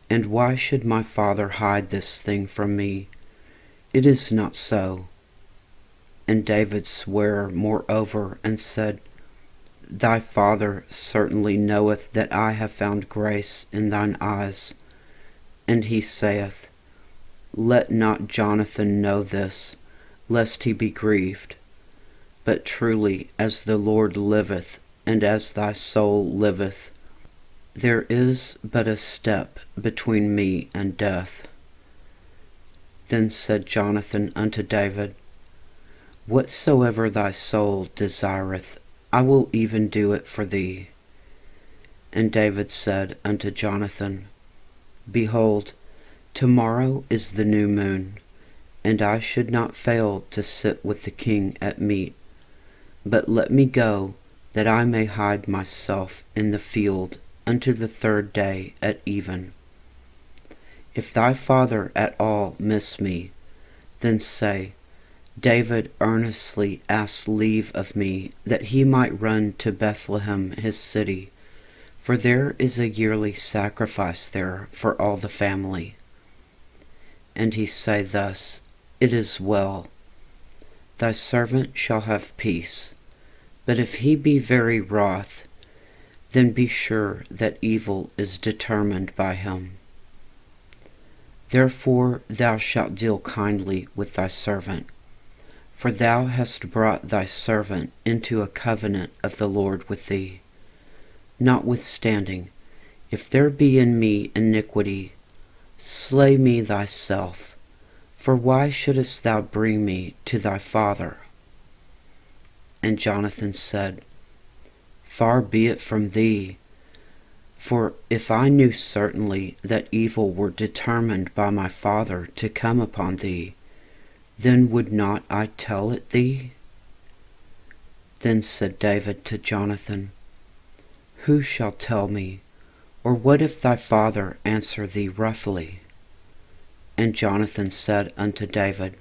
And why should my father hide this thing from me? It is not so. And David sware moreover, and said, Thy father certainly knoweth that I have found grace in thine eyes. And he saith, Let not Jonathan know this, lest he be grieved. But truly, as the Lord liveth, and as thy soul liveth, there is but a step between me and death. Then said Jonathan unto David, Whatsoever thy soul desireth, I will even do it for thee. And David said unto Jonathan, Behold, tomorrow is the new moon, and I should not fail to sit with the king at meat. But let me go, that I may hide myself in the field unto the third day at even. If thy father at all miss me, then say, David earnestly asked leave of me, that he might run to Bethlehem his city, for there is a yearly sacrifice there for all the family. And he say thus, It is well. Thy servant shall have peace. But if he be very wroth, then be sure that evil is determined by him. Therefore thou shalt deal kindly with thy servant, for thou hast brought thy servant into a covenant of the Lord with thee. Notwithstanding, if there be in me iniquity, slay me thyself, for why shouldest thou bring me to thy father? And Jonathan said, Far be it from thee, For if I knew certainly that evil were determined by my father to come upon thee, then would not I tell it thee? Then said David to Jonathan, Who shall tell me? Or what if thy father answer thee roughly? And Jonathan said unto David,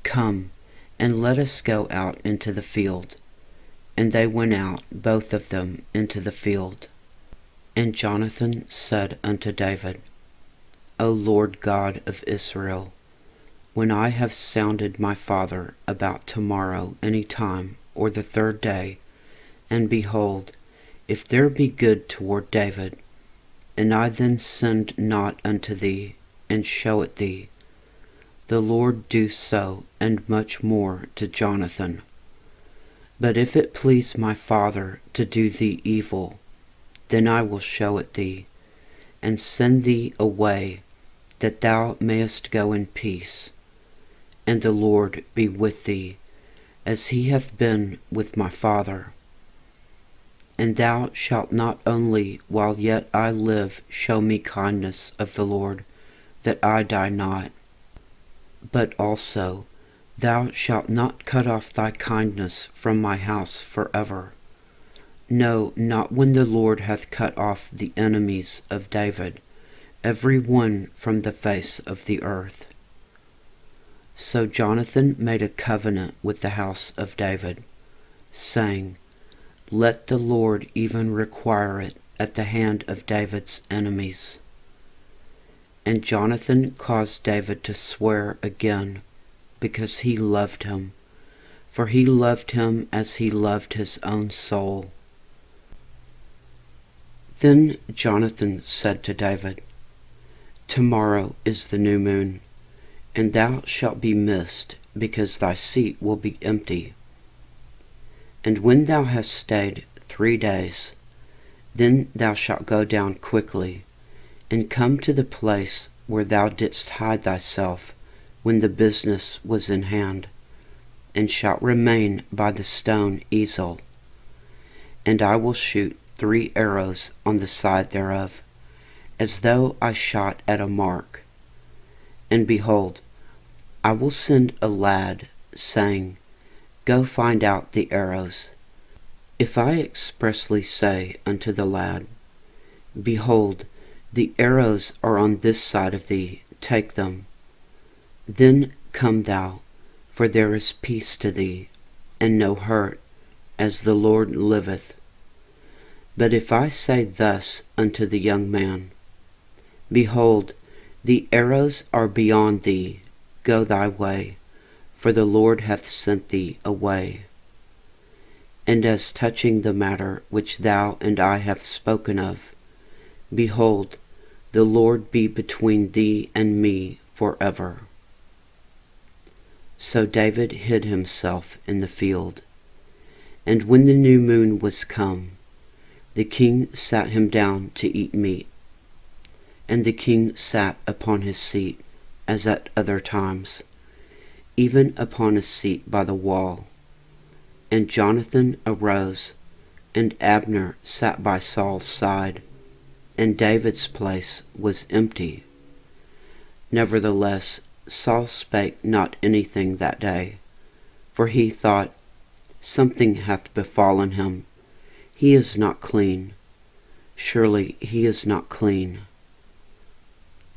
Come, and let us go out into the field. And they went out, both of them, into the field. And Jonathan said unto David, O Lord God of Israel, when I have sounded my father about tomorrow any time, or the third day, and behold, if there be good toward David, and I then send not unto thee, and show it thee, the Lord do so, and much more to Jonathan. But if it please my father to do thee evil, then I will show it thee, and send thee away, that thou mayest go in peace. And the Lord be with thee, as he hath been with my father. And thou shalt not only while yet I live show me kindness of the Lord, that I die not, but also thou shalt not cut off thy kindness from my house forever. No, not when the Lord hath cut off the enemies of David, every one from the face of the earth. So Jonathan made a covenant with the house of David, saying, Let the Lord even require it at the hand of David's enemies. And Jonathan caused David to swear again, because he loved him, for he loved him as he loved his own soul. Then Jonathan said to David, Tomorrow is the new moon, and thou shalt be missed, because thy seat will be empty. And when thou hast stayed 3 days, then thou shalt go down quickly, and come to the place where thou didst hide thyself when the business was in hand, and shalt remain by the stone Ezel. And I will shoot 3 arrows on the side thereof, as though I shot at a mark. And behold, I will send a lad, saying, Go find out the arrows. If I expressly say unto the lad, Behold, the arrows are on this side of thee, take them. Then come thou, for there is peace to thee, and no hurt, as the Lord liveth. But if I say thus unto the young man, Behold, the arrows are beyond thee, go thy way, for the Lord hath sent thee away. And as touching the matter which thou and I have spoken of, behold, the Lord be between thee and me forever. So David hid himself in the field. And when the new moon was come, the king sat him down to eat meat. And the king sat upon his seat, as at other times, even upon a seat by the wall. And Jonathan arose, and Abner sat by Saul's side, and David's place was empty. Nevertheless, Saul spake not anything that day, for he thought, Something hath befallen him. He is not clean. Surely he is not clean.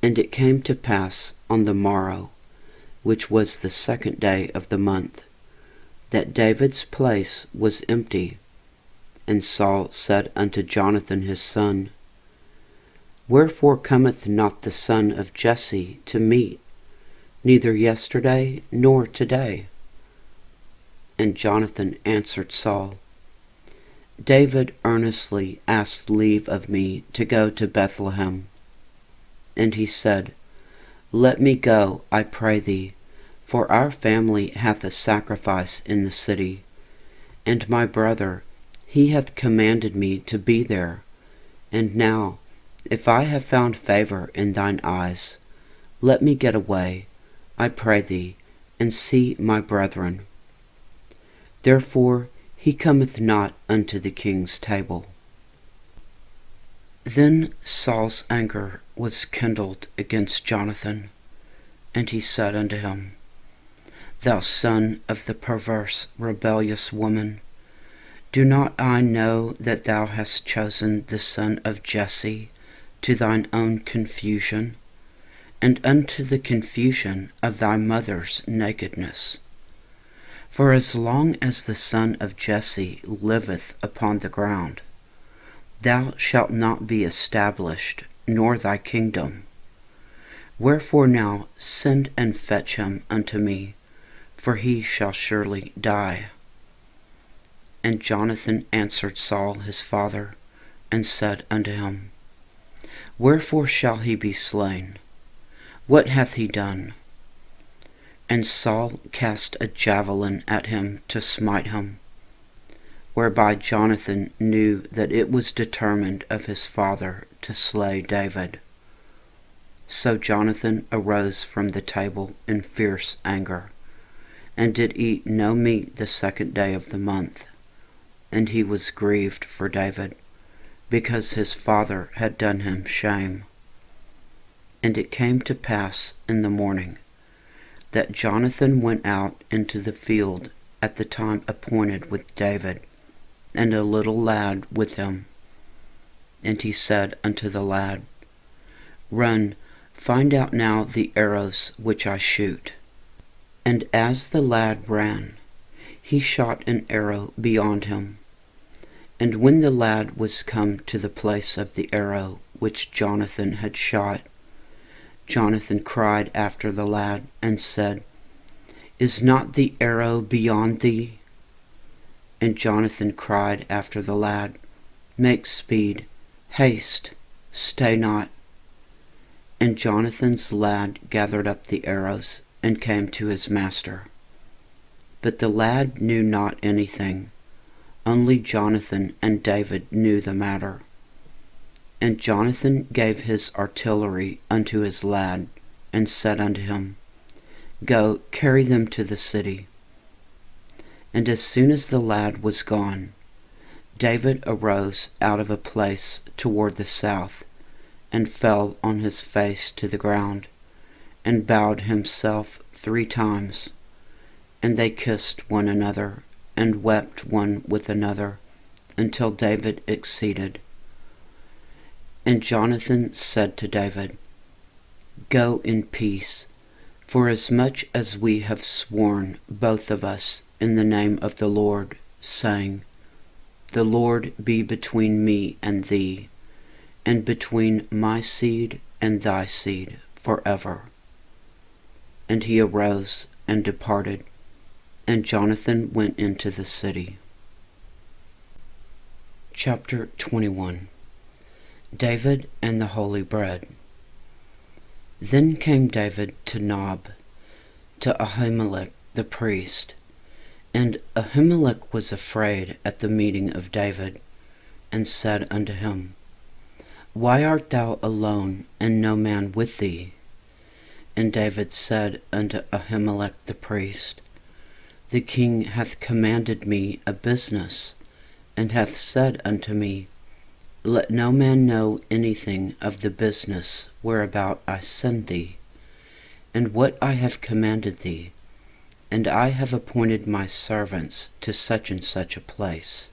And it came to pass on the morrow, which was the 2nd day of the month, that David's place was empty. And Saul said unto Jonathan his son, Wherefore cometh not the son of Jesse to meat, neither yesterday nor today? And Jonathan answered Saul, David earnestly asked leave of me to go to Bethlehem. And he said, Let me go, I pray thee, for our family hath a sacrifice in the city, and my brother, he hath commanded me to be there. And now, if I have found favor in thine eyes, let me get away, I pray thee, and see my brethren. Therefore he cometh not unto the king's table. Then Saul's anger was kindled against Jonathan, and he said unto him, Thou son of the perverse, rebellious woman, do not I know that thou hast chosen the son of Jesse to thine own confusion, and unto the confusion of thy mother's nakedness? For as long as the son of Jesse liveth upon the ground, thou shalt not be established, nor thy kingdom. Wherefore now send and fetch him unto me, for he shall surely die. And Jonathan answered Saul his father, and said unto him, Wherefore shall he be slain? What hath he done? And Saul cast a javelin at him to smite him, whereby Jonathan knew that it was determined of his father to slay David. So Jonathan arose from the table in fierce anger, and did eat no meat the 2nd day of the month. And he was grieved for David, because his father had done him shame. And it came to pass in the morning, that Jonathan went out into the field at the time appointed with David, and a little lad with him. And he said unto the lad, Run, find out now the arrows which I shoot. And as the lad ran, he shot an arrow beyond him. And when the lad was come to the place of the arrow which Jonathan had shot, Jonathan cried after the lad, and said, Is not the arrow beyond thee? And Jonathan cried after the lad, Make speed, haste, stay not. And Jonathan's lad gathered up the arrows, and came to his master. But the lad knew not anything, only Jonathan and David knew the matter. And Jonathan gave his artillery unto his lad, and said unto him, Go, carry them to the city. And as soon as the lad was gone, David arose out of a place toward the south, and fell on his face to the ground, and bowed himself 3 times. And they kissed one another, and wept one with another, until David exceeded. And Jonathan said to David, Go in peace, forasmuch as we have sworn both of us in the name of the Lord, saying, The Lord be between me and thee, and between my seed and thy seed forever. And he arose and departed, and Jonathan went into the city. Chapter 21. David and the Holy Bread. Then came David to Nob, to Ahimelech the priest. And Ahimelech was afraid at the meeting of David, and said unto him, Why art thou alone, and no man with thee? And David said unto Ahimelech the priest, The king hath commanded me a business, and hath said unto me, Let no man know anything of the business whereabout I send thee, and what I have commanded thee, and I have appointed my servants to such and such a place.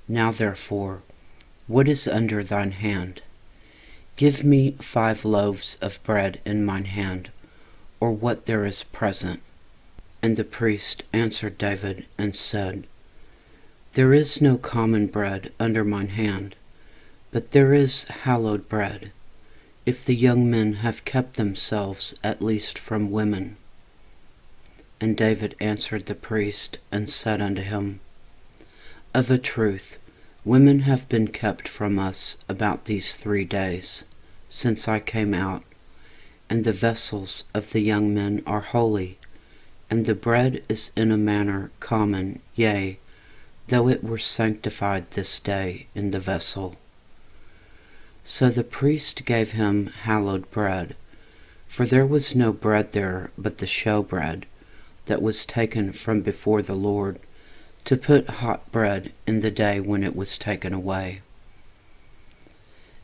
Now therefore, what is under thine hand? Give me 5 loaves of bread in mine hand, or what there is present. And the priest answered David, and said, There is no common bread under mine hand, but there is hallowed bread, if the young men have kept themselves at least from women. And David answered the priest, and said unto him, Of a truth, women have been kept from us about these 3 days, since I came out, and the vessels of the young men are holy, and the bread is in a manner common, yea, though it were sanctified this day in the vessel. So the priest gave him hallowed bread, for there was no bread there but the showbread, that was taken from before the Lord, to put hot bread in the day when it was taken away.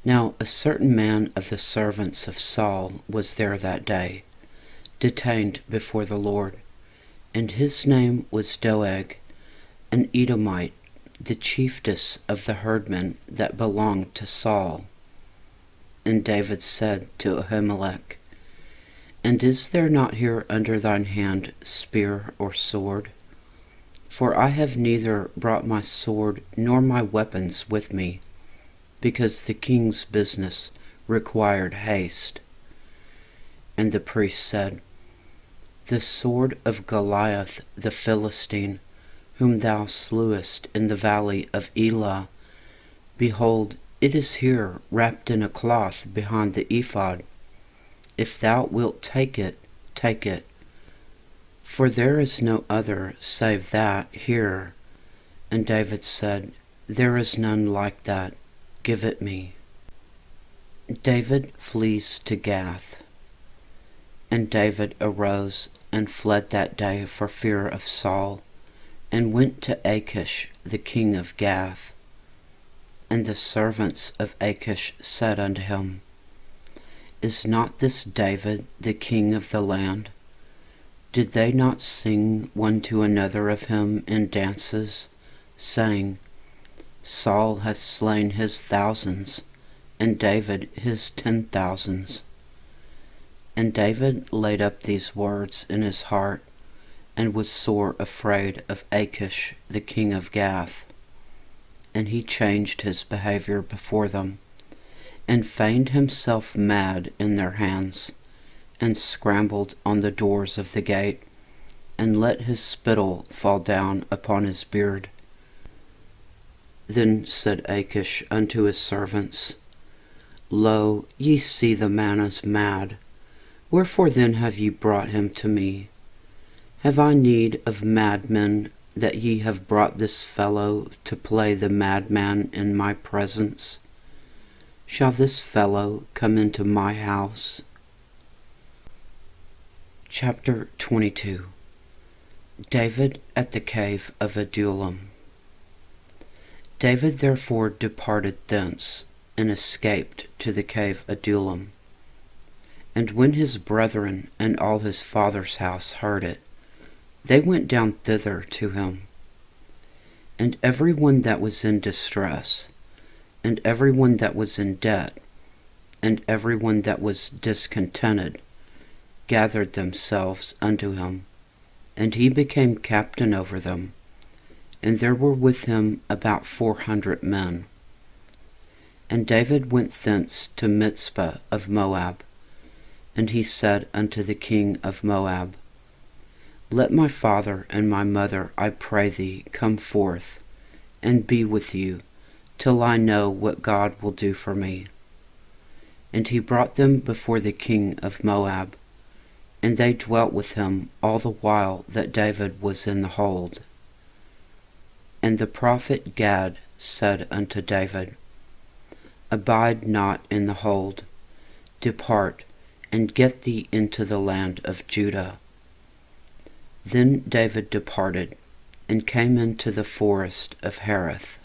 Now a certain man of the servants of Saul was there that day, detained before the Lord, and his name was Doeg, an Edomite, the chiefest of the herdmen that belonged to Saul. And David said to Ahimelech, And is there not here under thine hand spear or sword? For I have neither brought my sword nor my weapons with me, because the king's business required haste. And the priest said, The sword of Goliath the Philistine, whom thou slewest in the valley of Elah, behold, it is here wrapped in a cloth behind the ephod. If thou wilt take it, take it. For there is no other save that here. And David said, There is none like that. Give it me. David flees to Gath. And David arose and fled that day for fear of Saul, and went to Achish the king of Gath. And the servants of Achish said unto him, Is not this David the king of the land? Did they not sing one to another of him in dances, saying, Saul hath slain his thousands, and David his 10,000s? And David laid up these words in his heart, and was sore afraid of Achish the king of Gath. And he changed his behavior before them, and feigned himself mad in their hands, and scrambled on the doors of the gate, and let his spittle fall down upon his beard. Then said Achish unto his servants, Lo, ye see the man is mad. Wherefore then have ye brought him to me? Have I need of madmen, that ye have brought this fellow to play the madman in my presence? Shall this fellow come into my house? Chapter 22. David at the cave of Adullam. David therefore departed thence, and escaped to the cave Adullam. And when his brethren and all his father's house heard it, they went down thither to him. And every one that was in distress, and every one that was in debt, and every one that was discontented, gathered themselves unto him, and he became captain over them. And there were with him about 400 men. And David went thence to Mizpah of Moab, and he said unto the king of Moab, Let my father and my mother, I pray thee, come forth, and be with you, till I know what God will do for me. And he brought them before the king of Moab, and they dwelt with him all the while that David was in the hold. And the prophet Gad said unto David, Abide not in the hold, depart, and get thee into the land of Judah. Then David departed, and came into the forest of Hereth.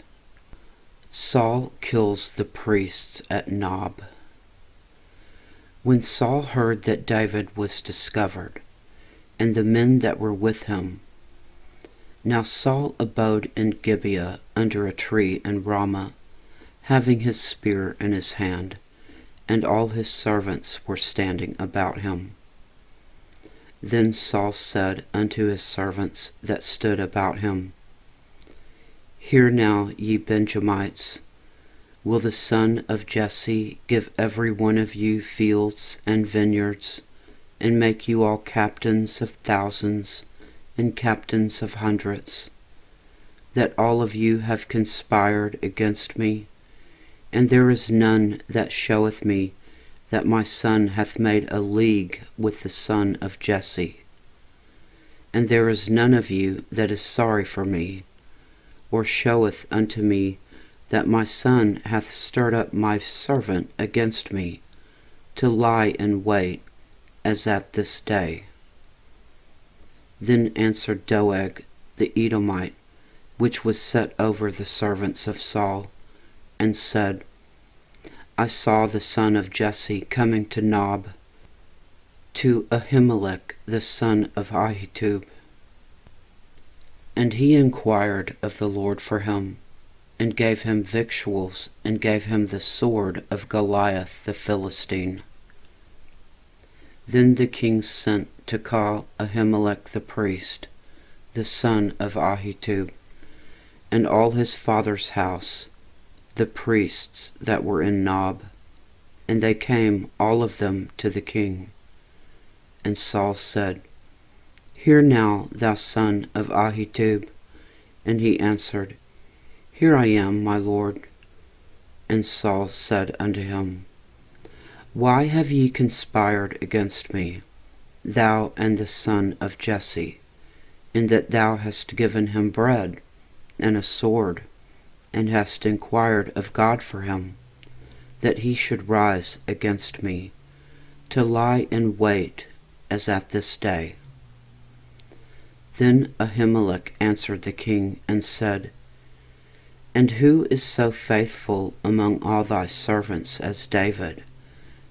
Saul kills the priests at Nob. When Saul heard that David was discovered, and the men that were with him, now Saul abode in Gibeah under a tree in Ramah, having his spear in his hand, and all his servants were standing about him. Then Saul said unto his servants that stood about him, Hear now, ye Benjamites, will the son of Jesse give every one of you fields and vineyards, and make you all captains of thousands, and captains of hundreds, that all of you have conspired against me? And there is none that showeth me that my son hath made a league with the son of Jesse. And there is none of you that is sorry for me, or showeth unto me that my son hath stirred up my servant against me, to lie in wait, as at this day. Then answered Doeg the Edomite, which was set over the servants of Saul, and said, I saw the son of Jesse coming to Nob, to Ahimelech the son of Ahitub. And he inquired of the Lord for him, and gave him victuals, and gave him the sword of Goliath the Philistine. Then the king sent to call Ahimelech the priest, the son of Ahitub, and all his father's house, the priests that were in Nob, and they came all of them to the king. And Saul said, Hear now, thou son of Ahitub. And he answered, Here I am, my lord. And Saul said unto him, Why have ye conspired against me, thou and the son of Jesse, in that thou hast given him bread and a sword, and hast inquired of God for him, that he should rise against me, to lie in wait as at this day? Then Ahimelech answered the king and said, And who is so faithful among all thy servants as David,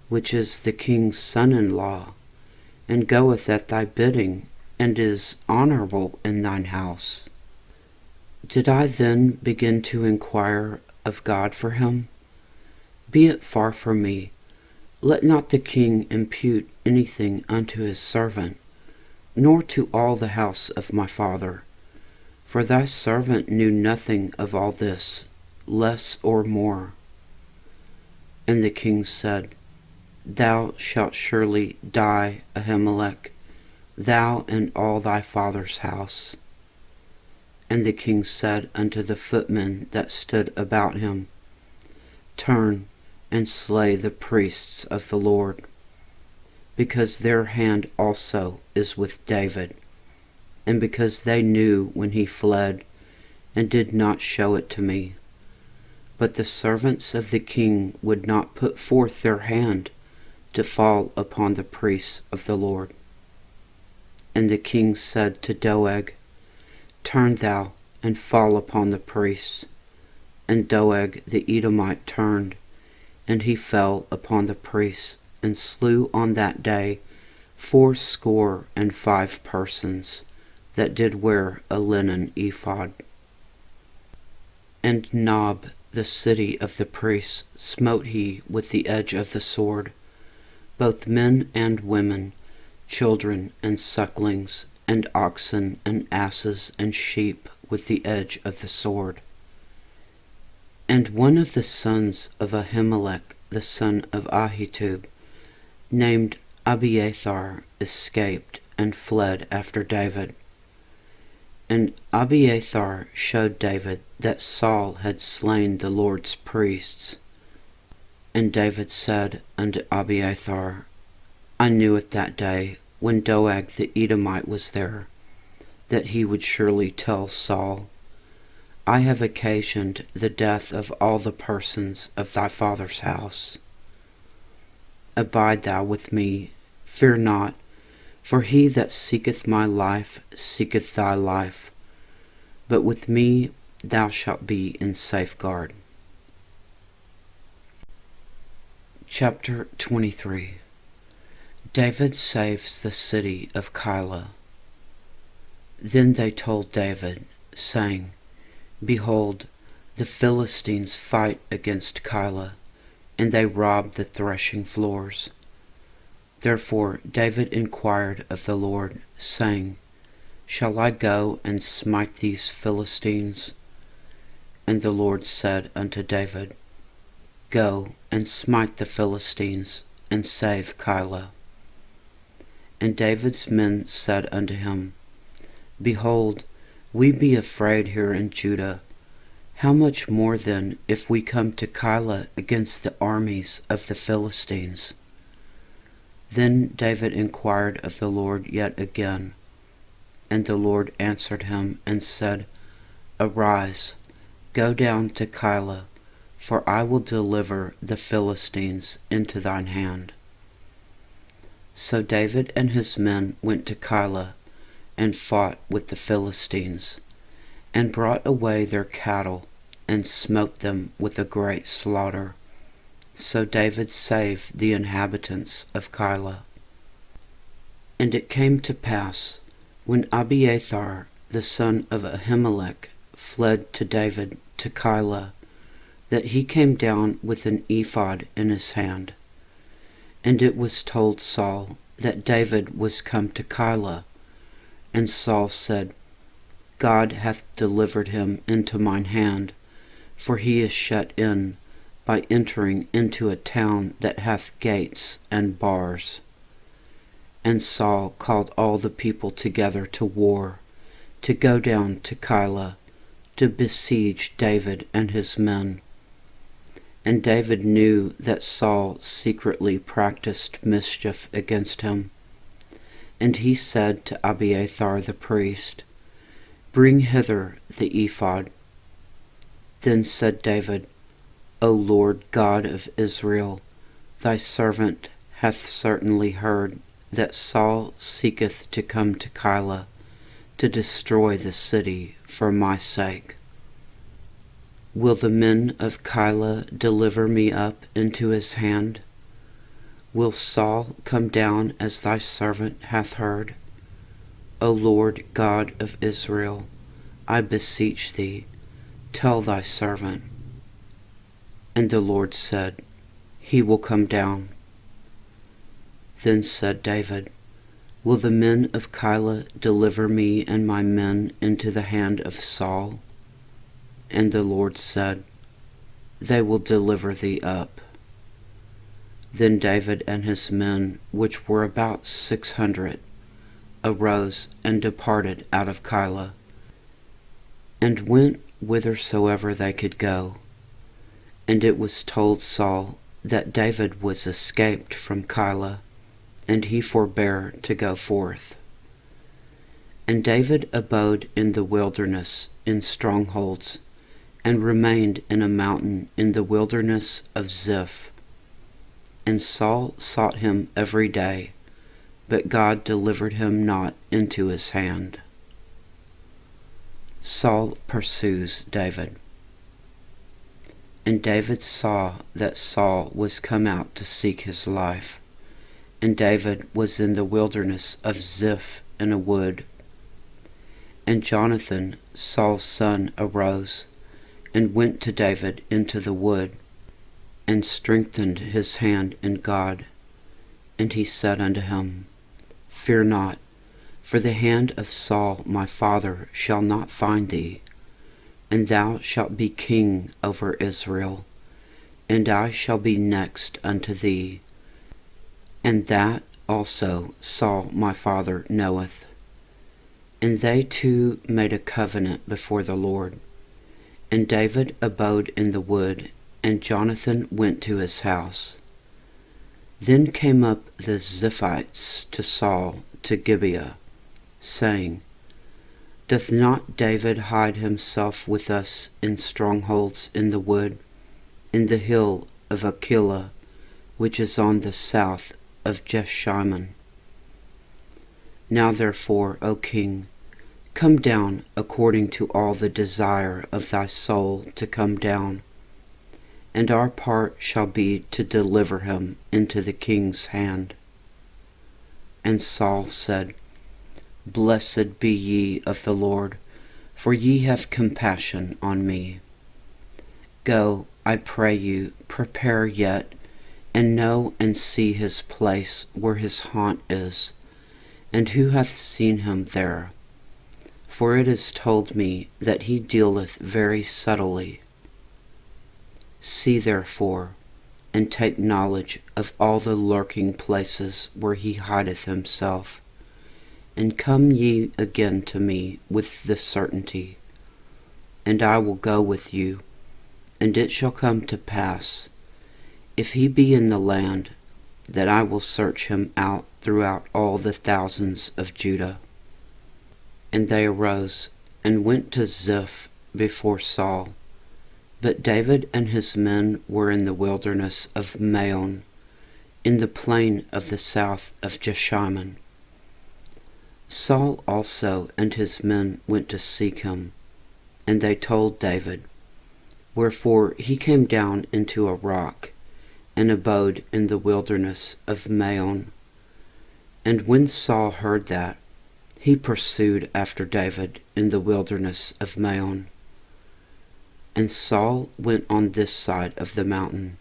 which is the king's son-in-law, and goeth at thy bidding, and is honorable in thine house? Did I then begin to inquire of God for him? Be it far from me. Let not the king impute anything unto his servant, nor to all the house of my father. For thy servant knew nothing of all this, less or more. And the king said, Thou shalt surely die, Ahimelech, thou and all thy father's house. And the king said unto the footmen that stood about him, Turn and slay the priests of the Lord, because their hand also is with David, and because they knew when he fled, and did not show it to me. But the servants of the king would not put forth their hand to fall upon the priests of the Lord. And the king said to Doeg, Turn thou and fall upon the priests. And Doeg the Edomite turned, and he fell upon the priests, and slew on that day fourscore and 5 persons that did wear a linen ephod. And Nob, the city of the priests, smote he with the edge of the sword, both men and women, children and sucklings, and oxen and asses and sheep with the edge of the sword. And one of the sons of Ahimelech, the son of Ahitub, named Abiathar, escaped and fled after David. And Abiathar showed David that Saul had slain the Lord's priests. And David said unto Abiathar, I knew it that day, when Doeg the Edomite was there, that he would surely tell Saul, I have occasioned the death of all the persons of thy father's house. Abide thou with me, fear not, for he that seeketh my life seeketh thy life, but with me thou shalt be in safeguard. Chapter 23. David saves the city of Keilah. Then they told David, saying, Behold, the Philistines fight against Keilah, and they rob the threshing floors. Therefore David inquired of the Lord, saying, Shall I go and smite these Philistines? And the Lord said unto David, Go and smite the Philistines, and save Keilah. And David's men said unto him, Behold, we be afraid here in Judah. How much more then if we come to Keilah against the armies of the Philistines? Then David inquired of the Lord yet again. And the Lord answered him and said, Arise, go down to Keilah, for I will deliver the Philistines into thine hand. So David and his men went to Keilah, and fought with the Philistines, and brought away their cattle, and smote them with a great slaughter, So David saved the inhabitants of Keilah. And it came to pass, when Abiathar the son of Ahimelech fled to David to Keilah, that he came down with an ephod in his hand. And it was told Saul that David was come to Keilah. And Saul said, God hath delivered him into mine hand, for he is shut in by entering into a town that hath gates and bars. And Saul called all the people together to war, to go down to Keilah, to besiege David and his men. And David knew that Saul secretly practiced mischief against him. And he said to Abiathar the priest, Bring hither the ephod. Then said David, O Lord God of Israel, thy servant hath certainly heard that Saul seeketh to come to Keilah, to destroy the city for my sake. Will the men of Keilah deliver me up into his hand? Will Saul come down as thy servant hath heard? O Lord God of Israel, I beseech thee, tell thy servant. And the Lord said, He will come down. Then said David, Will the men of Keilah deliver me and my men into the hand of Saul? And the Lord said, They will deliver thee up. Then David and his men, which were about 600, arose and departed out of Keilah, and went whithersoever they could go. And it was told Saul that David was escaped from Keilah, and he forbare to go forth. And David abode in the wilderness in strongholds, and remained in a mountain in the wilderness of Ziph. And Saul sought him every day, but God delivered him not into his hand. Saul pursues David. And David saw that Saul was come out to seek his life, and David was in the wilderness of Ziph in a wood. And Jonathan, Saul's son, arose, and went to David into the wood, and strengthened his hand in God. And he said unto him, Fear not, for the hand of Saul my father shall not find thee, and thou shalt be king over Israel, and I shall be next unto thee. And that also Saul my father knoweth. And they two made a covenant before the Lord. And David abode in the wood, and Jonathan went to his house. Then came up the Ziphites to Saul to Gibeah, saying, Doth not David hide himself with us in strongholds in the wood, in the hill of Achilah, which is on the south of Jeshimon? Now therefore, O king, come down according to all the desire of thy soul to come down, and our part shall be to deliver him into the king's hand. And Saul said, Blessed be ye of the Lord, for ye have compassion on me. Go, I pray you, prepare yet, and know and see his place where his haunt is, and who hath seen him there. For it is told me that he dealeth very subtly. See therefore, and take knowledge of all the lurking places where he hideth himself, and come ye again to me with the certainty. And I will go with you, and it shall come to pass, if he be in the land, that I will search him out throughout all the thousands of Judah. And they arose, and went to Ziph before Saul. But David and his men were in the wilderness of Maon, in the plain of the south of Jeshimon. Saul also and his men went to seek him, and they told David. Wherefore he came down into a rock, and abode in the wilderness of Maon. And when Saul heard that, he pursued after David in the wilderness of Maon. And Saul went on this side of the mountain,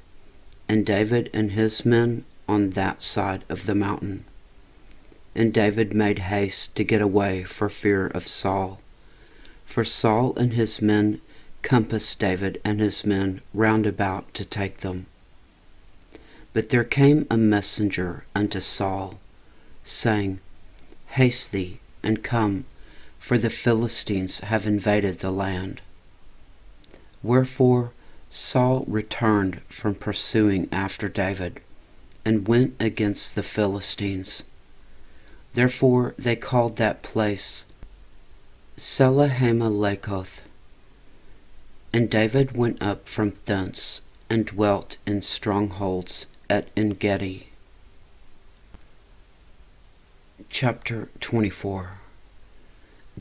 and David and his men on that side of the mountain. And David made haste to get away for fear of Saul. For Saul and his men compassed David and his men round about to take them. But there came a messenger unto Saul, saying, Haste thee, and come, for the Philistines have invaded the land. Wherefore Saul returned from pursuing after David, and went against the Philistines. Therefore they called that place Selahemalekoth. And David went up from thence, and dwelt in strongholds at En-gedi. Chapter 24.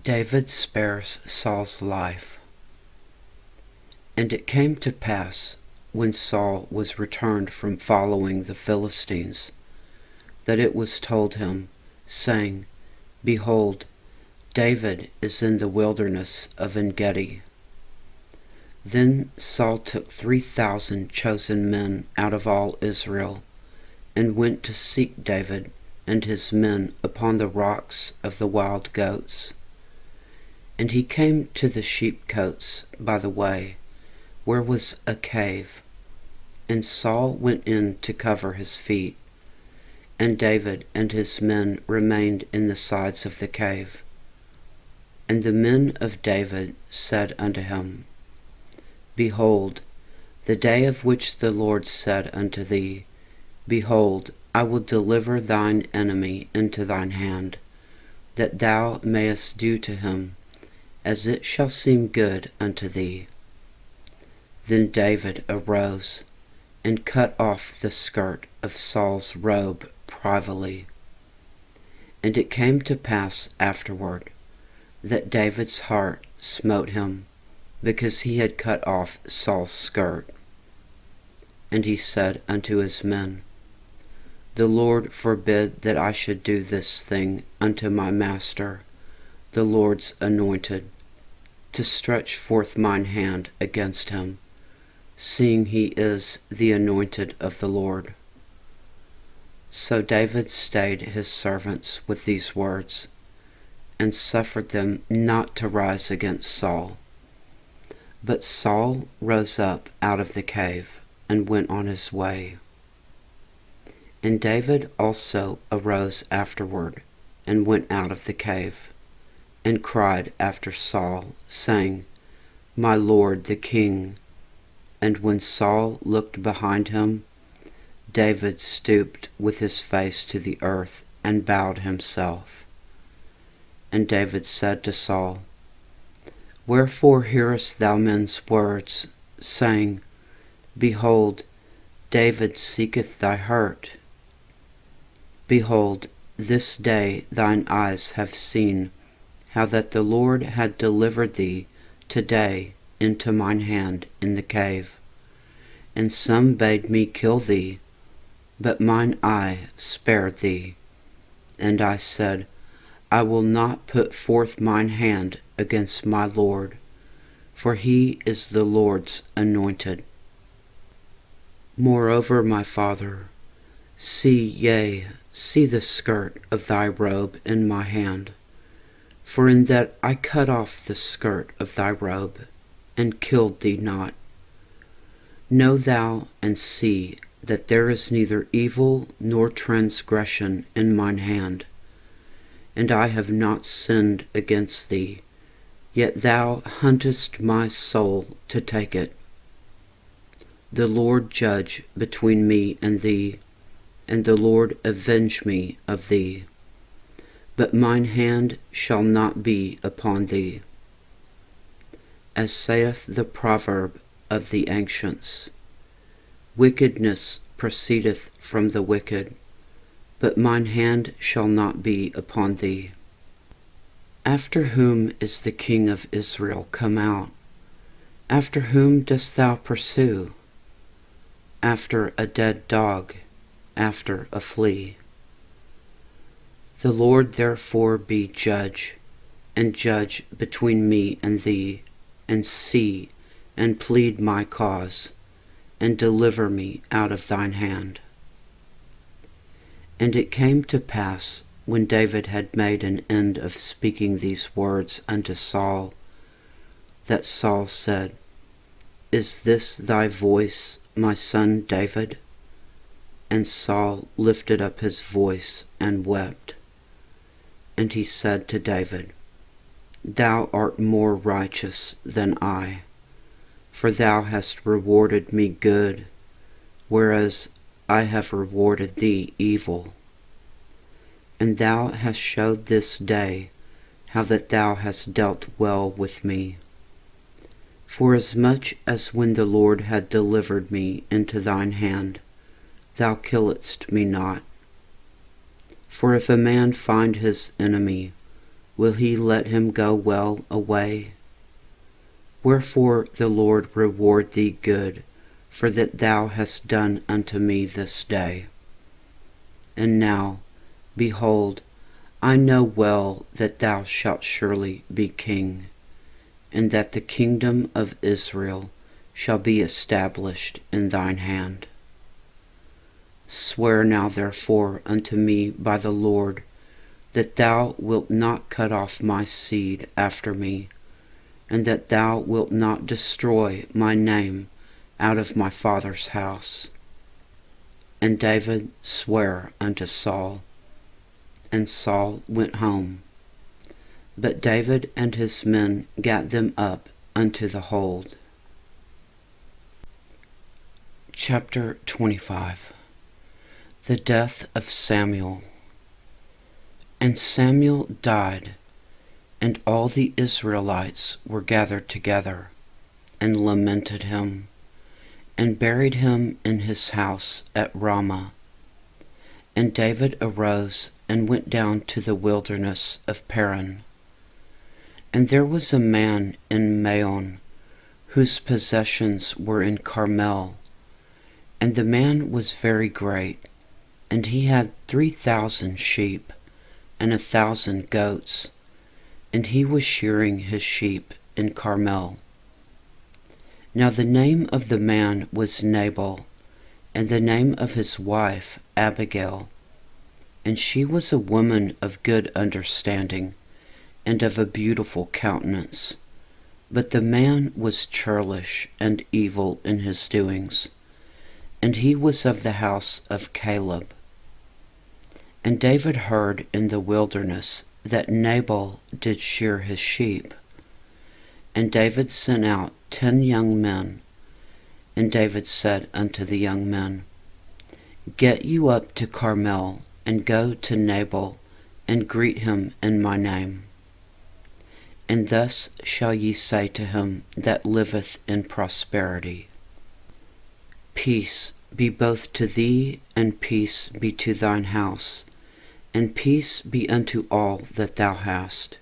David spares Saul's life. And it came to pass, when Saul was returned from following the Philistines, that it was told him, saying, Behold, David is in the wilderness of En-gedi. Then Saul took 3,000 chosen men out of all Israel, and went to seek David and his men upon the rocks of the wild goats. And he came to the sheepcotes by the way, where was a cave, and Saul went in to cover his feet, and David and his men remained in the sides of the cave. And the men of David said unto him, Behold, the day of which the Lord said unto thee, Behold, I will deliver thine enemy into thine hand, that thou mayest do to him as it shall seem good unto thee. Then David arose, and cut off the skirt of Saul's robe privily. And it came to pass afterward, that David's heart smote him, because he had cut off Saul's skirt. And he said unto his men, The Lord forbid that I should do this thing unto my master, the Lord's anointed, to stretch forth mine hand against him, seeing he is the anointed of the Lord. So David stayed his servants with these words, and suffered them not to rise against Saul. But Saul rose up out of the cave, and went on his way. And David also arose afterward, and went out of the cave, and cried after Saul, saying, My lord the king. And when Saul looked behind him, David stooped with his face to the earth, and bowed himself. And David said to Saul, Wherefore hearest thou men's words, saying, Behold, David seeketh thy hurt? Behold, this day thine eyes have seen how that the Lord had delivered thee today into mine hand in the cave. And some bade me kill thee, but mine eye spared thee. And I said, I will not put forth mine hand against my Lord, for he is the Lord's anointed. Moreover, my father, see the skirt of thy robe in my hand, for in that I cut off the skirt of thy robe, and killed thee not. Know thou and see that there is neither evil nor transgression in mine hand, and I have not sinned against thee, yet thou huntest my soul to take it. The Lord judge between me and thee, and the Lord avenge me of thee. But mine hand shall not be upon thee. As saith the proverb of the ancients, Wickedness proceedeth from the wicked, but mine hand shall not be upon thee. After whom is the king of Israel come out? After whom dost thou pursue? after a dead dog, after a flea. The Lord therefore be judge, and judge between me and thee, and see, and plead my cause, and deliver me out of thine hand. And it came to pass, when David had made an end of speaking these words unto Saul, that Saul said, Is this thy voice, my son David? And Saul lifted up his voice and wept. And he said to David, Thou art more righteous than I, for thou hast rewarded me good, whereas I have rewarded thee evil. And thou hast showed this day how that thou hast dealt well with me. Forasmuch as when the Lord had delivered me into thine hand, thou killedst me not. For if a man find his enemy, will he let him go well away? Wherefore the Lord reward thee good, for that thou hast done unto me this day. And now, behold, I know well that thou shalt surely be king, and that the kingdom of Israel shall be established in thine hand. Swear now therefore unto me by the Lord, that thou wilt not cut off my seed after me, and that thou wilt not destroy my name out of my father's house. And David sware unto Saul, and Saul went home. But David and his men gat them up unto the hold. Chapter 25. The death of Samuel. And Samuel died, and all the Israelites were gathered together, and lamented him, and buried him in his house at Ramah. And David arose and went down to the wilderness of Paran. And there was a man in Maon, whose possessions were in Carmel, and the man was very great, and he had 3,000 sheep, and 1,000 goats, and he was shearing his sheep in Carmel. Now the name of the man was Nabal, and the name of his wife Abigail, and she was a woman of good understanding, and of a beautiful countenance. But the man was churlish and evil in his doings, and he was of the house of Caleb. And David heard in the wilderness that Nabal did shear his sheep. And David sent out 10 young men. And David said unto the young men, Get you up to Carmel, and go to Nabal, and greet him in my name. And thus shall ye say to him that liveth in prosperity, Peace be both to thee, and peace be to thine house, and peace be unto all that thou hast.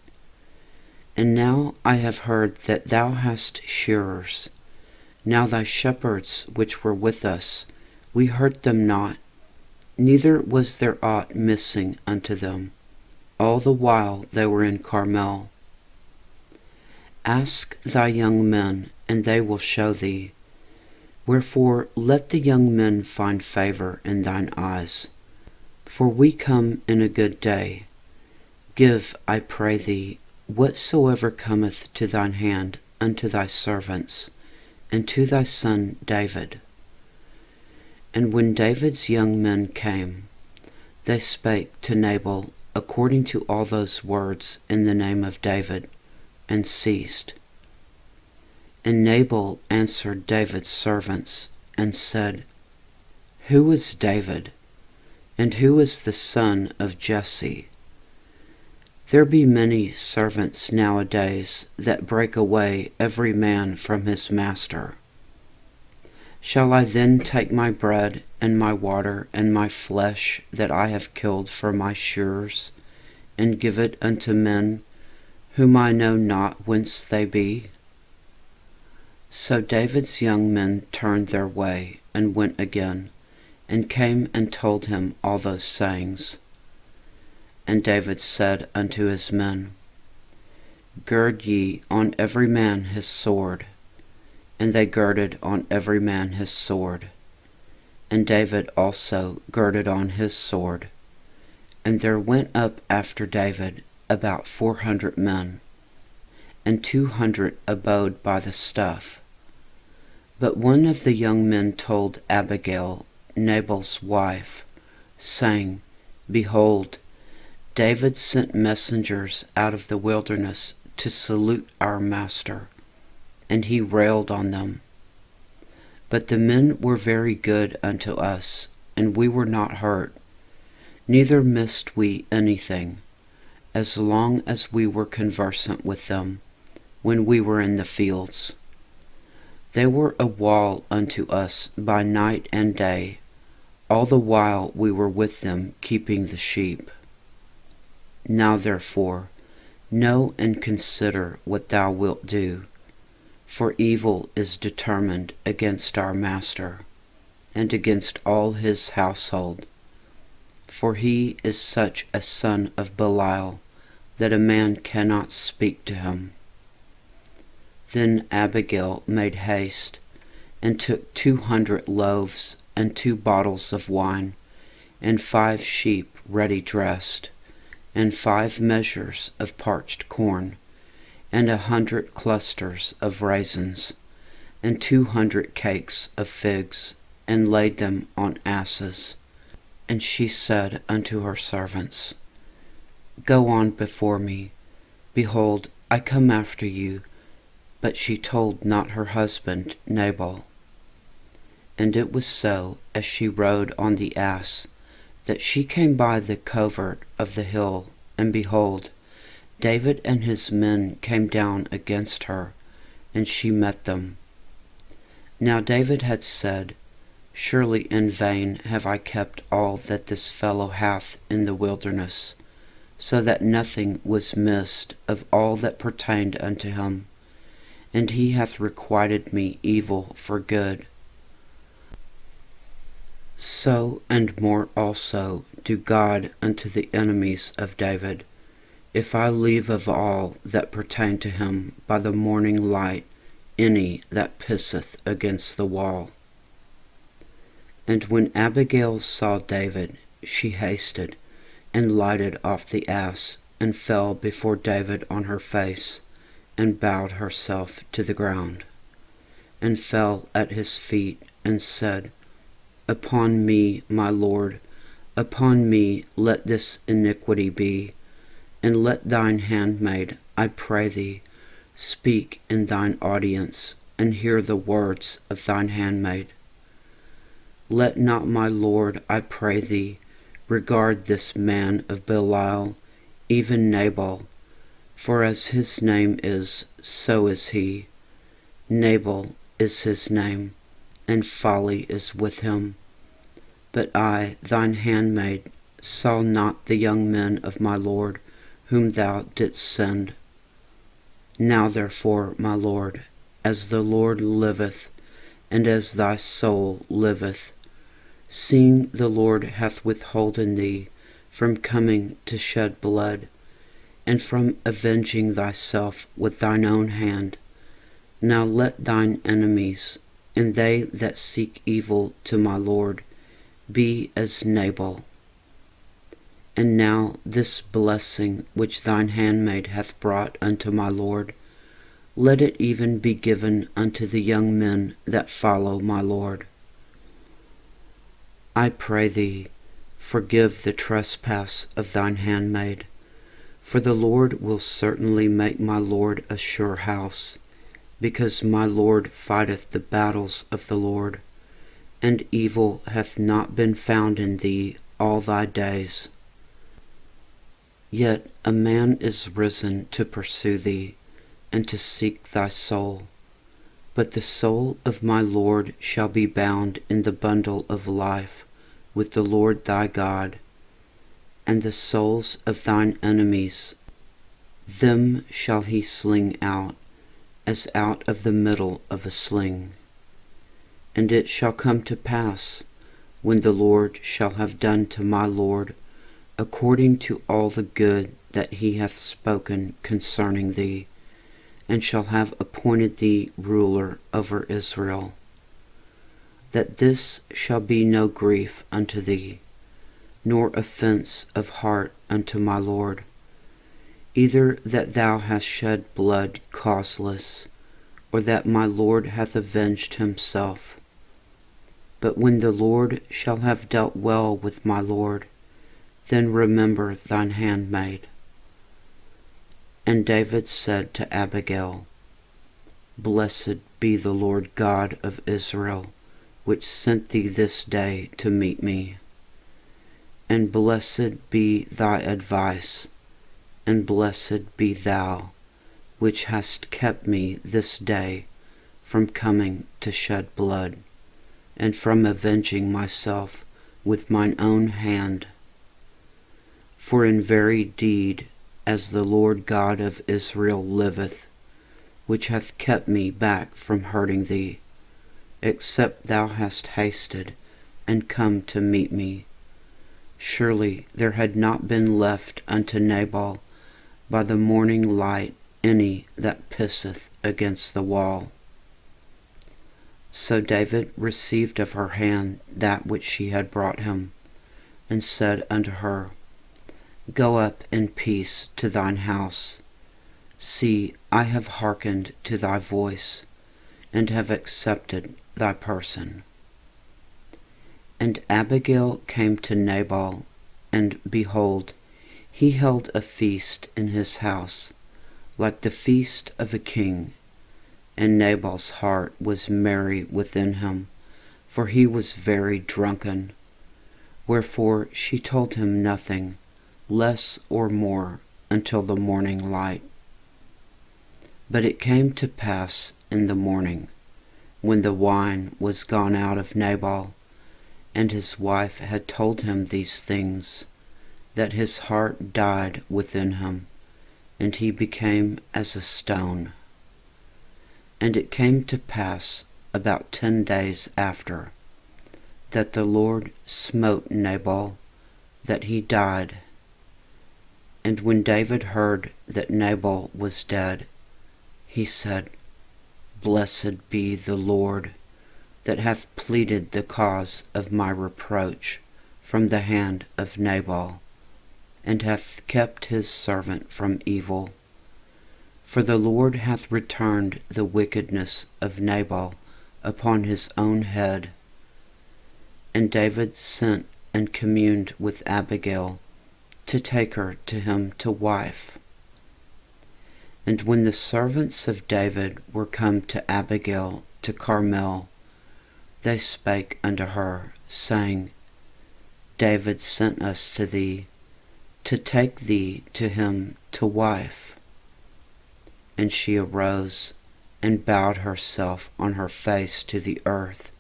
And now I have heard that thou hast shearers. Now thy shepherds which were with us, we hurt them not, neither was there aught missing unto them, all the while they were in Carmel. Ask thy young men, and they will show thee. Wherefore let the young men find favor in thine eyes. For we come in a good day. Give, I pray thee, whatsoever cometh to thine hand unto thy servants, and to thy son David. And when David's young men came, they spake to Nabal according to all those words in the name of David, and ceased. And Nabal answered David's servants, and said, Who is David? And who is the son of Jesse? There be many servants nowadays that break away every man from his master. Shall I then take my bread and my water and my flesh that I have killed for my shearers, and give it unto men whom I know not whence they be? So David's young men turned their way, and went again, and came and told him all those sayings. And David said unto his men, Gird ye on every man his sword. And they girded on every man his sword. And David also girded on his sword. And there went up after David about 400 men, and 200 abode by the stuff. But one of the young men told Abigail, Nabal's wife, saying, Behold, David sent messengers out of the wilderness to salute our master, and he railed on them. But the men were very good unto us, and we were not hurt, neither missed we anything, as long as we were conversant with them, when we were in the fields. They were a wall unto us by night and day, all the while we were with them keeping the sheep. Now therefore, know and consider what thou wilt do, for evil is determined against our master, and against all his household. For he is such a son of Belial, that a man cannot speak to him. Then Abigail made haste, and took 200 loaves, and 2 bottles of wine, and 5 sheep ready dressed, and 5 measures of parched corn, and 100 clusters of raisins, and 200 cakes of figs, and laid them on asses. And she said unto her servants, Go on before me. Behold, I come after you. But she told not her husband Nabal. And it was so, as she rode on the ass, that she came by the covert of the hill, and behold, David and his men came down against her, and she met them. Now David had said, Surely in vain have I kept all that this fellow hath in the wilderness, so that nothing was missed of all that pertained unto him, and he hath requited me evil for good. So and more also do God unto the enemies of David, if I leave of all that pertain to him by the morning light any that pisseth against the wall. And when Abigail saw David, she hasted, and lighted off the ass, and fell before David on her face, and bowed herself to the ground, and fell at his feet, and said, Upon me, my Lord, upon me let this iniquity be, and let thine handmaid, I pray thee, speak in thine audience, and hear the words of thine handmaid. Let not my Lord, I pray thee, regard this man of Belial, even Nabal, for as his name is, so is he. Nabal is his name, and folly is with him. But I, thine handmaid, saw not the young men of my Lord, whom thou didst send. Now therefore, my Lord, as the Lord liveth, and as thy soul liveth, seeing the Lord hath withholden thee from coming to shed blood, and from avenging thyself with thine own hand, now let thine enemies, and they that seek evil to my Lord, be as Nabal. And now this blessing which thine handmaid hath brought unto my Lord, let it even be given unto the young men that follow my Lord. I pray thee, forgive the trespass of thine handmaid, for the Lord will certainly make my Lord a sure house, because my Lord fighteth the battles of the Lord, and evil hath not been found in thee all thy days. Yet a man is risen to pursue thee, and to seek thy soul. But the soul of my Lord shall be bound in the bundle of life with the Lord thy God, and the souls of thine enemies, them shall he sling out, as out of the middle of a sling. And it shall come to pass, when the Lord shall have done to my Lord according to all the good that he hath spoken concerning thee, and shall have appointed thee ruler over Israel, that this shall be no grief unto thee, nor offence of heart unto my Lord, either that thou hast shed blood causeless, or that my Lord hath avenged himself. But when the Lord shall have dealt well with my Lord, then remember thine handmaid. And David said to Abigail, Blessed be the Lord God of Israel, which sent thee this day to meet me. And blessed be thy advice, and blessed be thou, which hast kept me this day from coming to shed blood, and from avenging myself with mine own hand. For in very deed, as the Lord God of Israel liveth, which hath kept me back from hurting thee, except thou hast hasted and come to meet me, surely there had not been left unto Nabal by the morning light any that pisseth against the wall. So David received of her hand that which she had brought him, and said unto her, Go up in peace to thine house. See, I have hearkened to thy voice, and have accepted thy person. And Abigail came to Nabal, and behold, he held a feast in his house, like the feast of a king. And Nabal's heart was merry within him, for he was very drunken. Wherefore she told him nothing, less or more, until the morning light. But it came to pass in the morning, when the wine was gone out of Nabal, and his wife had told him these things, that his heart died within him, and he became as a stone. And it came to pass about 10 days after, that the Lord smote Nabal, that he died. And when David heard that Nabal was dead, he said, Blessed be the Lord, that hath pleaded the cause of my reproach from the hand of Nabal, and hath kept his servant from evil. For the Lord hath returned the wickedness of Nabal upon his own head. And David sent and communed with Abigail, to take her to him to wife. And when the servants of David were come to Abigail to Carmel, they spake unto her, saying, David sent us to thee, to take thee to him to wife. And she arose, and bowed herself on her face to the earth,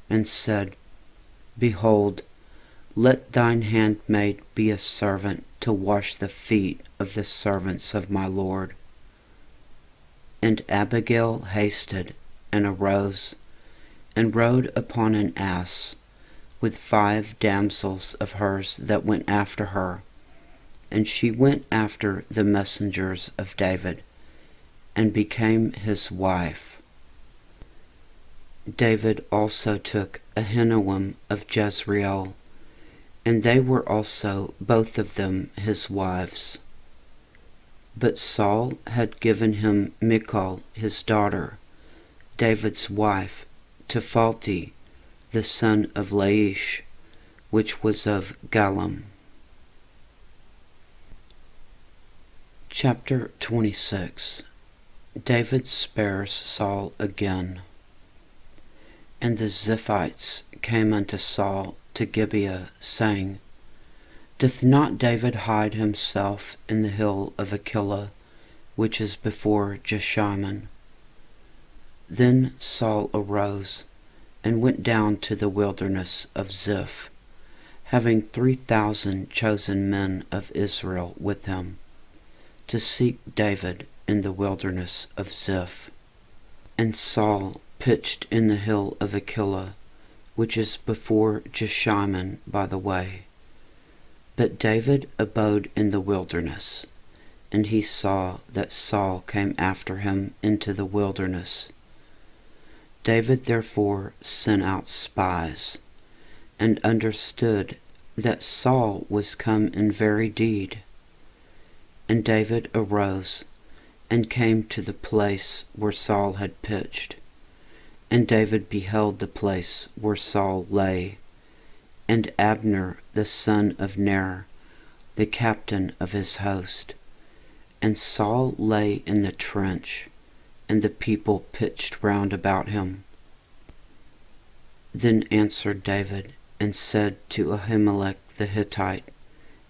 and said, Behold, let thine handmaid be a servant to wash the feet of the servants of my Lord. And Abigail hasted, and arose, and rode upon an ass, with 5 damsels of hers that went after her. And she went after the messengers of David, and became his wife. David also took Ahinoam of Jezreel, and they were also both of them his wives. But Saul had given him Michal his daughter, David's wife, to Phalti, the son of Laish, which was of Gallim. Chapter 26. David spares Saul again. And the Ziphites came unto Saul to Gibeah, saying, Doth not David hide himself in the hill of Achilah, which is before Jeshimon? Then Saul arose, and went down to the wilderness of Ziph, having 3,000 chosen men of Israel with him, to seek David in the wilderness of Ziph. And Saul pitched in the hill of Aquila, which is before Jeshimon by the way. But David abode in the wilderness, and he saw that Saul came after him into the wilderness. David therefore sent out spies, and understood that Saul was come in very deed. And David arose, and came to the place where Saul had pitched. And David beheld the place where Saul lay, and Abner the son of Ner, the captain of his host. And Saul lay in the trench, and the people pitched round about him. Then answered David, and said to Ahimelech the Hittite,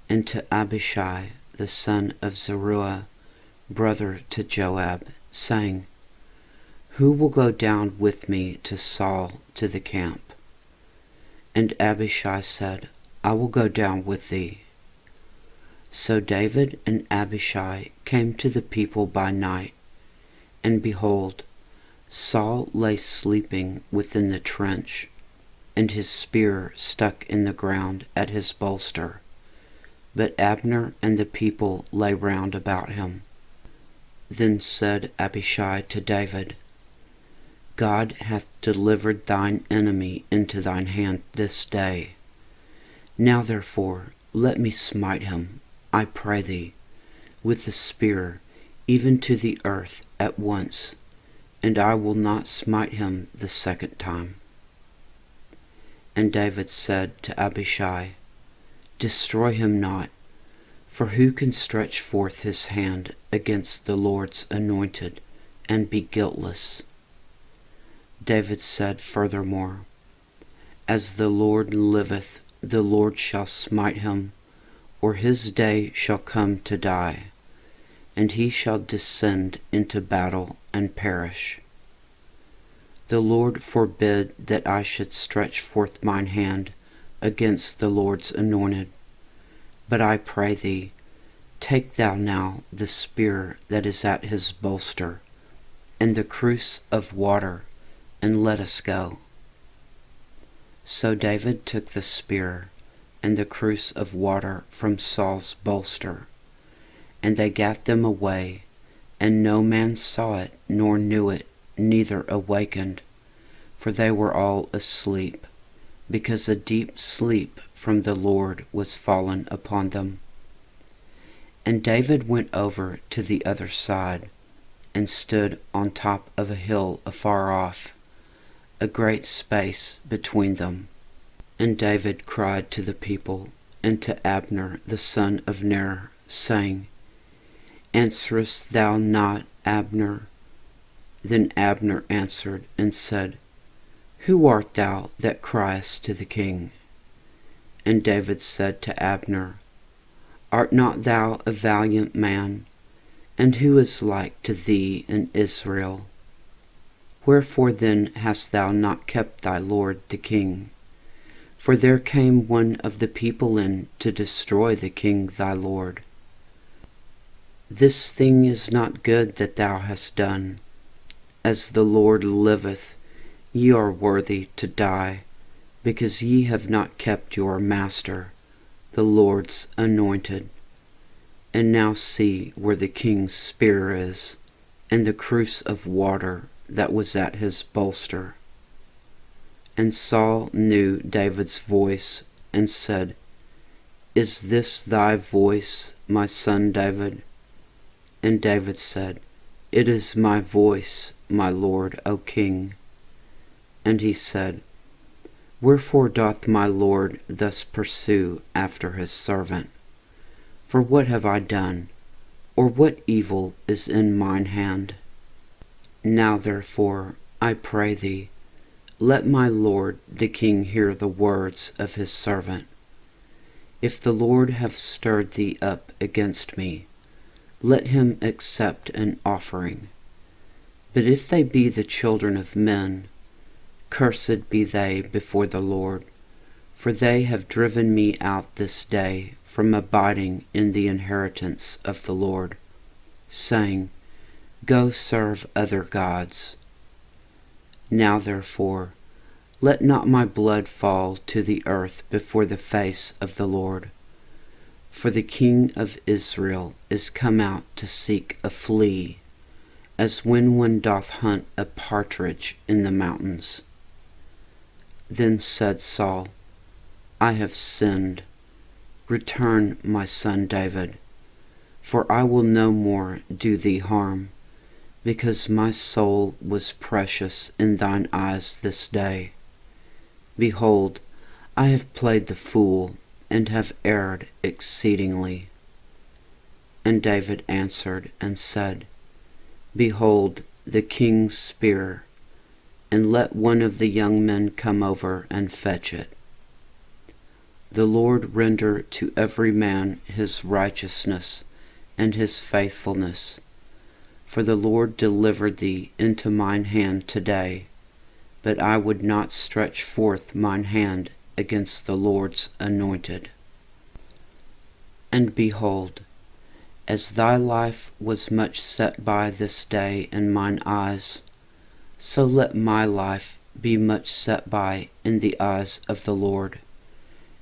and to Abishai the son of Zeruiah, brother to Joab, saying, Who will go down with me to Saul to the camp? And Abishai said, I will go down with thee. So David and Abishai came to the people by night, and behold, Saul lay sleeping within the trench, and his spear stuck in the ground at his bolster. But Abner and the people lay round about him. Then said Abishai to David, God hath delivered thine enemy into thine hand this day. Now therefore let me smite him, I pray thee, with the spear, even to the earth at once, and I will not smite him the second time. And David said to Abishai, Destroy him not, for who can stretch forth his hand against the Lord's anointed, and be guiltless? David said furthermore, As the Lord liveth, the Lord shall smite him, or his day shall come to die, and he shall descend into battle and perish. The Lord forbid that I should stretch forth mine hand against the Lord's anointed. But I pray thee, take thou now the spear that is at his bolster, and the cruse of water, and let us go. So David took the spear and the cruse of water from Saul's bolster, and they gat them away, and no man saw it, nor knew it, neither awakened, for they were all asleep, because a deep sleep from the Lord was fallen upon them. And David went over to the other side, and stood on top of a hill afar off, a great space between them. And David cried to the people, and to Abner the son of Ner, saying, Answerest thou not, Abner? Then Abner answered and said, Who art thou that criest to the king? And David said to Abner, Art not thou a valiant man? And who is like to thee in Israel? Wherefore then hast thou not kept thy lord the king? For there came one of the people in to destroy the king thy lord. This thing is not good that thou hast done. As the Lord liveth, ye are worthy to die, because ye have not kept your master, the Lord's anointed. And now see where the king's spear is, and the cruse of water that was at his bolster. And Saul knew David's voice, and said, Is this thy voice, my son David? And David said, It is my voice, my lord, O king. And he said, Wherefore doth my lord thus pursue after his servant? For what have I done, or what evil is in mine hand? Now therefore, I pray thee, let my lord the king hear the words of his servant. If the Lord have stirred thee up against me, let him accept an offering. But if they be the children of men, cursed be they before the Lord, for they have driven me out this day from abiding in the inheritance of the Lord, saying, Go serve other gods. Now therefore, let not my blood fall to the earth before the face of the Lord. For the king of Israel is come out to seek a flea, as when one doth hunt a partridge in the mountains. Then said Saul, I have sinned. Return, my son David, for I will no more do thee harm, because my soul was precious in thine eyes this day. Behold, I have played the fool, and have erred exceedingly. And David answered and said, Behold the king's spear, and let one of the young men come over and fetch it. The Lord render to every man his righteousness and his faithfulness. For the Lord delivered thee into mine hand today, but I would not stretch forth mine hand against the Lord's anointed. And behold, as thy life was much set by this day in mine eyes, so let my life be much set by in the eyes of the Lord,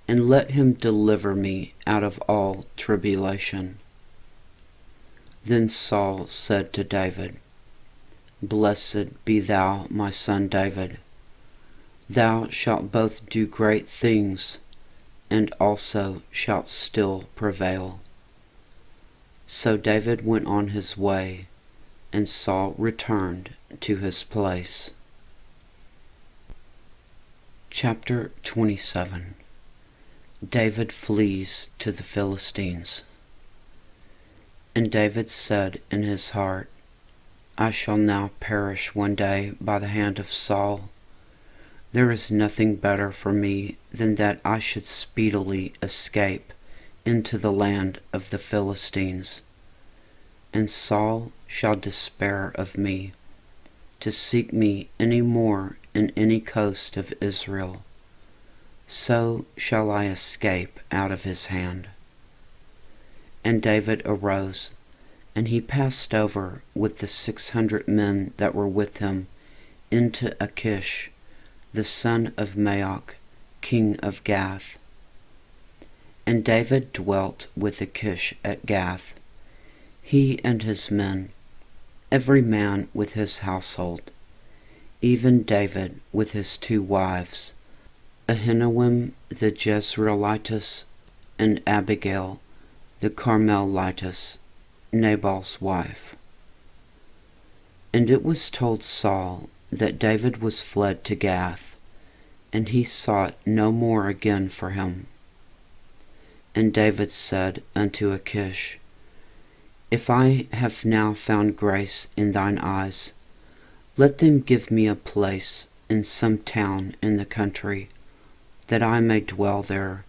and let him deliver me out of all tribulation. Then Saul said to David, Blessed be thou, my son David. Thou shalt both do great things, and also shalt still prevail. So David went on his way, and Saul returned to his place. Chapter 27. David flees to the Philistines. And David said in his heart, I shall now perish one day by the hand of Saul. There is nothing better for me than that I should speedily escape into the land of the Philistines. And Saul shall despair of me, to seek me any more in any coast of Israel. So shall I escape out of his hand. And David arose, and he passed over with the 600 men that were with him into Achish, the son of Maoch, king of Gath. And David dwelt with Achish at Gath, he and his men, every man with his household, even David with his 2 wives, Ahinoam the Jezreelitess, and Abigail the Carmelitess, Nabal's wife. And it was told Saul that David was fled to Gath, and he sought no more again for him. And David said unto Achish, If I have now found grace in thine eyes, let them give me a place in some town in the country, that I may dwell there.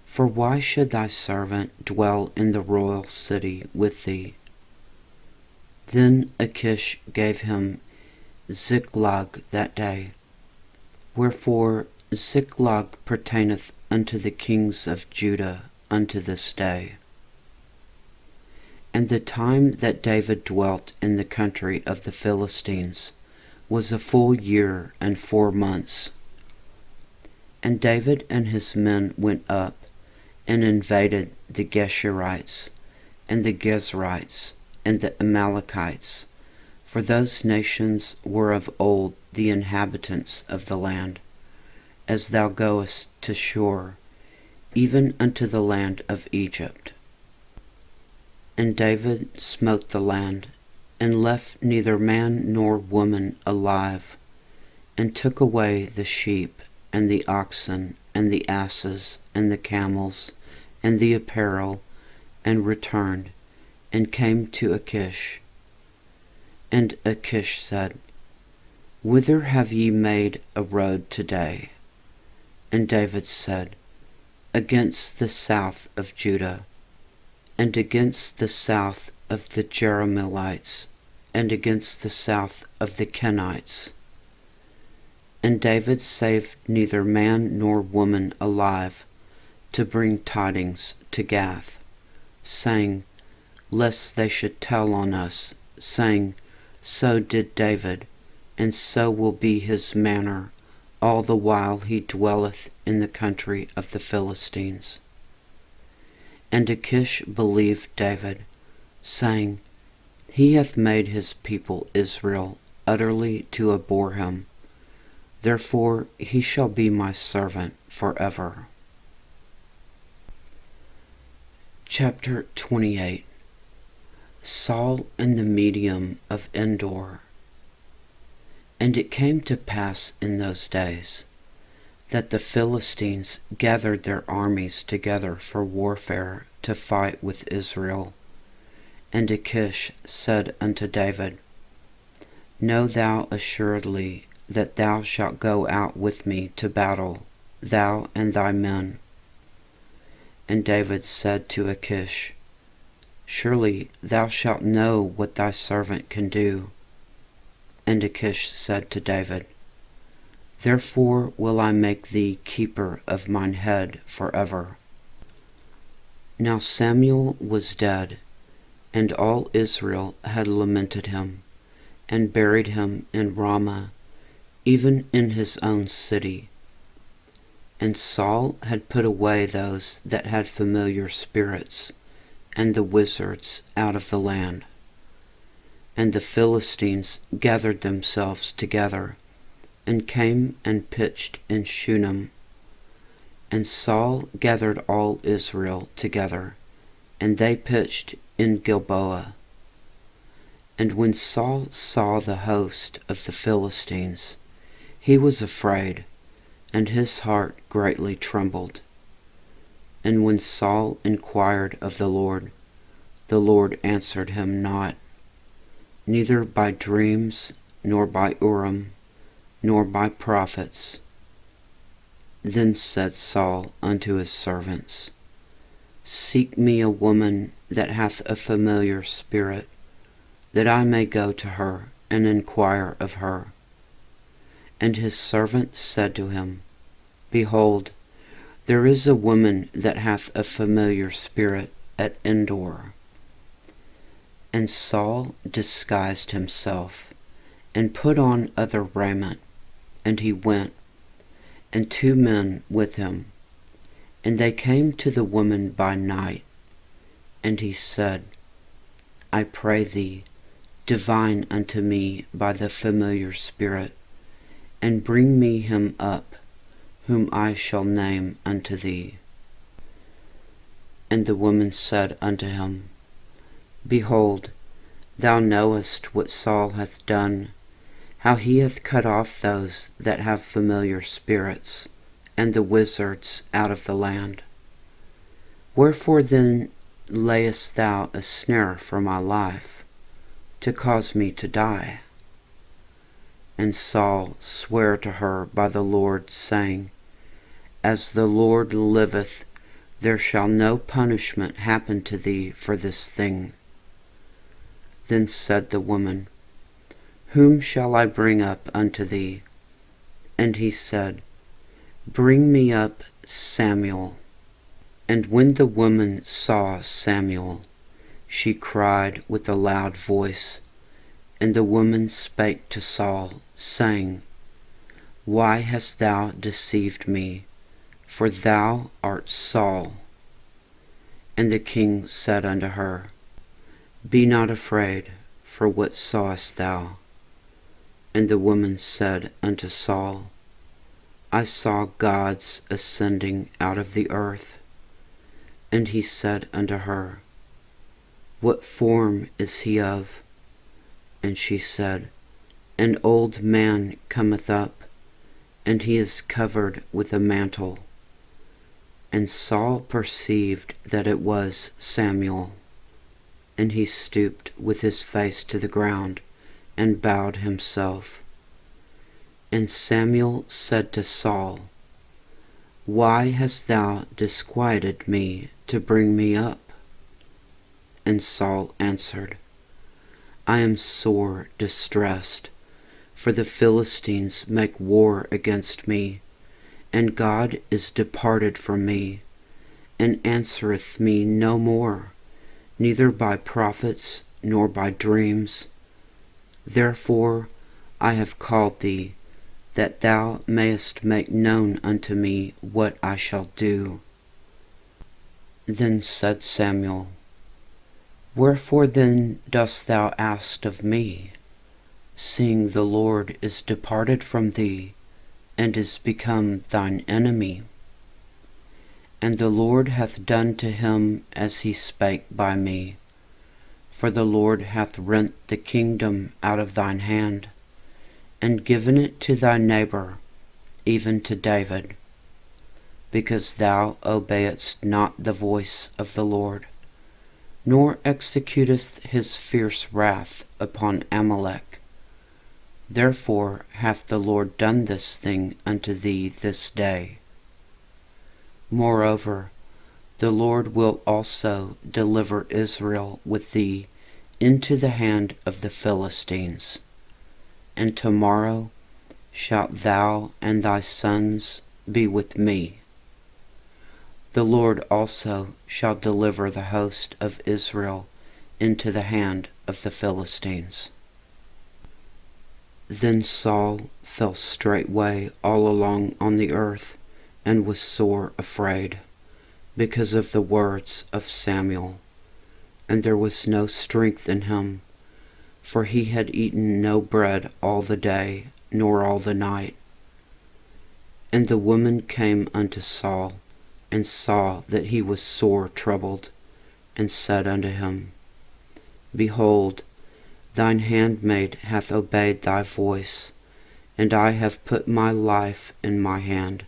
For why should thy servant dwell in the royal city with thee? Then Achish gave him Ziklag that day. Wherefore Ziklag pertaineth unto the kings of Judah unto this day. And the time that David dwelt in the country of the Philistines was a full year and 4 months. And David and his men went up and invaded the Geshurites, and the Gezrites, and the Amalekites, for those nations were of old the inhabitants of the land, as thou goest to Shur, even unto the land of Egypt. And David smote the land, and left neither man nor woman alive, and took away the sheep, and the oxen, and the asses, and the camels, and the apparel, and returned, and came to Achish. And Achish said, Whither have ye made a road today? And David said, Against the south of Judah, and against the south of the Jerahmeelites, and against the south of the Kenites. And David saved neither man nor woman alive, to bring tidings to Gath, saying, Lest they should tell on us, saying, So did David, and so will be his manner all the while he dwelleth in the country of the Philistines. And Achish believed David, saying, He hath made his people Israel utterly to abhor him. Therefore he shall be my servant forever. Chapter 28. Saul and the medium of Endor. And it came to pass in those days that the Philistines gathered their armies together for warfare to fight with Israel. And Achish said unto David, Know thou assuredly that thou shalt go out with me to battle, thou and thy men. And David said to Achish, Surely thou shalt know what thy servant can do. And Achish said to David, Therefore will I make thee keeper of mine head forever. Now Samuel was dead, and all Israel had lamented him, and buried him in Ramah, even in his own city. And Saul had put away those that had familiar spirits, and the wizards out of the land. And the Philistines gathered themselves together, and came and pitched in Shunem. And Saul gathered all Israel together, and they pitched in Gilboa. And when Saul saw the host of the Philistines, he was afraid, and his heart greatly trembled. And when Saul inquired of the Lord answered him not, neither by dreams, nor by Urim, nor by prophets. Then said Saul unto his servants, Seek me a woman that hath a familiar spirit, that I may go to her and inquire of her. And his servants said to him, Behold, there is a woman that hath a familiar spirit at Endor. And Saul disguised himself, and put on other raiment, and he went, and 2 men with him. And they came to the woman by night. And he said, I pray thee, divine unto me by the familiar spirit, and bring me him up, whom I shall name unto thee. And the woman said unto him, Behold, thou knowest what Saul hath done, how he hath cut off those that have familiar spirits, and the wizards out of the land. Wherefore then layest thou a snare for my life, to cause me to die? And Saul sware to her by the Lord, saying, As the Lord liveth, there shall no punishment happen to thee for this thing. Then said the woman, Whom shall I bring up unto thee? And he said, Bring me up Samuel. And when the woman saw Samuel, she cried with a loud voice. And the woman spake to Saul, saying, Why hast thou deceived me? For thou art Saul. And the king said unto her, Be not afraid, for what sawest thou? And the woman said unto Saul, I saw gods ascending out of the earth. And he said unto her, What form is he of? And she said, An old man cometh up, and he is covered with a mantle. And Saul perceived that it was Samuel. And he stooped with his face to the ground, and bowed himself. And Samuel said to Saul, Why hast thou disquieted me to bring me up? And Saul answered, I am sore distressed, for the Philistines make war against me, and God is departed from me, and answereth me no more, neither by prophets nor by dreams. Therefore I have called thee, that thou mayest make known unto me what I shall do. Then said Samuel, Wherefore then dost thou ask of me, seeing the Lord is departed from thee, and is become thine enemy? And the Lord hath done to him as he spake by me. For the Lord hath rent the kingdom out of thine hand, and given it to thy neighbor, even to David, because thou obeyedst not the voice of the Lord, nor executest his fierce wrath upon Amalek. Therefore hath the Lord done this thing unto thee this day. Moreover, the Lord will also deliver Israel with thee into the hand of the Philistines. And tomorrow shalt thou and thy sons be with me. The Lord also shall deliver the host of Israel into the hand of the Philistines. Then Saul fell straightway all along on the earth, and was sore afraid, because of the words of Samuel. And there was no strength in him, for he had eaten no bread all the day, nor all the night. And the woman came unto Saul, and saw that he was sore troubled, and said unto him, Behold, thine handmaid hath obeyed thy voice, and I have put my life in my hand,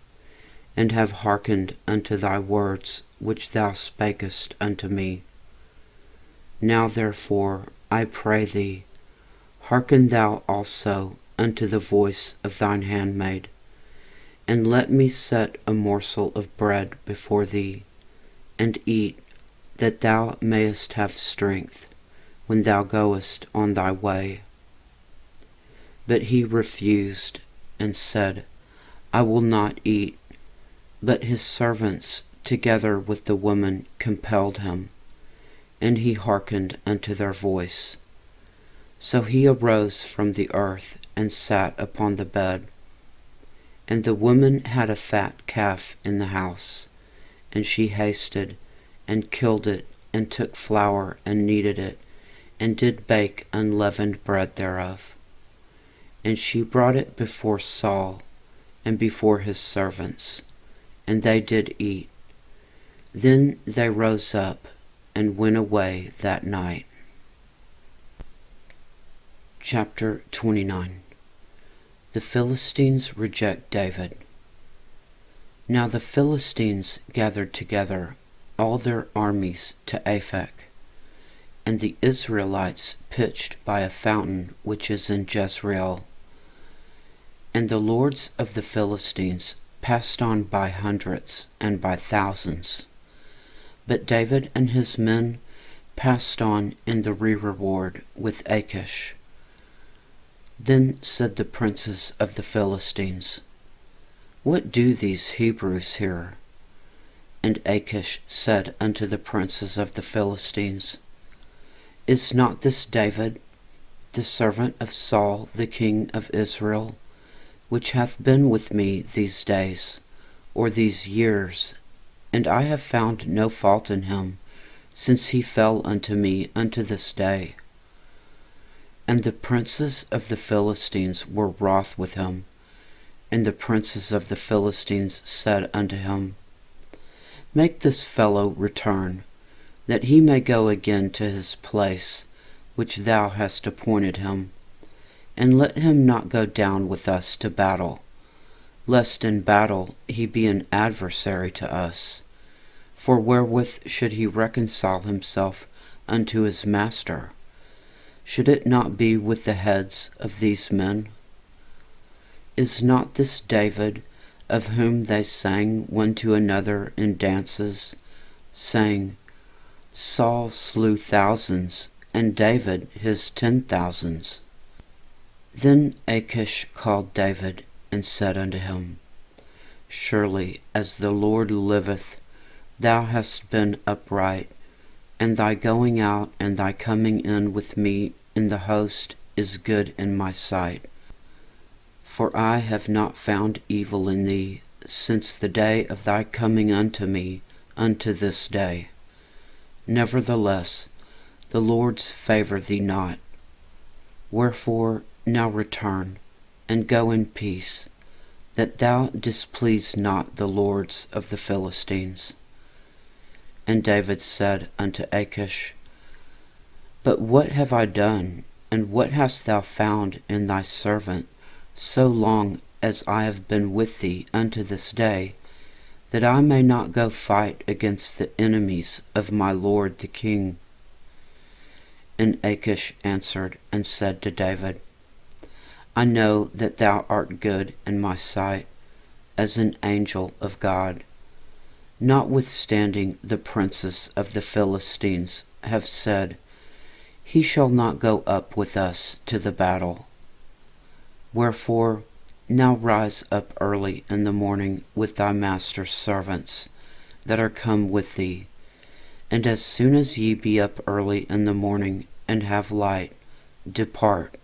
and have hearkened unto thy words which thou spakest unto me. Now therefore, I pray thee, hearken thou also unto the voice of thine handmaid, and let me set a morsel of bread before thee, and eat, that thou mayest have strength when thou goest on thy way. But he refused, and said, I will not eat. But his servants together with the woman compelled him, and he hearkened unto their voice. So he arose from the earth, and sat upon the bed. And the woman had a fat calf in the house, and she hasted, and killed it, and took flour, and kneaded it, and did bake unleavened bread thereof. And she brought it before Saul, and before his servants, and they did eat. Then they rose up, and went away that night. Chapter 29. The Philistines reject David. Now the Philistines gathered together all their armies to Aphek, and the Israelites pitched by a fountain which is in Jezreel. And the lords of the Philistines passed on by hundreds and by thousands. But David and his men passed on in the rereward with Achish. Then said the princes of the Philistines, What do these Hebrews here? And Achish said unto the princes of the Philistines, Is not this David, the servant of Saul the king of Israel, which hath been with me these days, or these years, and I have found no fault in him, since he fell unto me unto this day? And the princes of the Philistines were wroth with him. And the princes of the Philistines said unto him, Make this fellow return, that he may go again to his place, which thou hast appointed him, and let him not go down with us to battle, lest in battle he be an adversary to us. For wherewith should he reconcile himself unto his master? Should it not be with the heads of these men? Is not this David, of whom they sang one to another in dances, saying, Saul slew thousands, and David his 10,000s? Then Achish called David, and said unto him, Surely as the Lord liveth, thou hast been upright, and thy going out and thy coming in with me in the host is good in my sight. For I have not found evil in thee since the day of thy coming unto me unto this day. Nevertheless, the Lord's favour thee not. Wherefore now return, and go in peace, that thou displease not the lords of the Philistines. And David said unto Achish, But what have I done, and what hast thou found in thy servant, so long as I have been with thee unto this day, that I may not go fight against the enemies of my lord the king? And Achish answered and said to David, I know that thou art good in my sight, as an angel of God. Notwithstanding the princes of the Philistines have said, He shall not go up with us to the battle. Wherefore now rise up early in the morning with thy master's servants that are come with thee, and as soon as ye be up early in the morning and have light, depart.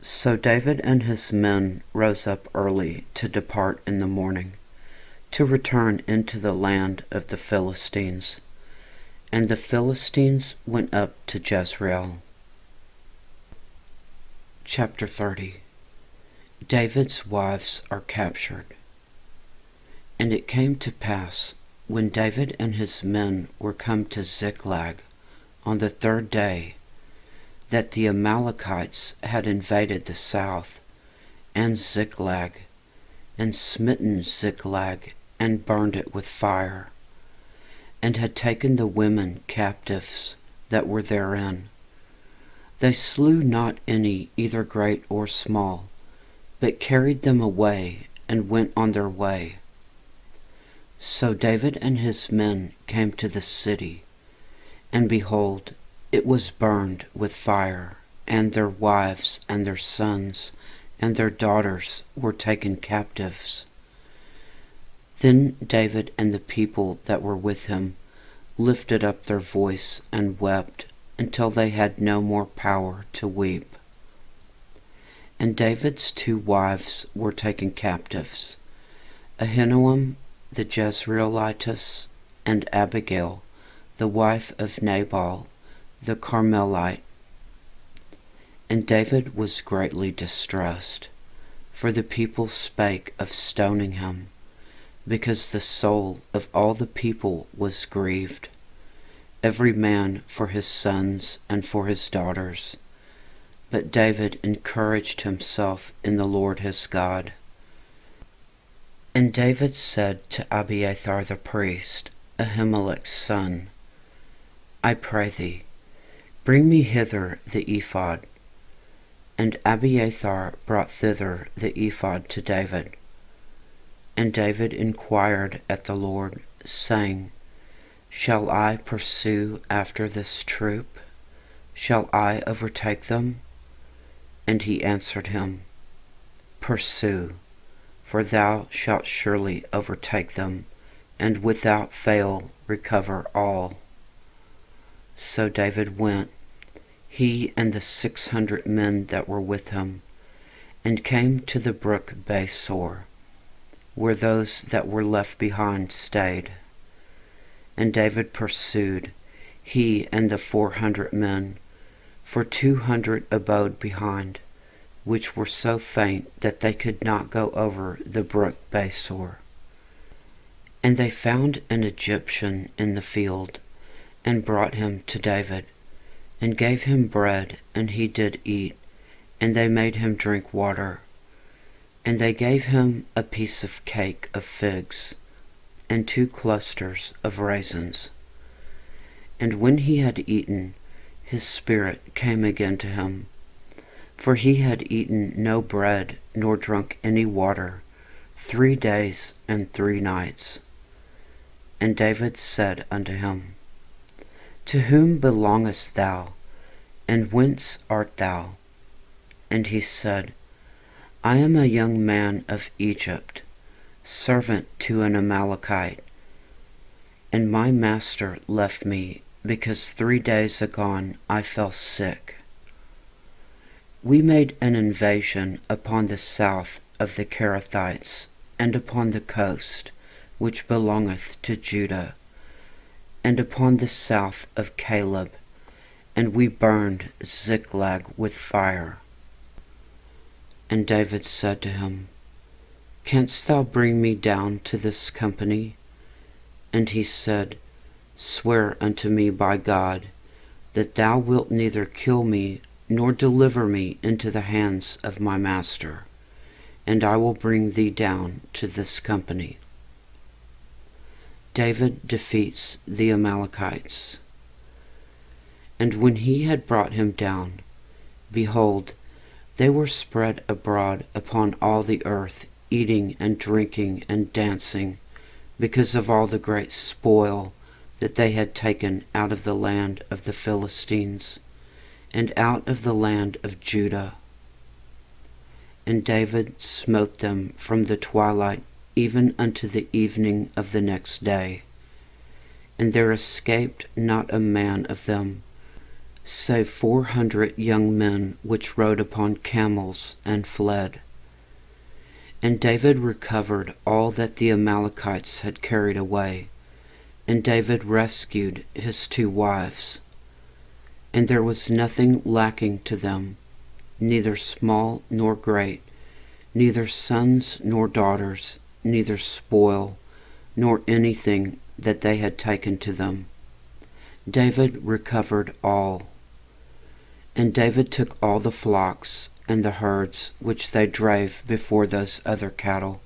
So David and his men rose up early to depart in the morning, to return into the land of the Philistines. And the Philistines went up to Jezreel. Chapter 30. David's wives are captured. And it came to pass, when David and his men were come to Ziklag on the third day, that the Amalekites had invaded the south, and Ziklag, and smitten Ziklag, and burned it with fire, and had taken the women captives that were therein. They slew not any, either great or small, but carried them away, and went on their way. So David and his men came to the city, and behold, it was burned with fire, and their wives and their sons and their daughters were taken captives. Then David and the people that were with him lifted up their voice and wept until they had no more power to weep. And David's 2 wives were taken captives, Ahinoam the Jezreelitess, and Abigail, the wife of Nabal the Carmelite. And David was greatly distressed, for the people spake of stoning him, because the soul of all the people was grieved, every man for his sons and for his daughters. But David encouraged himself in the Lord his God. And David said to Abiathar the priest, Ahimelech's son, I pray thee, bring me hither the ephod. And Abiathar brought thither the ephod to David. And David inquired at the Lord, saying, Shall I pursue after this troop? Shall I overtake them? And he answered him, Pursue, for thou shalt surely overtake them, and without fail recover all. So David went, he and the 600 men that were with him, and came to the brook Besor, where those that were left behind stayed. And David pursued, he and the 400 men, for 200 abode behind, which were so faint that they could not go over the brook Besor. And they found an Egyptian in the field, and brought him to David, and gave him bread, and he did eat, and they made him drink water. And they gave him a piece of cake of figs, and 2 clusters of raisins. And when he had eaten, his spirit came again to him, for he had eaten no bread nor drunk any water 3 days and 3 nights. And David said unto him, To whom belongest thou, and whence art thou? And he said, I am a young man of Egypt, servant to an Amalekite, and my master left me, because 3 days agone I fell sick. We made an invasion upon the south of the Kerethites, and upon the coast, which belongeth to Judah, and upon the south of Caleb, and we burned Ziklag with fire. And David said to him, Canst thou bring me down to this company? And he said, Swear unto me by God, that thou wilt neither kill me, nor deliver me into the hands of my master, and I will bring thee down to this company. David defeats the Amalekites. And when he had brought him down, behold, they were spread abroad upon all the earth, eating and drinking and dancing, because of all the great spoil that they had taken out of the land of the Philistines, and out of the land of Judah. And David smote them from the twilight even unto the evening of the next day, and there escaped not a man of them, save 400 young men which rode upon camels and fled. And David recovered all that the Amalekites had carried away, and David rescued his 2 wives. And there was nothing lacking to them, neither small nor great, neither sons nor daughters, neither spoil, nor anything that they had taken to them. David recovered all. And David took all the flocks and the herds which they drave before those other cattle,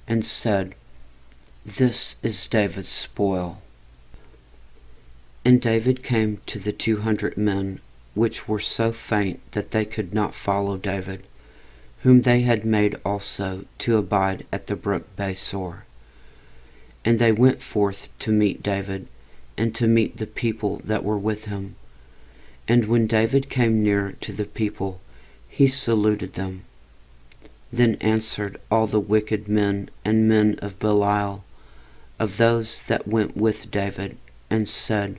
and said, This is David's spoil. And David came to the 200 men, which were so faint that they could not follow David, whom they had made also to abide at the brook Besor. And they went forth to meet David, and to meet the people that were with him. And when David came near to the people, he saluted them. Then answered all the wicked men and men of Belial, of those that went with David, and said,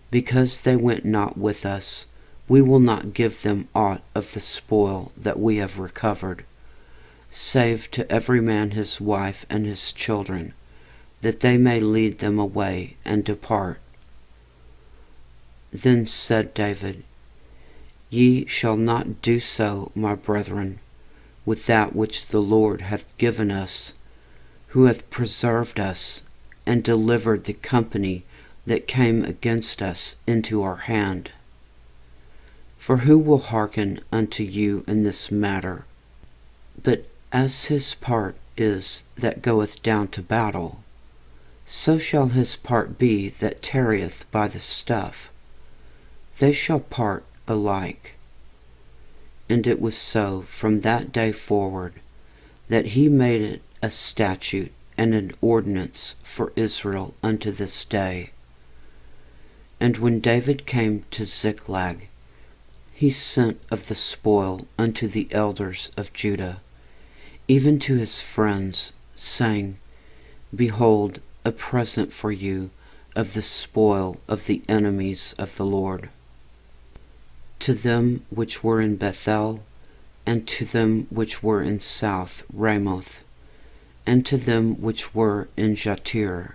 Because they went not with us, we will not give them aught of the spoil that we have recovered, save to every man his wife and his children, that they may lead them away and depart. Then said David, Ye shall not do so, my brethren, with that which the Lord hath given us, who hath preserved us, and delivered the company that came against us into our hand. For who will hearken unto you in this matter? But as his part is that goeth down to battle, so shall his part be that tarrieth by the stuff. They shall part alike. And it was so from that day forward, that he made it a statute and an ordinance for Israel unto this day. And when David came to Ziklag, he sent of the spoil unto the elders of Judah, even to his friends, saying, Behold, a present for you of the spoil of the enemies of the Lord. To them which were in Bethel, and to them which were in south Ramoth, and to them which were in Jattir,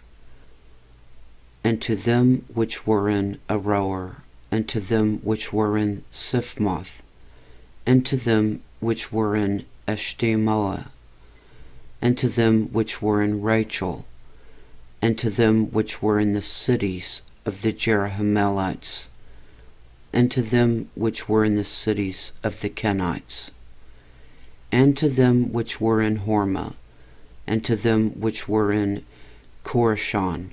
and to them which were in Aroer, and to them which were in Siphmoth, and to them which were in Eshtemoa, and to them which were in Rachel, and to them which were in the cities of the Jerahmeelites, and to them which were in the cities of the Kenites, and to them which were in Hormah, and to them which were in Corashon,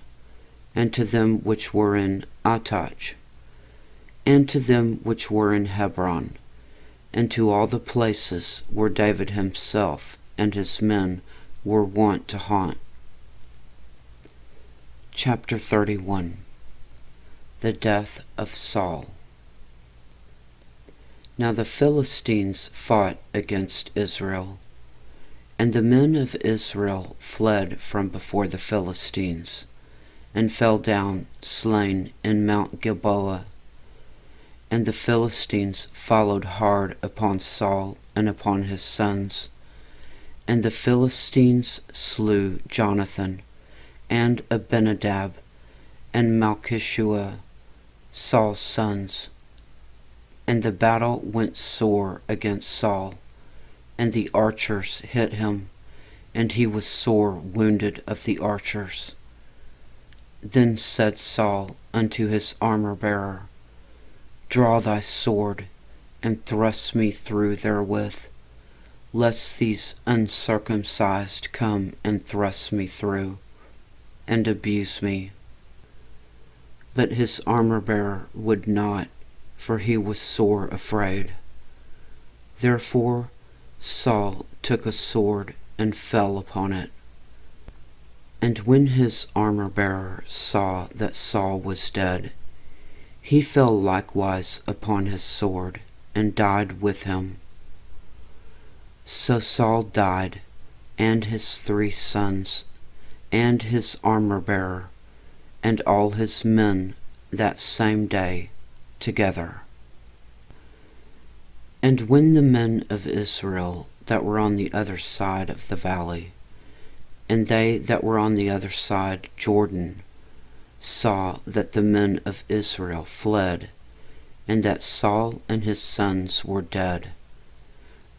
and to them which were in Atach, and to them which were in Hebron, and to all the places where David himself and his men were wont to haunt. Chapter 31. The death of Saul. Now the Philistines fought against Israel, and the men of Israel fled from before the Philistines, and fell down slain in Mount Gilboa. And the Philistines followed hard upon Saul and upon his sons. And the Philistines slew Jonathan, and Abinadab, and Malchishua, Saul's sons. And the battle went sore against Saul, and the archers hit him, and he was sore wounded of the archers. Then said Saul unto his armor-bearer, Draw thy sword, and thrust me through therewith, lest these uncircumcised come and thrust me through, and abuse me. But his armor-bearer would not, for he was sore afraid. Therefore Saul took a sword and fell upon it. And when his armor-bearer saw that Saul was dead, he fell likewise upon his sword, and died with him. So Saul died, and his 3 sons, and his armor-bearer, and all his men that same day together. And when the men of Israel that were on the other side of the valley, and they that were on the other side Jordan, saw that the men of Israel fled, and that Saul and his sons were dead,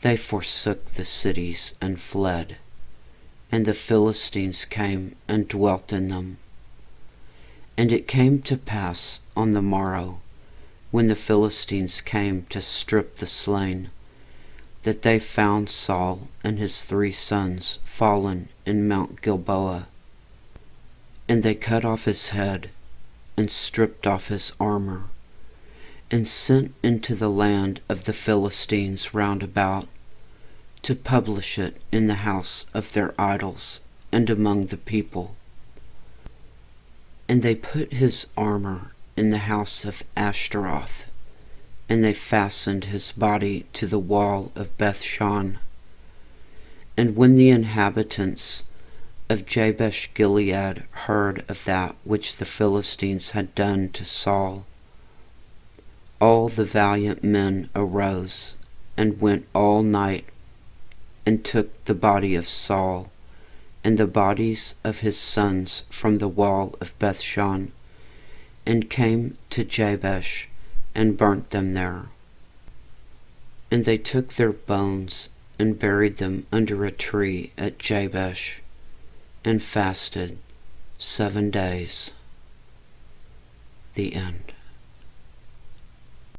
they forsook the cities and fled, and the Philistines came and dwelt in them. And it came to pass on the morrow, when the Philistines came to strip the slain, that they found Saul and his 3 sons fallen in Mount Gilboa. And they cut off his head, and stripped off his armor, and sent into the land of the Philistines round about, to publish it in the house of their idols, and among the people. And they put his armor in the house of Ashtaroth, and they fastened his body to the wall of Bethshan. And when the inhabitants of Jabesh Gilead heard of that which the Philistines had done to Saul, all the valiant men arose, and went all night, and took the body of Saul, and the bodies of his sons from the wall of Bethshan, and came to Jabesh, and burnt them there. And they took their bones, and buried them under a tree at Jabesh, and fasted 7 days. The end.